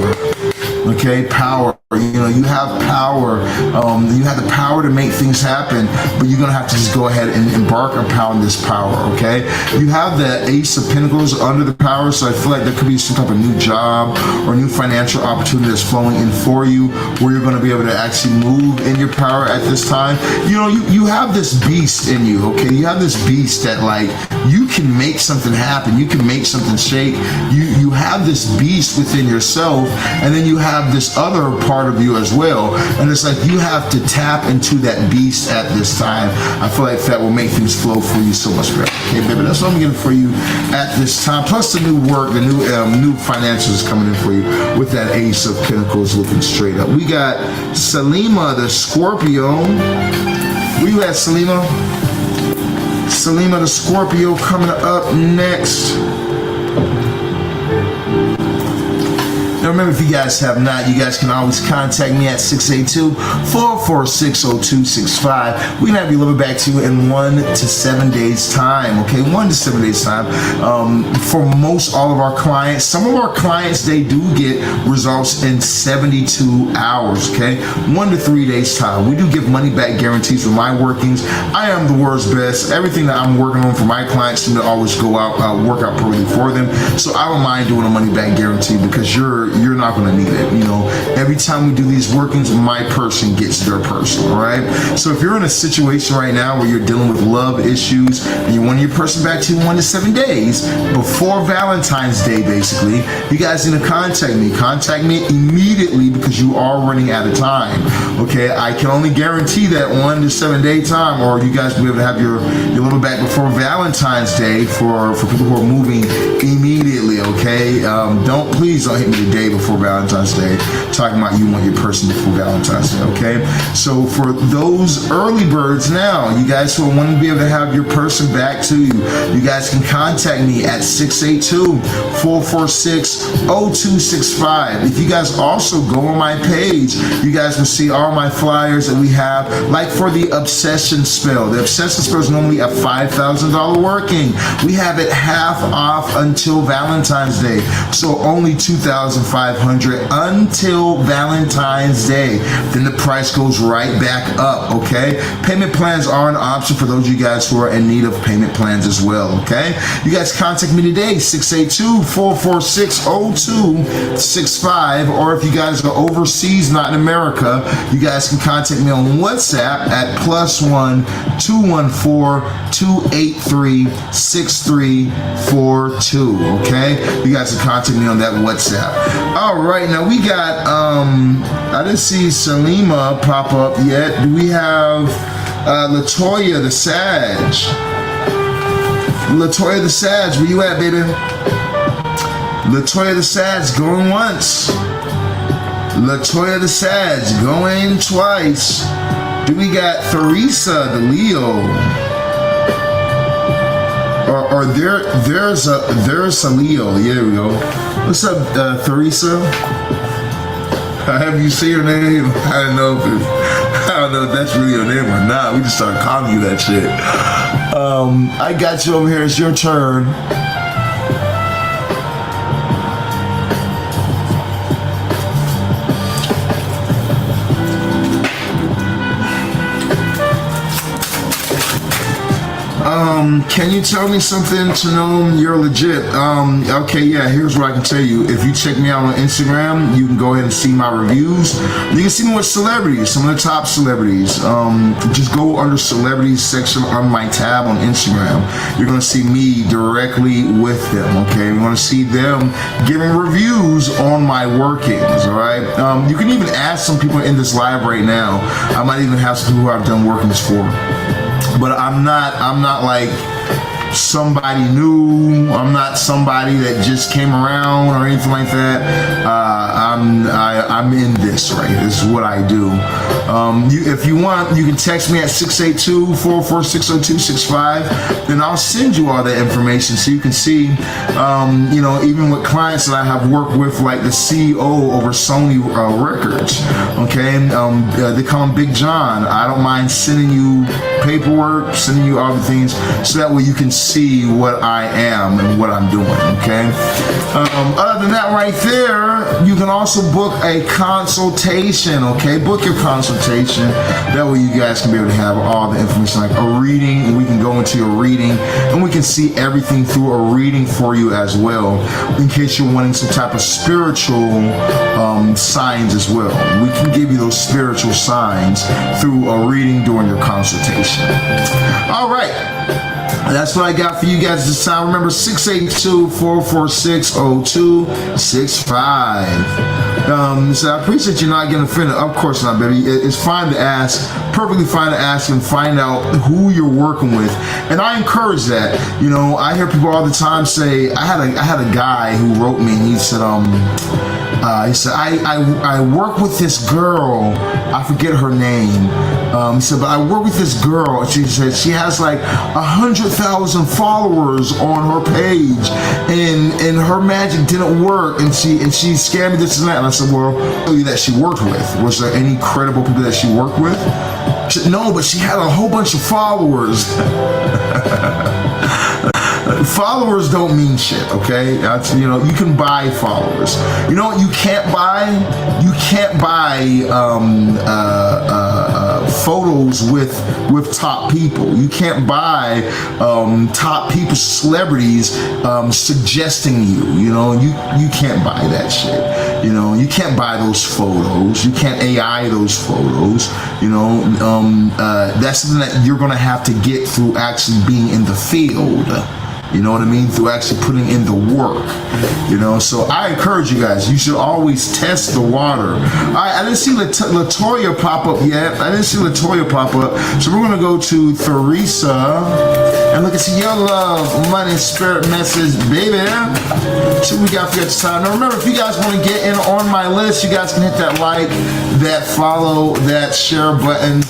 Speaker 1: Okay, power. You know, you have power. You have the power to make things happen, but you're gonna have to just go ahead and embark upon this power. Okay, you have the Ace of Pentacles under the power, so I feel like there could be some type of new job or new financial opportunity that's flowing in for you, where you're gonna be able to actually move in your power at this time. You know, you have this beast in you. Okay, you have this beast that, like, you can make something happen. You can make something shake. You have this beast within yourself, and then you have this other part of you as well, and it's like you have to tap into that beast at this time. I feel like that will make things flow for you so much better. Okay, baby, that's what I'm getting for you at this time. Plus the new work, the new financials is coming in for you with that Ace of Pentacles looking straight up. We got Selima, the Scorpio. Where you at, Selima? Selima, the Scorpio, coming up next. Now remember, if you guys have not, you guys can always contact me at 682-446-0265. We can have you delivered back to you in 1 to 7 days time. Okay, 1 to 7 days time. For most all of our clients, some of our clients, they do get results in 72 hours. Okay, 1 to 3 days time. We do give money back guarantees with my workings. I am the world's best. Everything that I'm working on for my clients seem to always go out, work out perfectly for them. So I don't mind doing a money back guarantee, because you're not going to need it. You know, every time we do these workings, my person gets their person. All right. So if you're in a situation right now where you're dealing with love issues and you want your person back to you in 1 to 7 days before Valentine's Day, basically, you guys need to contact me. Contact me immediately, because you are running out of time. Okay, I can only guarantee that 1 to 7 day time, or you guys will be able to have your little back before Valentine's Day for people who are moving immediately. Okay, please don't hit me the day before Valentine's Day talking about you want your person before Valentine's Day. Okay, so for those early birds now, you guys who want to be able to have your person back to you, you guys can contact me at 682-446-0265. If you guys also go on my page, you guys will see all my flyers that we have, like for the Obsession Spell. The Obsession Spell is normally a $5,000 working. We have it half off until Valentine's Day, so only $2,500 until Valentine's Day. Then the price goes right back up. Okay, payment plans are an option for those of you guys who are in need of payment plans as well. Okay, you guys contact me today, 682-446-0265, or if you guys are overseas, not in America, you guys can contact me on WhatsApp at +1 214 283 6342. Okay, you guys can contact me on that WhatsApp. All right, now we got I didn't see Selima pop up yet. Do we have Latoya the Sag? Latoya the Sag, where you at, baby? Latoya the Sag going once. Latoya the Sag going twice. Do we got Theresa the Leo? Or there's a Leo. Yeah, there we go. What's up, Theresa? Have you seen her name? I don't know if that's really your name or not. We just started calling you that shit. I got you over here. It's your turn. Can you tell me something to know you're legit? Okay, yeah, here's what I can tell you. If you check me out on Instagram, you can go ahead and see my reviews. You can see me with celebrities, some of the top celebrities. Just go under celebrities section on my tab on Instagram. You're gonna see me directly with them, okay? You're gonna see them giving reviews on my workings, all right? You can even ask some people in this live right now. I might even have some people who I've done workings for. But I'm not like somebody new. I'm not somebody that just came around or anything like that. I'm in this, right? This is what I do. If you want, you can text me at 682-446-0265, then I'll send you all that information so you can see, you know, even with clients that I have worked with, like the CEO over Sony Records, okay? They call him Big John. I don't mind sending you paperwork, sending you all the things, so that way you can see what I am and what I'm doing, okay? Other than that right there, you can also book a consultation, okay? Book your consultation. That way you guys can be able to have all the information, like a reading, and we can go into your reading, and we can see everything through a reading for you as well, in case you're wanting some type of spiritual signs as well. We can give you those spiritual signs through a reading during your consultation. All right. That's what I got for you guys this time. Remember, 682-446-0265. So I appreciate you not getting offended. Of course not, baby. It's fine to ask, perfectly fine to ask and find out who you're working with. And I encourage that. You know, I hear people all the time say, I had a guy who wrote me and he said, I work with this girl, I forget her name. He said, but I work with this girl. She said she has like 100,000 followers on her page, and her magic didn't work, and she scammed me this and that. And I said, well, tell you that she worked with. Was there any credible people that she worked with? She said, no, but she had a whole bunch of followers. Followers don't mean shit, okay? You know, you can buy followers. You know what you can't buy? You can't buy photos with top people. You can't buy top people, celebrities suggesting you. You know, you can't buy that shit. You know, you can't buy those photos. You can't AI those photos. You know, that's something that you're gonna have to get through actually being in the field. You know what I mean? Through actually putting in the work. You know, so I encourage you guys, you should always test the water. I didn't see Latoya pop up yet. So we're going to go to Theresa and look and see your Love.Money.Spirit message, baby. See what we got for you this time. Now remember, if you guys want to get in on my list, you guys can hit that like, that follow, that share button.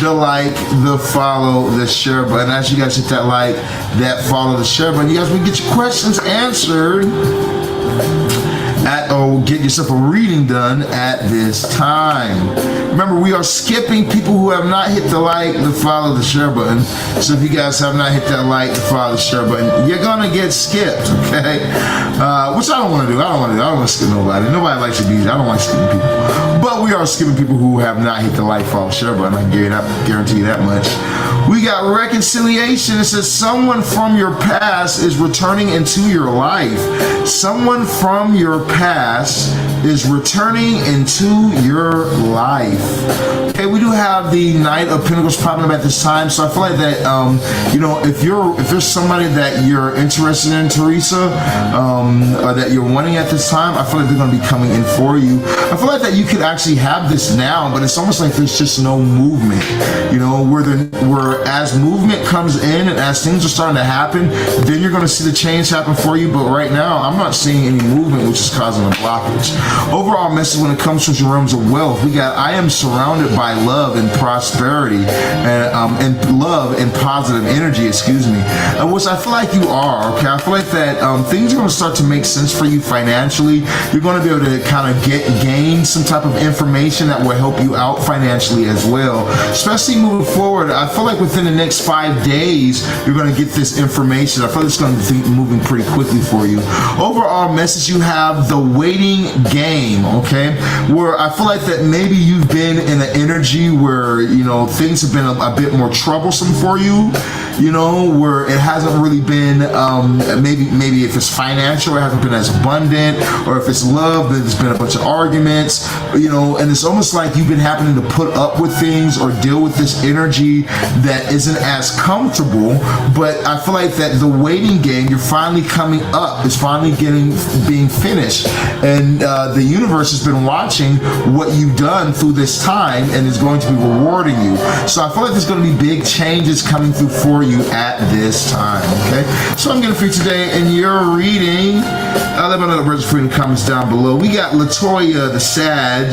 Speaker 1: The like, the follow, the share button. As you guys hit that like, that follow, the share button, you guys will get your questions answered or get yourself a reading done at this time. Remember, we are skipping people who have not hit the like, the follow, the share button. So if you guys have not hit that like, the follow, the share button, you're gonna get skipped, okay? Which I don't want to do. I don't want to skip nobody. Nobody likes to be. I don't like skipping people. But we are skipping people who have not hit the like, follow, share button. I can guarantee you that much. We got reconciliation. It says someone from your past is returning into your life. Someone from your past is returning into your life. Okay, we do have the Knight of Pentacles popping up at this time, so I feel like that you know, if there's somebody that you're interested in, Teresa, or that you're wanting at this time, I feel like they're going to be coming in for you. I feel like that you could actually have this now, but it's almost like there's just no movement. You know, where as movement comes in and as things are starting to happen, then you're going to see the change happen for you. But right now, I'm not seeing any movement, which is causing a blockage. Overall message when it comes to the realms of wealth, we got, I am surrounded by love and prosperity and love and positive energy, excuse me, which I feel like you are, okay? I feel like that things are going to start to make sense for you financially. You're going to be able to kind of gain some type of information that will help you out financially as well, especially moving forward. I feel like within the next 5 days, you're going to get this information. I feel like it's going to be moving pretty quickly for you. Overall message, you have the waiting game, okay? Where I feel like that maybe you've been in an energy where, you know, things have been a bit more troublesome for you. you know, where it hasn't really been, maybe if it's financial, it hasn't been as abundant, or if it's love, then there's been a bunch of arguments, you know, and it's almost like you've been having to put up with things or deal with this energy that isn't as comfortable. But I feel like that the waiting game, you're finally coming up, is finally being finished, and the universe has been watching what you've done through this time and is going to be rewarding you. So I feel like there's going to be big changes coming through for you at this time. Okay, so I'm going to for you today, and you're reading. Let me know the birds in the comments down below. We got Latoya the Sag.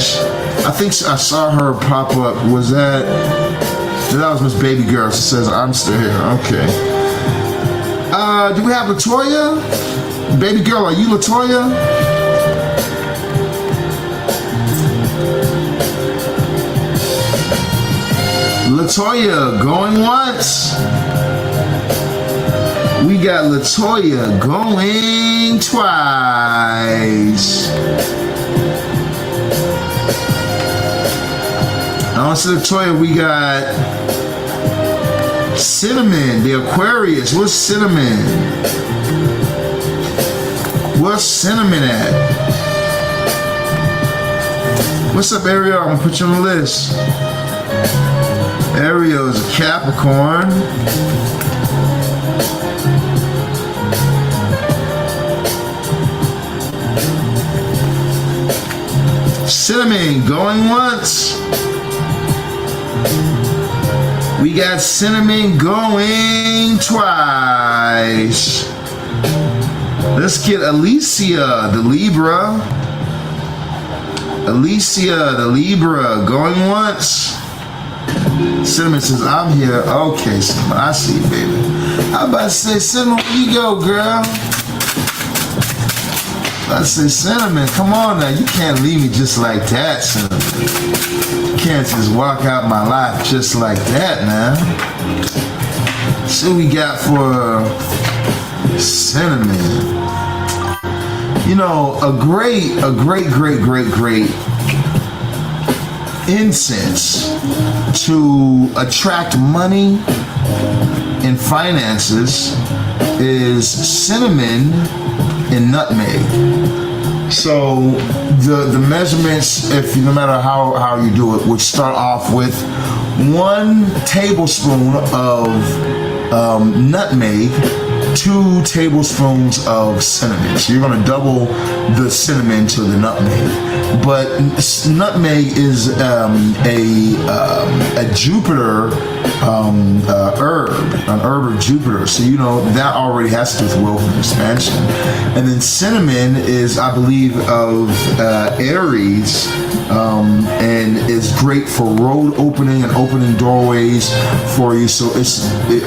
Speaker 1: I think I saw her pop up. Was that was Miss Baby Girl? She says I'm still here. Okay. Do we have Latoya? Baby girl, are you Latoya? Latoya going once. We got Latoya going twice. On to Latoya, we got Cinnamon, the Aquarius. What's Cinnamon? What's Cinnamon at? What's up, Ariel? I'm gonna put you on the list. Ariel is a Capricorn. Cinnamon going once. We got Cinnamon going twice. Let's get Alicia, the Libra. Alicia, the Libra, going once. Cinnamon says, I'm here. Okay, Cinnamon, I see you, baby. I'm about to say, Cinnamon, where you go, girl? I say, Cinnamon, come on now. You can't leave me just like that, Cinnamon. You can't just walk out my life just like that, man. So we got for Cinnamon. You know, a great incense to attract money and finances is cinnamon and nutmeg. So the measurements, no matter how you do it, would start off with 1 tablespoon of nutmeg, 2 tablespoons of cinnamon. So you're going to double the cinnamon to the nutmeg. But nutmeg is a Jupiter herb, an herb of Jupiter. So you know that already has to do with wealth and expansion. And then cinnamon is, I believe, of Aries, and is great for road opening and opening doorways for you. So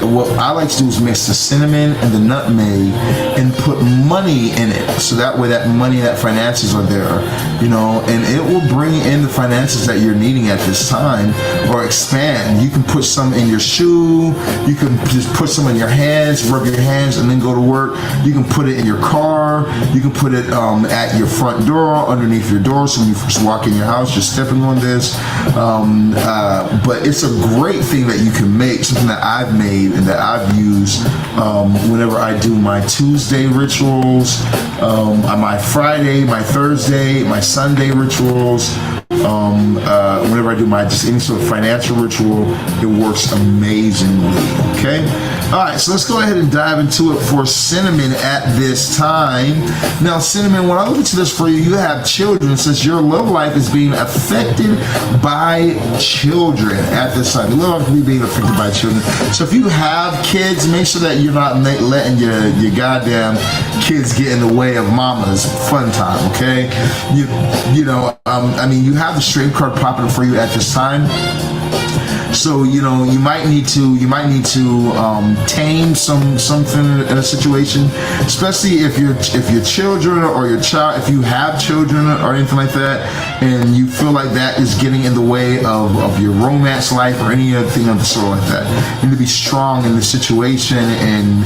Speaker 1: what I like to do is mix the cinnamon and the nutmeg and put money in it, so that way that money, that finances are there, you know, and it will bring in the finances that you're needing at this time, or expand. You can put some in your shoe, you can just put some in your hands, rub your hands, and then go to work. You can put it in your car, you can put it at your front door, underneath your door, so when you first walk in your house, you're stepping on this. But it's a great thing that you can make, something that I've made and that I've used whenever I do my Tuesday rituals, my Friday, my Thursday, my Sunday rituals. Whenever I do just any sort of financial ritual, it works amazingly. Okay. All right, so let's go ahead and dive into it for Cinnamon at this time. Now, Cinnamon, when I look into this for you, you have children. Since your love life is being affected by children at this time. Your love life is being affected by children. So if you have kids, make sure that you're not letting your goddamn kids get in the way of mama's fun time, okay? You know, I mean, you have the strength card popping for you at this time. So you know you might need to tame something in a situation, especially if your children or your child, if you have children or anything like that, and you feel like that is getting in the way of your romance life or any other thing of the sort like that. You need to be strong in the situation and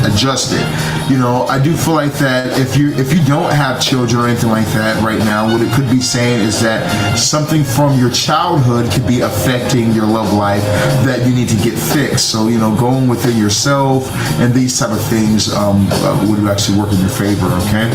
Speaker 1: adjust it. You know, I do feel like that if you don't have children or anything like that right now, what it could be saying is that something from your childhood could be affecting affecting your love life that you need to get fixed. So, you know, going within yourself and these type of things would actually work in your favor, okay?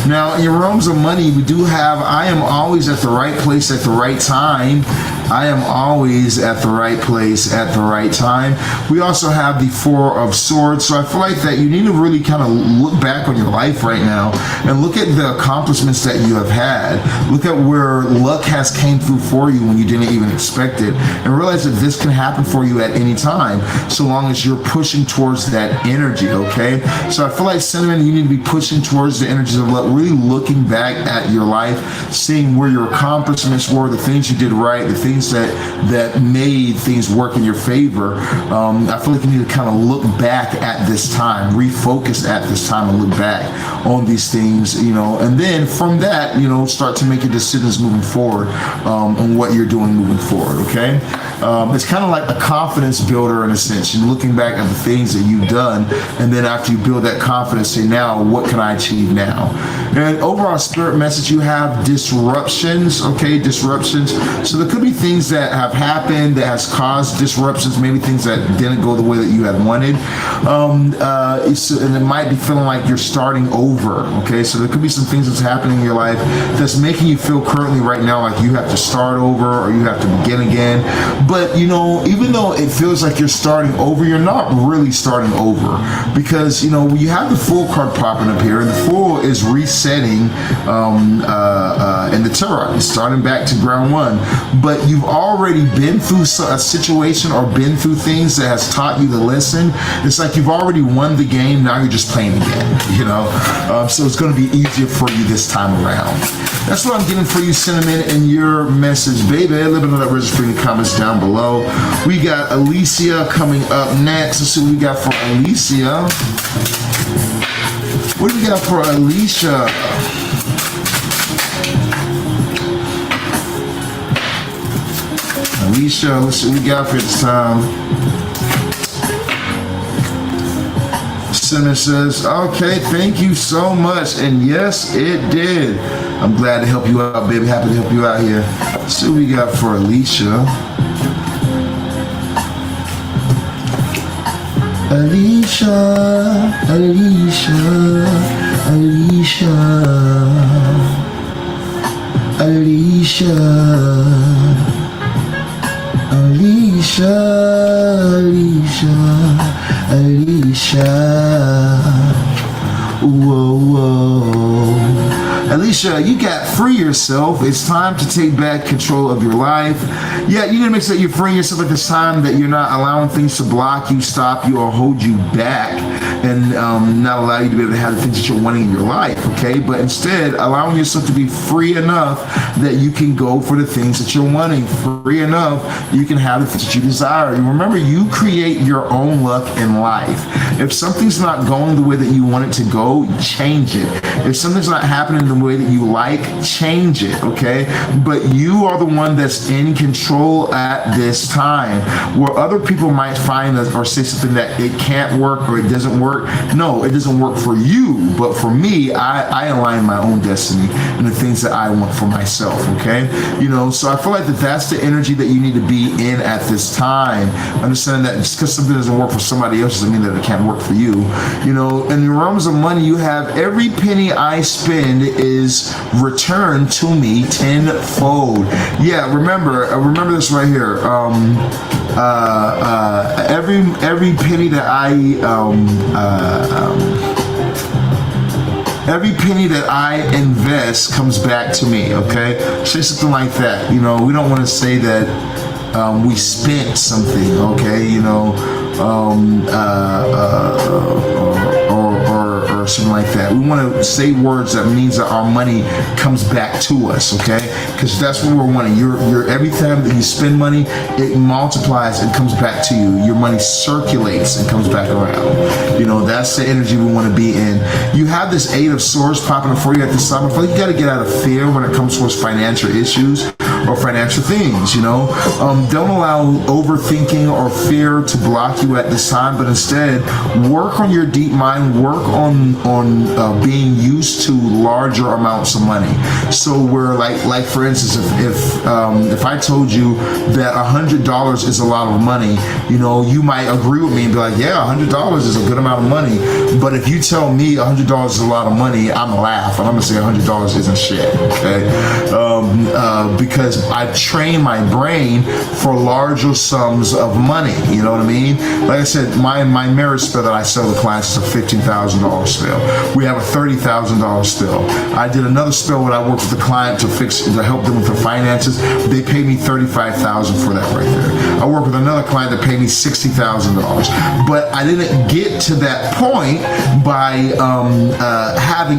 Speaker 1: Now, in your realms of money, we do have, I am always at the right place at the right time. I am always at the right place at the right time. We also have the Four of Swords. So I feel like that you need to really kind of look back on your life right now and look at the accomplishments that you have had. Look at where luck has came through for you when you didn't even expect it, and realize that this can happen for you at any time, so long as you're pushing towards that energy, okay? So I feel like, Cinnamon, you need to be pushing towards the energies of luck, really looking back at your life, seeing where your accomplishments were, the things you did right, the things that made things work in your favor. I feel like you need to kind of look back at this time, refocus at this time, and look back on these things, you know, and then from that, you know, start to make your decisions moving forward on what you're doing moving forward, okay? It's kind of like a confidence builder in a sense. You're looking back at the things that you've done, and then after you build that confidence, say, now, what can I achieve now? And overall spirit message, you have disruptions, okay? Disruptions. So there could be things that have happened that has caused disruptions, maybe things that didn't go the way that you had wanted. And it might be feeling like you're starting over, okay? So there could be some things that's happening in your life that's making you feel currently right now like you have to start over or you have to begin again. But, you know, even though it feels like you're starting over, you're not really starting over, because, you know, you have the Fool card popping up here, and the Fool is resetting in the tarot. It's starting back to ground one, but you've already been through a situation or been through things that has taught you the lesson. It's like you've already won the game, now you're just playing again, you know? So it's going to be easier for you this time around. That's what I'm getting for you, Cinnamon, and your message, baby. Let me know that register in the comments down below. We got Alicia coming up next. Let's see what we got for Alicia. What do we got for Alicia? Alicia, let's see what we got for this time. Cinnamon says, okay, thank you so much. And yes, it did. I'm glad to help you out, baby. Happy to help you out here. Let's see what we got for Alicia. Alicia, Alicia, Alicia, Alicia, Alicia, Alicia, Alicia. Whoa, whoa. Alicia, you got free yourself. It's time to take back control of your life. Yeah, you need to make sure that you're freeing yourself at this time, that you're not allowing things to block you, stop you, or hold you back, and not allow you to be able to have the things that you're wanting in your life, okay? But instead, allowing yourself to be free enough that you can go for the things that you're wanting, free enough you can have the things that you desire. And remember, you create your own luck in life. If something's not going the way that you want it to go, change it. If something's not happening the way that you like, change it, okay? But you are the one that's in control at this time. Where other people might find that or say something that it can't work or it doesn't work. No, it doesn't work for you, but for me, I align my own destiny and the things that I want for myself, okay? You know, so I feel like that's the energy that you need to be in at this time. Understand that just because something doesn't work for somebody else doesn't mean that it can't work for you. You know, in the realms of money, you have every penny I spend is returned to me tenfold. Yeah, remember this right here. Every penny that every penny that I invest comes back to me, okay? Say something like that. You know, we don't want to say that we spent something, okay? You know, or something like that. We want to say words that means that our money comes back to us, okay? Because that's what we're wanting. You're every time that you spend money, it multiplies and comes back to you. Your money circulates and comes back around. You know, that's the energy we want to be in. You have this Eight of Swords popping up for you at this time. I feel like you got to get out of fear when it comes towards financial issues, or financial things, you know. Don't allow overthinking or fear to block you at this time, but instead work on your deep mind, work on being used to larger amounts of money. So we're like for instance, if I told you that $100 is a lot of money, you know, you might agree with me and be like, yeah, $100 is a good amount of money. But if you tell me $100 is a lot of money, I'm gonna laugh and I'm gonna say $100 isn't shit, okay? Because I've trained my brain for larger sums of money, you know what I mean? Like I said, my marriage spell that I sell to clients is a $15,000 spell. We have a $30,000 spell. I did another spell when I worked with a client to help them with their finances. They paid me $35,000 for that right there. I worked with another client that paid me $60,000. But I didn't get to that point by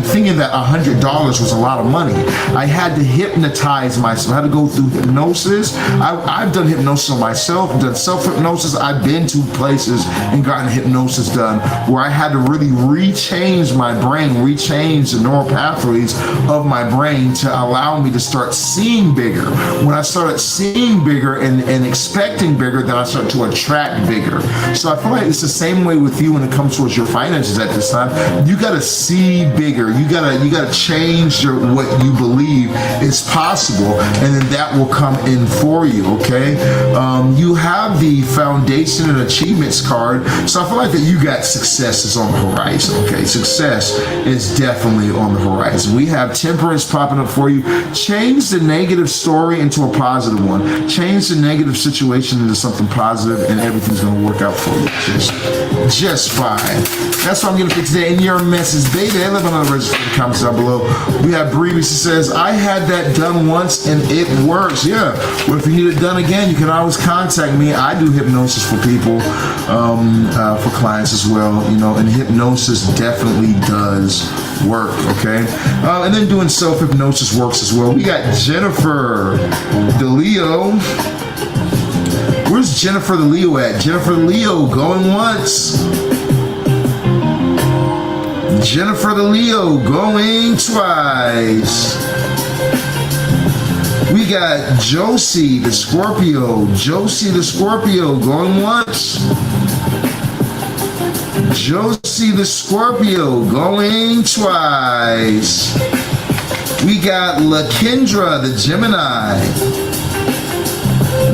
Speaker 1: thinking that $100 was a lot of money. I had to hypnotize myself. I had to go through hypnosis. I've done hypnosis on myself, done self-hypnosis. I've been to places and gotten hypnosis done where I had to really rechange my brain, rechange the neural pathways of my brain to allow me to start seeing bigger. When I started seeing bigger and expecting bigger, then I started to attract bigger. So I feel like it's the same way with you when it comes towards your finances at this time. You got to see bigger. You gotta change what you believe is possible, and then that will come in for you, okay? You have the foundation and achievements card, so I feel like that you got success is on the horizon, okay? Success is definitely on the horizon. We have temperance popping up for you. Change the negative story into a positive one. Change the negative situation into something positive, and everything's gonna work out for you just fine. That's what I'm gonna fix today in your message, baby. I live on the register in the comments down below. We have Breezy says, I had that done once and it works. Yeah. Well, if you need it done again, you can always contact me. I do hypnosis for people, for clients as well, you know, and hypnosis definitely does work, okay? And then doing self-hypnosis works as well. We got Jennifer the Leo. Where's Jennifer the Leo at? Jennifer the Leo going once. Jennifer the Leo going twice. We got Josie the Scorpio. Josie the Scorpio going once. Josie the Scorpio going twice. We got LaKendra the Gemini.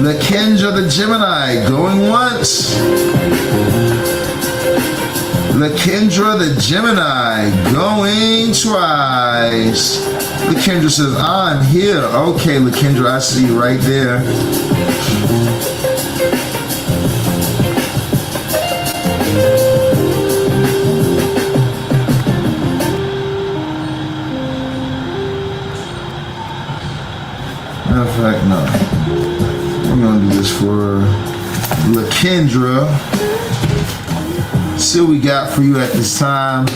Speaker 1: LaKendra the Gemini going once. LaKendra the Gemini going twice. LaKendra says, I'm here. Okay, LaKendra, I see you right there. Matter of fact, no. We're going to do this for LaKendra. See what we got for you at this time.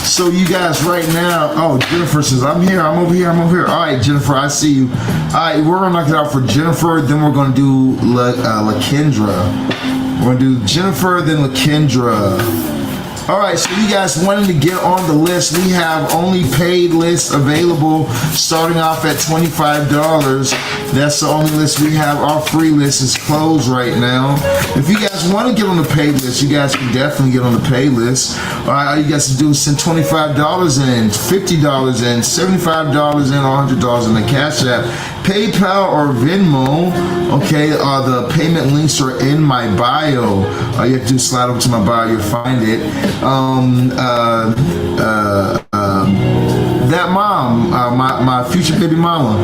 Speaker 1: So you guys right now, oh, Jennifer says, I'm here, I'm over here, I'm over here. All right, Jennifer, I see you. All right, we're going to knock it out for Jennifer, then we're going to do LaKendra. We're going to do Jennifer, then LaKendra. All right, so you guys wanting to get on the list, we have only paid lists available starting off at $25. That's the only list we have. Our free list is closed right now. If you guys want to get on the paid list, you guys can definitely get on the paid list. All right, all you guys to do is send $25 in, $50 in, $75 in, or $100 in the Cash App, PayPal, or Venmo. Okay, the payment links are in my bio. All you have to do is slide over to my bio, you'll find it. That mom, my future baby mama,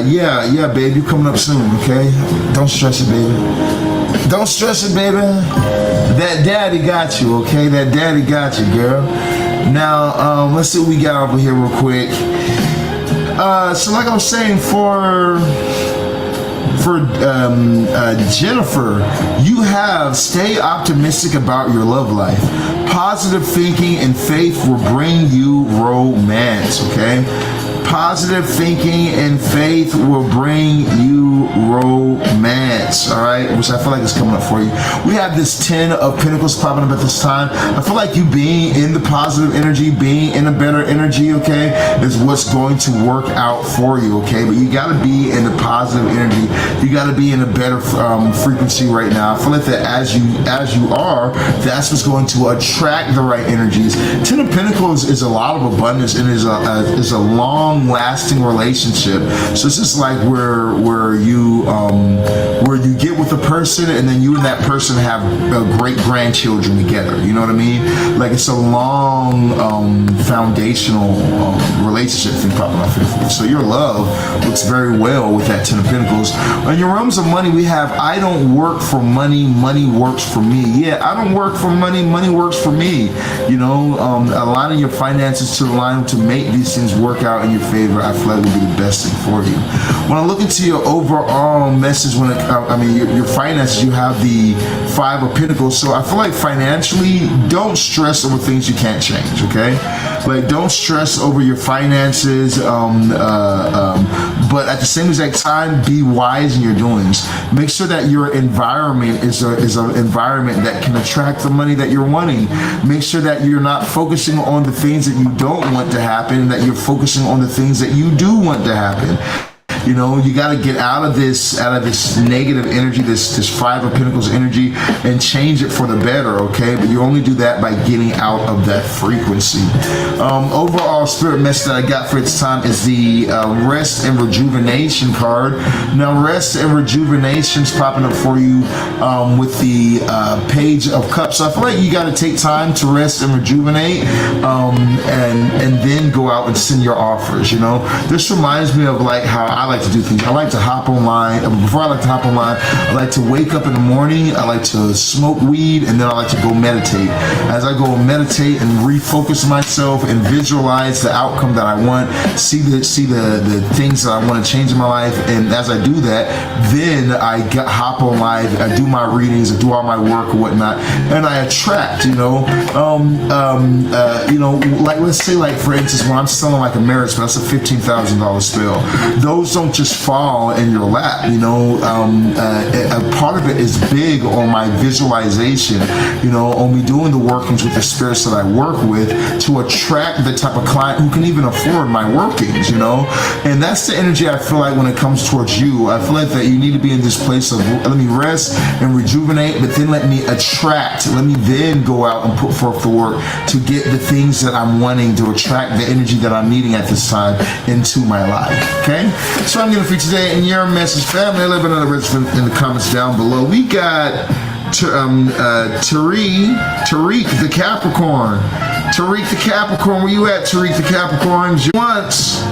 Speaker 1: yeah, baby, coming up soon, okay? Don't stress it, baby. Don't stress it, baby. That daddy got you, okay? That daddy got you, girl. Now, let's see what we got over here real quick. So like I was saying, for Jennifer, you have stay optimistic about your love life. Positive thinking and faith will bring you romance, okay? positive thinking and faith will bring you romance, all right, which I feel like is coming up for you. We have this 10 of Pentacles popping up at this time. I feel like you being in the positive energy, being in a better energy, okay, is what's going to work out for you, okay? But you got to be in the positive energy. You got to be in a better frequency right now. I feel like that as you are, that's what's going to attract the right energies. 10 of Pentacles is a lot of abundance and is a long-lasting relationship. So it's just like where you get with a person and then you and that person have great grandchildren together. You know what I mean? Like it's a long foundational relationship thing popping up here. So your love looks very well with that 10 of Pentacles. On your realms of money, we have I don't work for money, money works for me. Yeah, I don't work for money, money works for me. You know, aligning your finances to align to make these things work out in your favor, I feel like will be the best thing for you. When I look into your overall message, when your finances, you have the 5 of Pentacles. So I feel like financially, don't stress over things you can't change, okay? Like don't stress over your finances, but at the same exact time, be wise in your doings. Make sure that your environment is an environment that can attract the money that you're wanting. Make sure that you're not focusing on the things that you don't want to happen, that you're focusing on the things that you do want to happen. You know, you got to get out of this negative energy, this 5 of Pentacles energy, and change it for the better, okay? But you only do that by getting out of that frequency. Overall spirit message that I got for its time is the rest and rejuvenation card. Now, rest and rejuvenation is popping up for you with the Page of Cups. So I feel like you got to take time to rest and rejuvenate, and then go out and send your offers. You know, this reminds me of like how I like to do things. I like to hop online. Before I like to hop online, I like to wake up in the morning. I like to smoke weed, and then I like to go meditate. As I go meditate and refocus myself and visualize the outcome that I want, see the things that I want to change in my life, and as I do that, then I hop on live. I do my readings, I do all my work or whatnot, and I attract. You know, like let's say, like for instance, when I'm selling like a marriage spell, that's a $15,000 spell. Those don't just fall in your lap, you know. A part of it is big on my visualization, you know, on me doing the workings with the spirits that I work with to attract the type of client who can even afford my workings, you know. And that's the energy I feel like when it comes towards you. I feel like that you need to be in this place of let me rest and rejuvenate, but then let me attract. Let me then go out and put forth the work to get the things that I'm wanting, to attract the energy that I'm needing at this time into my life, okay? So I'm going to feature today in your message, family. A little bit of the in the comments down below. We got Tariq the Capricorn. Tariq the Capricorn, where you at, Tariq the Capricorn? Once.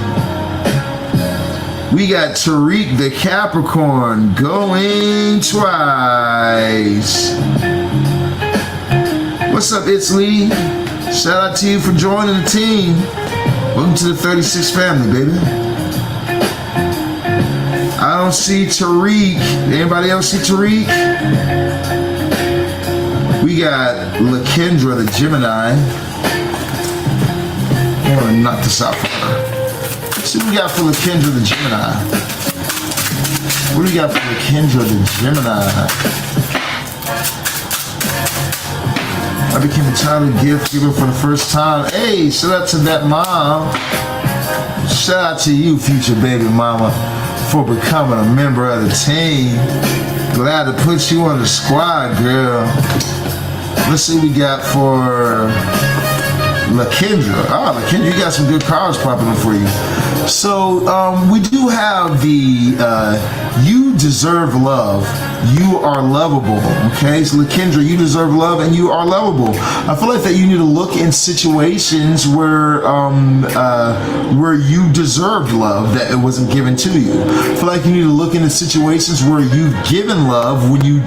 Speaker 1: We got Tariq the Capricorn going twice. What's up, It's Lee? Shout out to you for joining the team. Welcome to the 36 family, baby. I don't see Tariq. Anybody else see Tariq? We got Lakendra, the Gemini. I want to knock this out for her. Let's see what we got for Lakendra, the Gemini. What do we got for Lakendra, the Gemini? I became a child of gift giver for the first time. Hey, shout out to that mom. Shout out to you, future baby mama, for becoming a member of the team. Glad to put you on the squad, girl. Let's see what we got for Lakendra. Oh, Lakendra, you got some good cards popping up for you. So we do have the you deserve love. You are lovable. Okay, so Lakendra, you deserve love and you are lovable. I feel like that you need to look in situations where you deserved love that it wasn't given to you. I feel like you need to look into situations where you've given love when you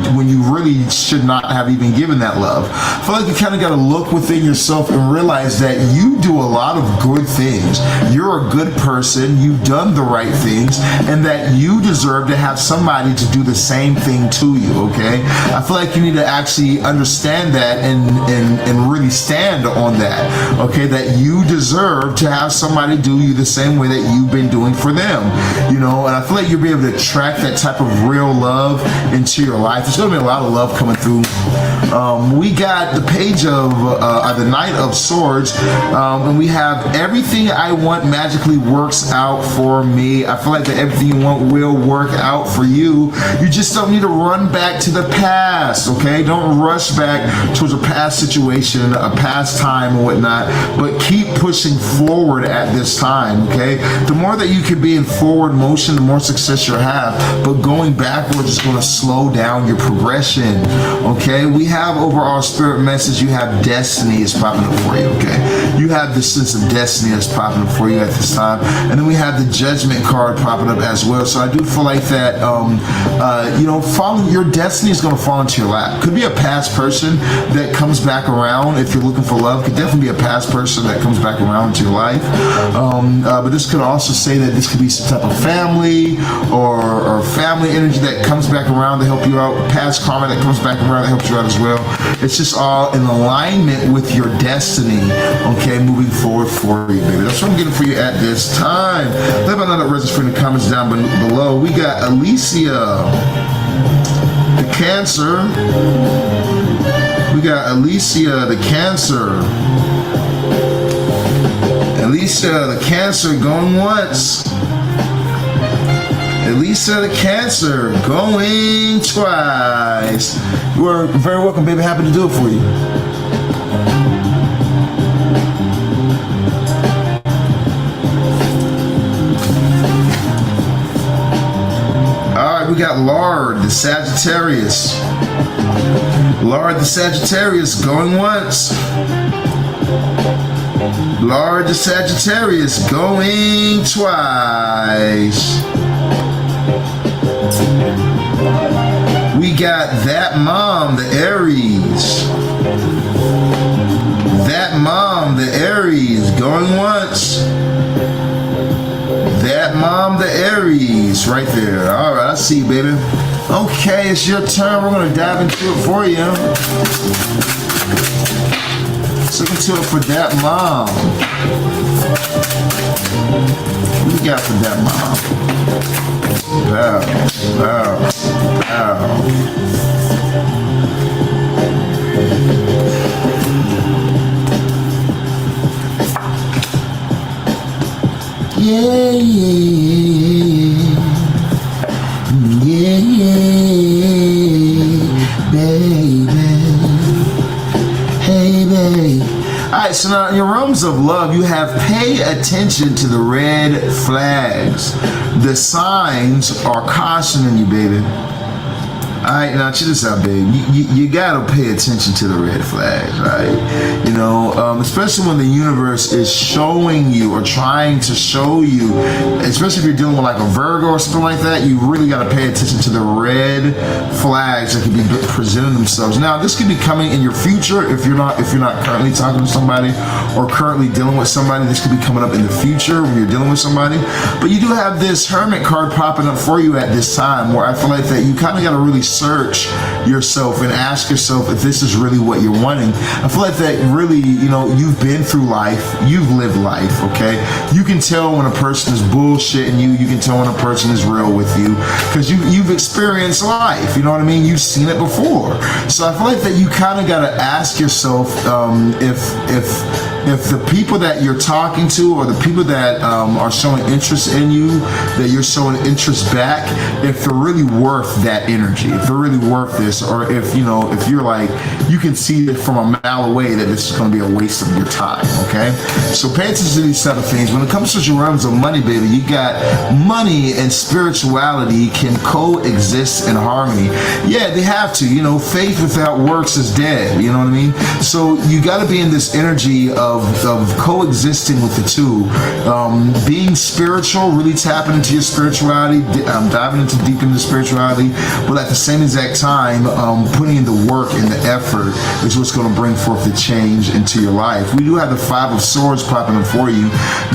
Speaker 1: really should not have even given that love. I feel like you kind of got to look within yourself and realize that you do a lot of good things. You're a good person. You've done the right things, and that you deserve to have somebody to do the same thing given to you, okay? I feel like you need to actually understand that and really stand on that, okay? That you deserve to have somebody do you the same way that you've been doing for them, you know? And I feel like you'll be able to attract that type of real love into your life. There's going to be a lot of love coming through. We got the page of the Knight of Swords, and we have everything I want magically works out for me. I feel like that everything you want will work out for you. You just don't need to run back to the past, okay? Don't rush back towards a past situation, a past time or whatnot, but keep pushing forward at this time, okay? The more that you can be in forward motion, the more success you'll have, but going backwards is going to slow down your progression, okay? We have overall spirit message. You have destiny is popping up for you, okay? You have the sense of destiny that's popping up for you at this time. And then we have the judgment card popping up as well. So I do feel like that, you know, following your destiny is going to fall into your lap. Could be a past person that comes back around. If you're looking for love, could definitely be a past person that comes back around into your life. But this could also say that this could be some type of family or family energy that comes back around to help you out. Past karma that comes back around that helps you out as well. It's just all in alignment with your destiny, okay, moving forward for you, baby. That's what I'm getting for you at this time. Let me know that register for in the comments down below. We got Alicia, the Cancer. We got Alicia, the Cancer. Alicia, the Cancer, going once. Alicia, the Cancer, going twice. You are very welcome, baby. Happy to do it for you. We got Lard, the Sagittarius. Lard, the Sagittarius, going once. Lard, the Sagittarius, going twice. We got That Mom, the Aries. That Mom, the Aries, going once. That Mom, the Aries, right there. All right, I see you, baby. Okay, it's your turn. We're going to dive into it for you. Let's look into it for That Mom. What do you got for That Mom? Wow, wow, wow. Yeah, yeah, yeah, baby. Hey, babe. All right, so now in your realms of love, you have pay attention to the red flags. The signs are cautioning you, baby. All right, now check this out, babe. You gotta pay attention to the red flags, right? You know, especially when the universe is showing you or trying to show you, especially if you're dealing with like a Virgo or something like that, you really gotta pay attention to the red flags that could be presenting themselves. Now, this could be coming in your future if you're not currently talking to somebody or currently dealing with somebody. This could be coming up in the future when you're dealing with somebody. But you do have this Hermit card popping up for you at this time, where I feel like that you kind of gotta really search yourself and ask yourself if this is really what you're wanting. I feel like that really, you know, you've been through life, you've lived life, okay? You can tell when a person is bullshitting you, you can tell when a person is real with you, because you've experienced life, you know what I mean? You've seen it before. So I feel like that you kind of got to ask yourself if the people that you're talking to or the people that are showing interest in you, that you're showing interest back, if they're really worth that energy, if they're really worth this, or if, you know, if you're like, you can see it from a mile away that this is going to be a waste of your time, okay? So pay attention to these type of things. When it comes to your realms of money, baby, you got money and spirituality can coexist in harmony. Yeah, they have to. You know, faith without works is dead, you know what I mean? So you got to be in this energy of of coexisting with the two. Being spiritual, really tapping into your spirituality, diving deep into spirituality, but at the same exact time, putting in the work and the effort is what's going to bring forth the change into your life. We do have the Five of Swords popping up for you.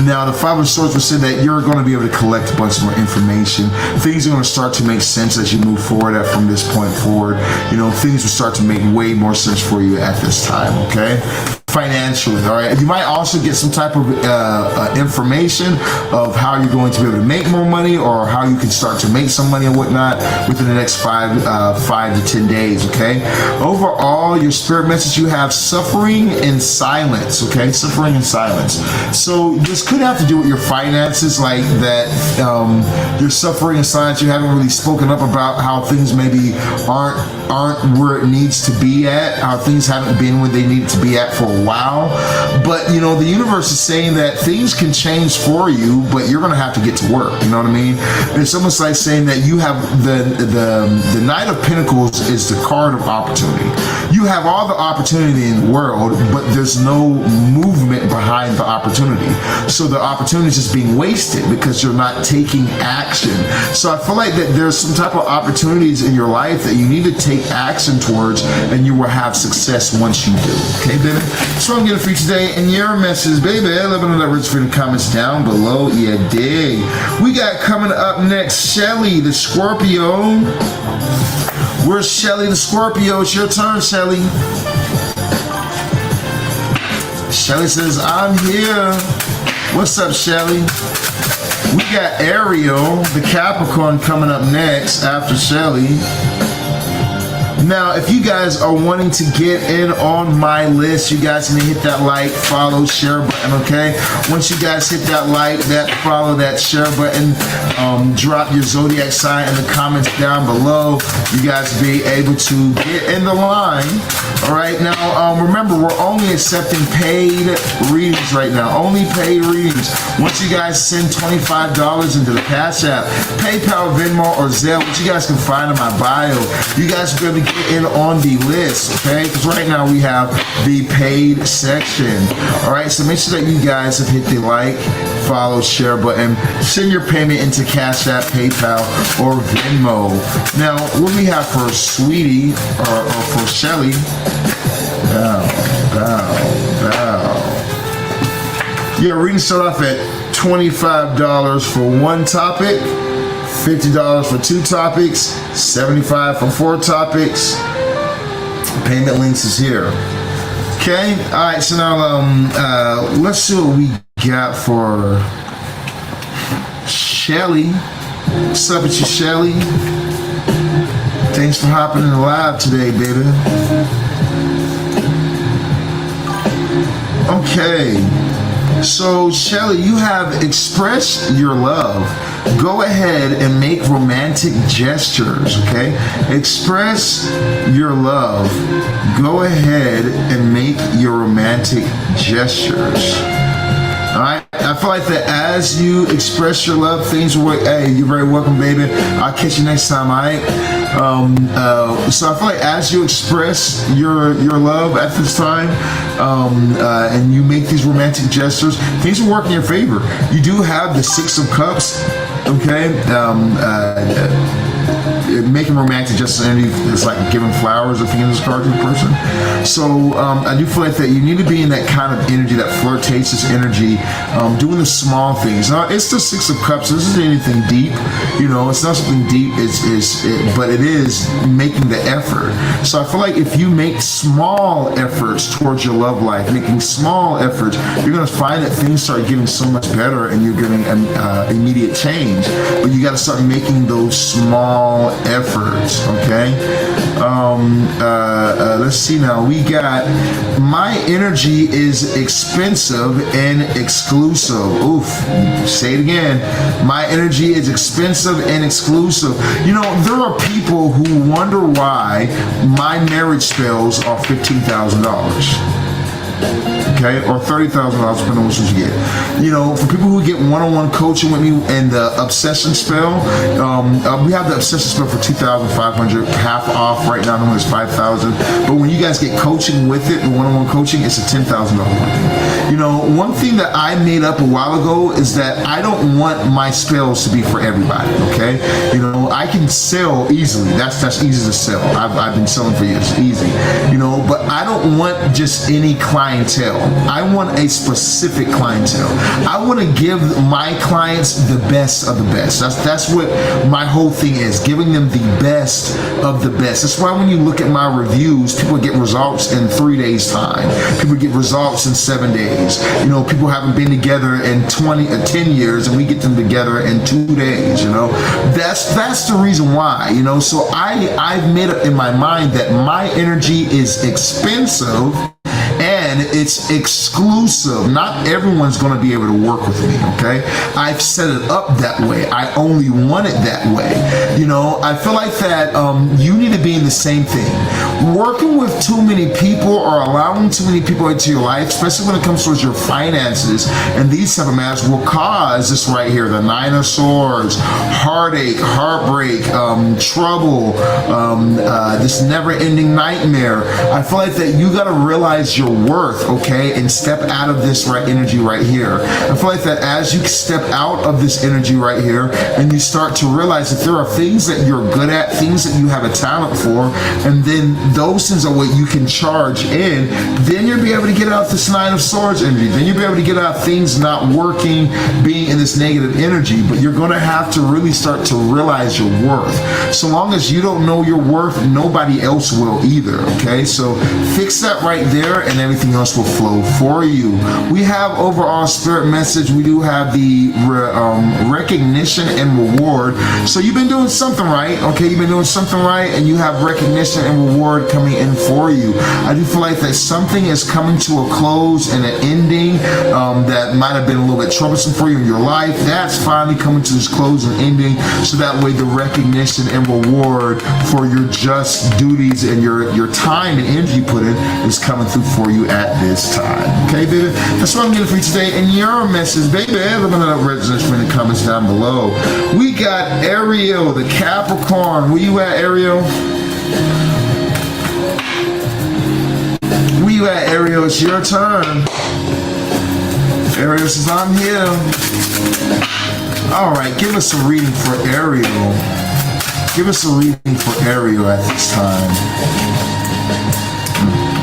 Speaker 1: Now, the Five of Swords will say that you're going to be able to collect a bunch more information. Things are going to start to make sense as you move forward from this point forward. You know, things will start to make way more sense for you at this time, okay? Financially, all right? You might also get some type of information of how you're going to be able to make more money, or how you can start to make some money and whatnot within the next 5 to 10 days, okay? Overall, your spirit message, you have suffering in silence, okay? Suffering in silence. So this could have to do with your finances, like that you're suffering in silence. You haven't really spoken up about how things maybe aren't where it needs to be at, how things haven't been where they need to be at for a while. But you know, the universe is saying that things can change for you, but you're gonna have to get to work. You know what I mean? It's almost like saying that you have the Knight of Pentacles is the card of opportunity. You have all the opportunity in the world, but there's no movement behind the opportunity. So the opportunity is just being wasted because you're not taking action. So I feel like that there's some type of opportunities in your life that you need to take action towards, and you will have success once you do. Okay, baby? That's what I'm getting for you today. And your message, baby, let me know that words for the comments down below. Yeah, dig. We got coming up next, Shelly, the Scorpio. Where's Shelly, the Scorpio? It's your turn, Shelly. Shelly says, I'm here. What's up, Shelly? We got Ariel, the Capricorn, coming up next after Shelly. Now, if you guys are wanting to get in on my list, you guys need to hit that like, follow, share button, okay? Once you guys hit that like, that follow, that share button, drop your zodiac sign in the comments down below. You guys will be able to get in the line. All right, now remember, we're only accepting paid readings right now. Only paid readings. Once you guys send $25 into the Cash App, PayPal, Venmo, or Zelle, which you guys can find in my bio, you guys will be able to get in on the list, okay? Because right now we have the paid section. All right, so make sure that you guys have hit the like, follow, share button. Send your payment into Cash App, PayPal, or Venmo. Now, what do we have for Sweetie or for Shelly? Bow. Yeah, reading start off at $25 for one topic, $50 for two topics, $75 for four topics. Payment links is here. Okay, all right, so now let's see what we got for Shelly. What's up with you, Shelly? Thanks for hopping in the live today, baby. Okay, so Shelly, you have expressed your love. Go ahead and make romantic gestures, okay? Express your love. Go ahead and make your romantic gestures. All right, I feel like that as you express your love, things will work. Hey, you're very welcome, baby. I'll catch you next time, all right? So I feel like as you express your love at this time, and you make these romantic gestures, things will work in your favor. You do have the Six of Cups, okay? Making romantic gestures is like giving flowers or things card to the person. So I do feel like that you need to be in that kind of energy, that flirtatious energy, doing the small things. Now, it's the Six of Cups. This isn't anything deep, you know. It's not something deep. But it is making the effort. So I feel like if you make small efforts towards your love life, making small efforts, you're gonna find that things start getting so much better, and you're getting immediate change. But you got to start making those small efforts, okay? Let's see now. We got, my energy is expensive and exclusive. Oof, say it again. My energy is expensive and exclusive. You know, there are people who wonder why my marriage spells are $15,000. Okay, or $30,000, depending on which one you get. You know, for people who get one-on-one coaching with me and the obsession spell, we have the obsession spell for $2,500, half off right now. Normally it's $5,000. But when you guys get coaching with it, the one-on-one coaching, it's a $10,000 one. You know, one thing that I made up a while ago is that I don't want my spells to be for everybody. Okay, you know, I can sell easily. That's easy to sell. I've been selling for years, easy. You know, but I don't want just any clientele. I want a specific clientele. I want to give my clients the best of the best. That's what my whole thing is, giving them the best of the best. That's why when you look at my reviews, people get results in 3 days time. People get results in 7 days. You know, people haven't been together in 10 years and we get them together in 2 days. You know, that's the reason why. You know, so I've made up in my mind that my energy is expensive and it's exclusive. Not everyone's going to be able to work with me, okay? I've set it up that way. I only want it that way. You know, I feel like that you need to be in the same thing. Working with too many people or allowing too many people into your life, especially when it comes towards your finances and these type of matters, will cause this right here, the Nine of Swords, heartache, heartbreak, trouble, this never-ending nightmare. I feel like that you got to realize your worth, okay, and step out of this energy right here. I feel like that as you step out of this energy right here and you start to realize that there are things that you're good at, things that you have a talent for, and then those things are what you can charge in, then you'll be able to get out this Nine of Swords energy. Then you'll be able to get out things not working, being in this negative energy, but you're going to have to really start to realize your worth. So long as you don't know your worth, nobody else will either, okay? So fix that right there and everything else will flow for you. We have overall spirit message. We do have the recognition and reward. So you've been doing something right, okay? You've been doing something right and you have recognition and reward coming in for you. I do feel like that something is coming to a close and an ending that might have been a little bit troublesome for you in your life. That's finally coming to this close and ending, so that way the recognition and reward for your just duties and your time and energy put in is coming through for you at this time. Okay, baby? That's what I'm getting for you today. And your message, baby, let me know that representation in the comments down below. We got Ariel, the Capricorn. Where you at, Ariel? Where you at, Ariel? It's your turn. Ariel says, I'm here. All right, give us a reading for Ariel. Give us a reading for Ariel at this time.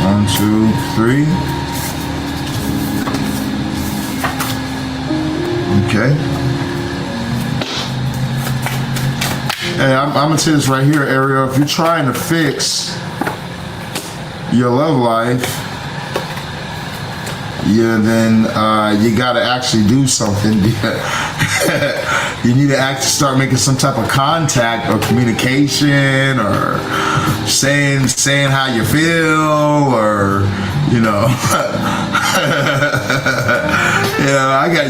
Speaker 1: 1, 2, 3. Okay. Hey, I'm gonna say this right here, Ariel. If you're trying to fix your love life, yeah, then you got to actually do something. You need to actually start making some type of contact or communication, or saying how you feel, or you know.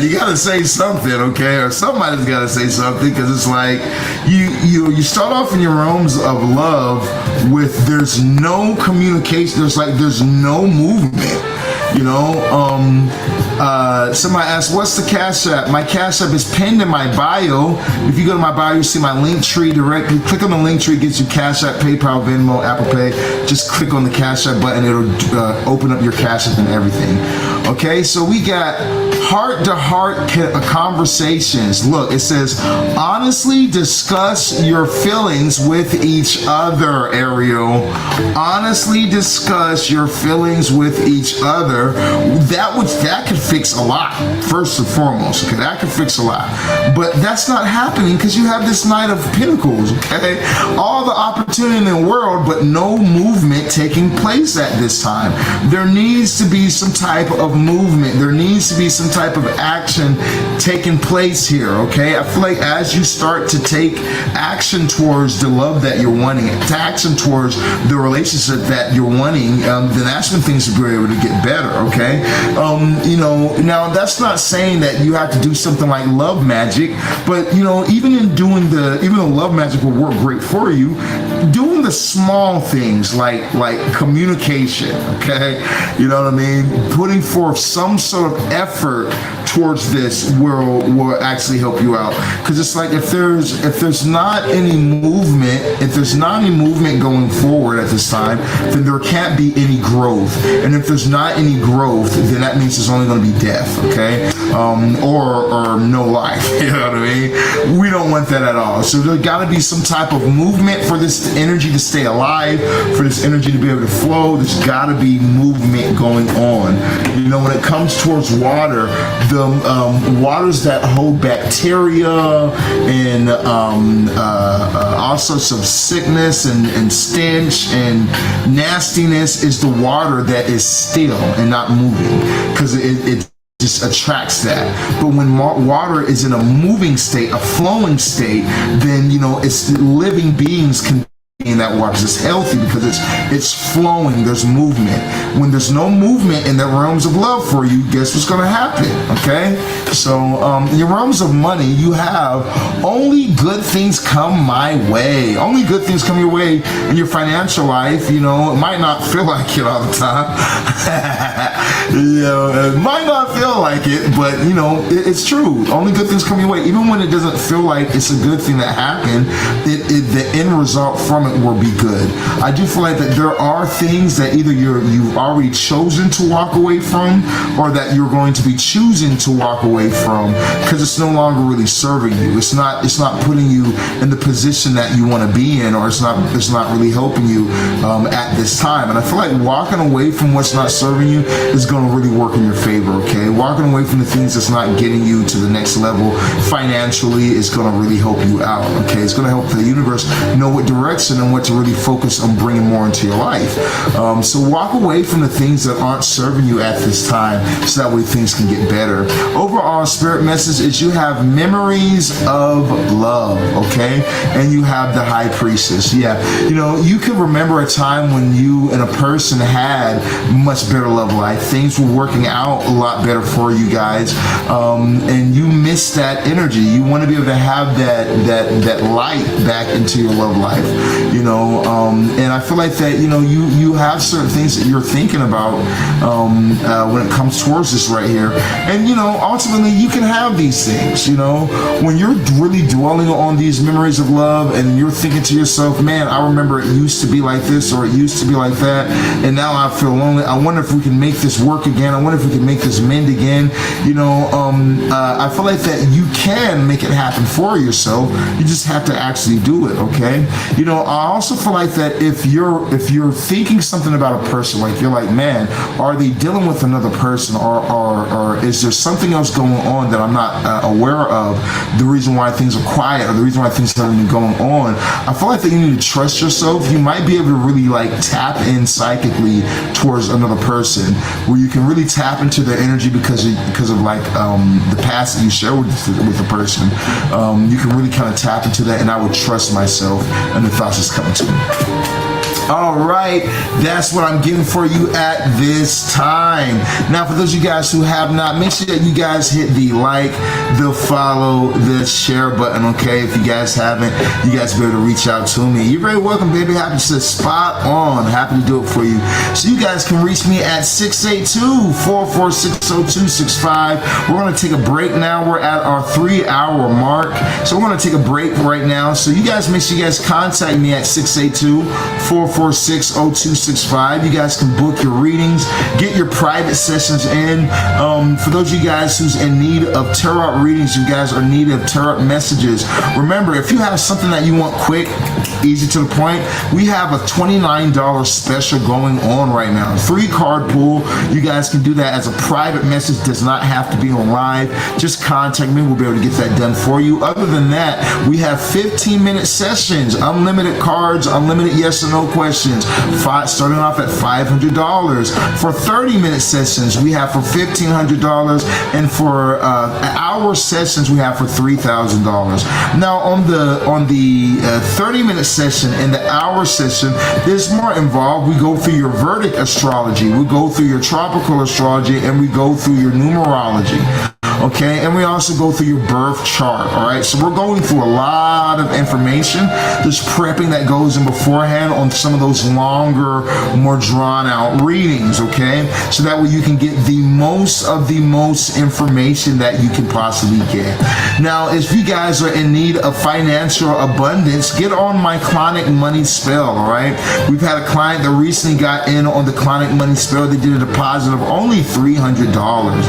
Speaker 1: You got to say something, okay? Or somebody's got to say something, because it's like you start off in your realms of love with there's no communication. There's no movement. You know, somebody asked, what's the Cash App? My Cash App is pinned in my bio. If you go to my bio, you see my link tree directly. Click on the link tree, it gets you Cash App, PayPal, Venmo, Apple Pay. Just click on the Cash App button. It'll open up your Cash App and everything. Okay, so we got heart-to-heart conversations. Look, it says, honestly discuss your feelings with each other, Ariel. Honestly discuss your feelings with each other. That could fix a lot, first and foremost. Okay, that could fix a lot. But that's not happening because you have this Knight of Pentacles, okay? All the opportunity in the world, but no movement taking place at this time. There needs to be some type of of movement. There needs to be some type of action taking place here, okay? I feel like as you start to take action towards the love that you're wanting, to action towards the relationship that you're wanting, then that's when things will be able to get better, okay? You know, now that's not saying that you have to do something like love magic, but you know, even though love magic will work great for you, doing the small things like communication, okay? You know what I mean? Putting forth some sort of effort towards this will actually help you out. Because it's like if there's not any movement going forward at this time, then there can't be any growth. And if there's not any growth, then that means there's only going to be death, okay? Or no life. You know what I mean? We don't want that at all. So there's got to be some type of movement for this energy to stay alive, for this energy to be able to flow. There's got to be movement going on. You know, when it comes towards water, the waters that hold bacteria and all sorts of sickness and stench and nastiness is the water that is still and not moving, because it just attracts that. But when water is in a moving state, a flowing state, then you know, it's living beings can in that water. It's healthy because it's flowing, there's movement. When there's no movement in the realms of love for you, guess what's going to happen, okay? So in your realms of money, you have only good things come my way. Only good things come your way in your financial life. You know, it might not feel like it all the time. You know, it might not feel like it, but you know, it's true. Only good things come your way. Even when it doesn't feel like it's a good thing that happened, the end result from it will be good. I do feel like that there are things that either you've already chosen to walk away from, or that you're going to be choosing to walk away from, because it's no longer really serving you. It's not putting you in the position that you want to be in, or it's not really helping you at this time. And I feel like walking away from what's not serving you is going to really work in your favor, okay? Walking away from the things that's not getting you to the next level financially is going to really help you out, okay? It's going to help the universe know what direction and what to really focus on bringing more into your life. So walk away from the things that aren't serving you at this time, so that way things can get better. Overall, spirit message is you have memories of love, okay? And you have the high priestess. Yeah, you know, you can remember a time when you and a person had much better love life. Things were working out a lot better for you guys, and you miss that energy. You want to be able to have that light back into your love life, you know. And I feel like that, you know, you have certain things that you're thinking about when it comes towards this right here. And you know, ultimately you can have these things, you know, when you're really dwelling on these memories of love and you're thinking to yourself, man, I remember it used to be like this, or it used to be like that, and now I feel lonely. I wonder if we can make this work again. I wonder if we can make this mend again. You know, I feel like that you can make it happen for yourself. You just have to actually do it, okay? You know, I also feel like that if you're thinking something about a person, like you're like, man, are they dealing with another person, or is there something else going on that I'm not aware of, the reason why things are quiet, or the reason why things haven't been going on? I feel like that you need to trust yourself. You might be able to really like tap in psychically towards another person, where you can really tap into their energy because of like the past that you share with the person. You can really kind of tap into that, and I would trust myself and the thoughts that's coming to me. All right, that's what I'm getting for you at this time. Now, for those of you guys who have not, make sure that you guys hit the like, the follow, the share button, okay? If you guys haven't, you guys be able to reach out to me. You're very welcome, baby. Happy to spot on. Happy to do it for you. So you guys can reach me at 682-446-0265. We're going to take a break now. We're at our 3-hour mark. So we're going to take a break right now. So you guys, make sure you guys contact me at 682-446-0265. You guys can book your readings, get your private sessions in. For those of you guys who's in need of tarot readings, you guys are in need of tarot messages. Remember, if you have something that you want quick, easy to the point, we have a $29 special going on right now. 3-card pool. You guys can do that as a private message. Does not have to be on live. Just contact me. We'll be able to get that done for you. Other than that, we have 15-minute sessions, unlimited cards, unlimited yes or no questions. questions, starting off at $500. For 30-minute sessions, we have for $1,500, and for hour sessions, we have for $3,000. Now, on the 30-minute session and the hour session, there's more involved. We go through your Vedic astrology, we go through your tropical astrology, and we go through your numerology. Okay, and we also go through your birth chart. All right, so we're going through a lot of information. There's prepping that goes in beforehand on some of those longer, more drawn out readings. Okay, so that way you can get the most of the most information that you can possibly get. Now, if you guys are in need of financial abundance, get on my Clauneck money spell. All right, we've had a client that recently got in on the Clauneck money spell. They did a deposit of only $300.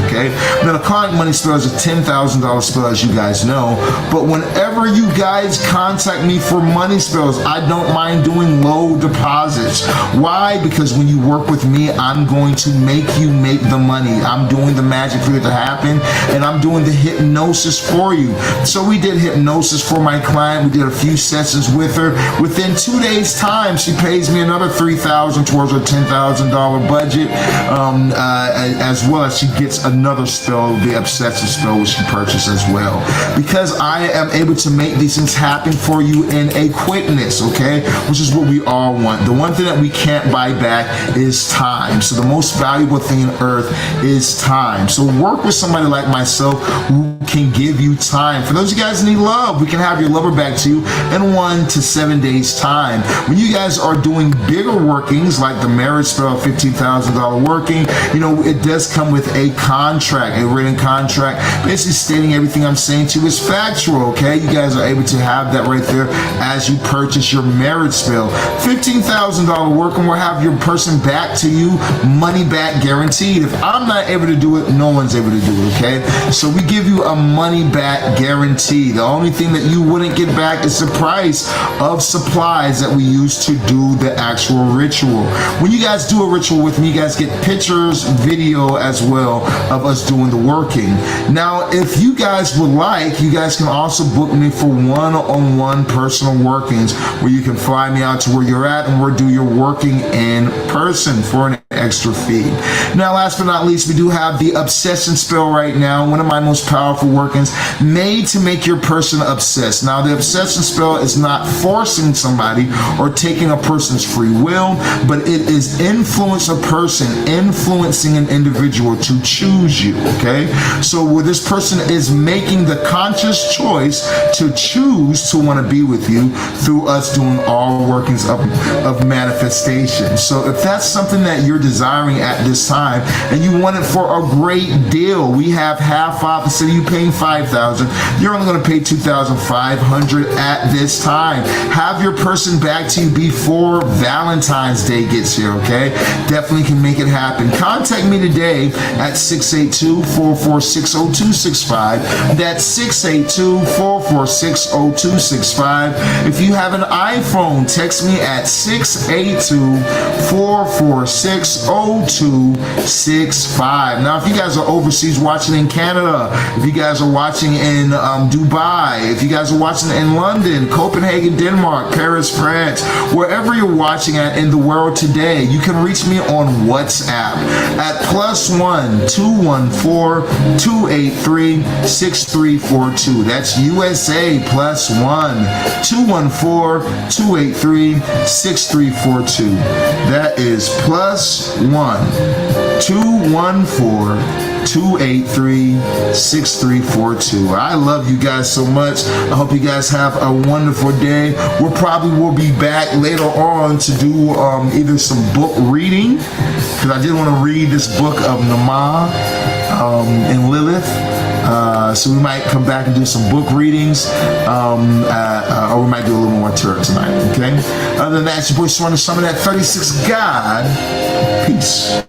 Speaker 1: Okay, now the Clauneck money spell is a $10,000 spell, as you guys know, but whenever you guys contact me for money spells, I don't mind doing low deposits. Why? Because when you work with me, I'm going to make you make the money. I'm doing the magic for it to happen, and I'm doing the hypnosis for you. So we did hypnosis for my client. We did a few sessions with her. Within 2 days' time, she pays me another $3,000 towards her $10,000 budget, as well as she gets another spell, the obsession spell, which she purchased as well, because I am able to make these things happen for you in a quickness. Okay, which is what we all want. The one thing that we can't buy back is time. So the most valuable thing on earth is time. So work with somebody like myself who can give you time. For those of you guys who need love, we can have your lover back to you in 1 to 7 days time. When you guys are doing bigger workings like the marriage spell, $15,000 working, you know, it does come with a contract, a written contract, basically stating everything I'm saying to you is factual. Okay, you guys are able to have that right there as you purchase your marriage spell. $15,000 working will have your person back to you, money back guaranteed. If I'm not able to do it, no one's able to do it. Okay, so we give you a money back guarantee. The only thing that you wouldn't get back is the price of supplies that we use to do the actual ritual. When you guys do a ritual with me, you guys get pictures, video as well of us doing the working. Now, if you guys would like, you guys can also book me for one-on-one personal workings, where you can fly me out to where you're at and we'll do your working in person for an extra fee. Now, last but not least, we do have the obsession spell right now, one of my most powerful workings, made to make your person obsessed. Now, the obsession spell is not forcing somebody or taking a person's free will, but it is influence a person, influencing an individual to choose you. Okay, so where this person is making the conscious choice to choose to want to be with you through us doing all workings of manifestation. So if that's something that you're desiring at this time and you want it for a great deal, we have half off. Instead of you paying $5,000, you're only going to pay $2,500 at this time. Have your person back to you before Valentine's Day gets here. Okay, definitely can make it happen. Contact me today at 682-446-0265. That's 682-446-0265. If you have an iPhone, text me at 682-446-0265. Now, if you guys are overseas watching in Canada, if you guys are watching in Dubai, if you guys are watching in London, Copenhagen, Denmark, Paris, France, wherever you're watching at in the world today, you can reach me on WhatsApp at +1-214-283-6342. That's USA +1-214-283-6342. That is +1-214-283-6342. I love you guys so much. I hope you guys have a wonderful day. We probably will be back later on to do either some book reading, because I did want to read this book of Mammon and Lilith. So we might come back and do some book readings, or we might do a little more tarot tonight. Okay. Other than that, it's your boy Sirron, Shaman at 36 God. Peace.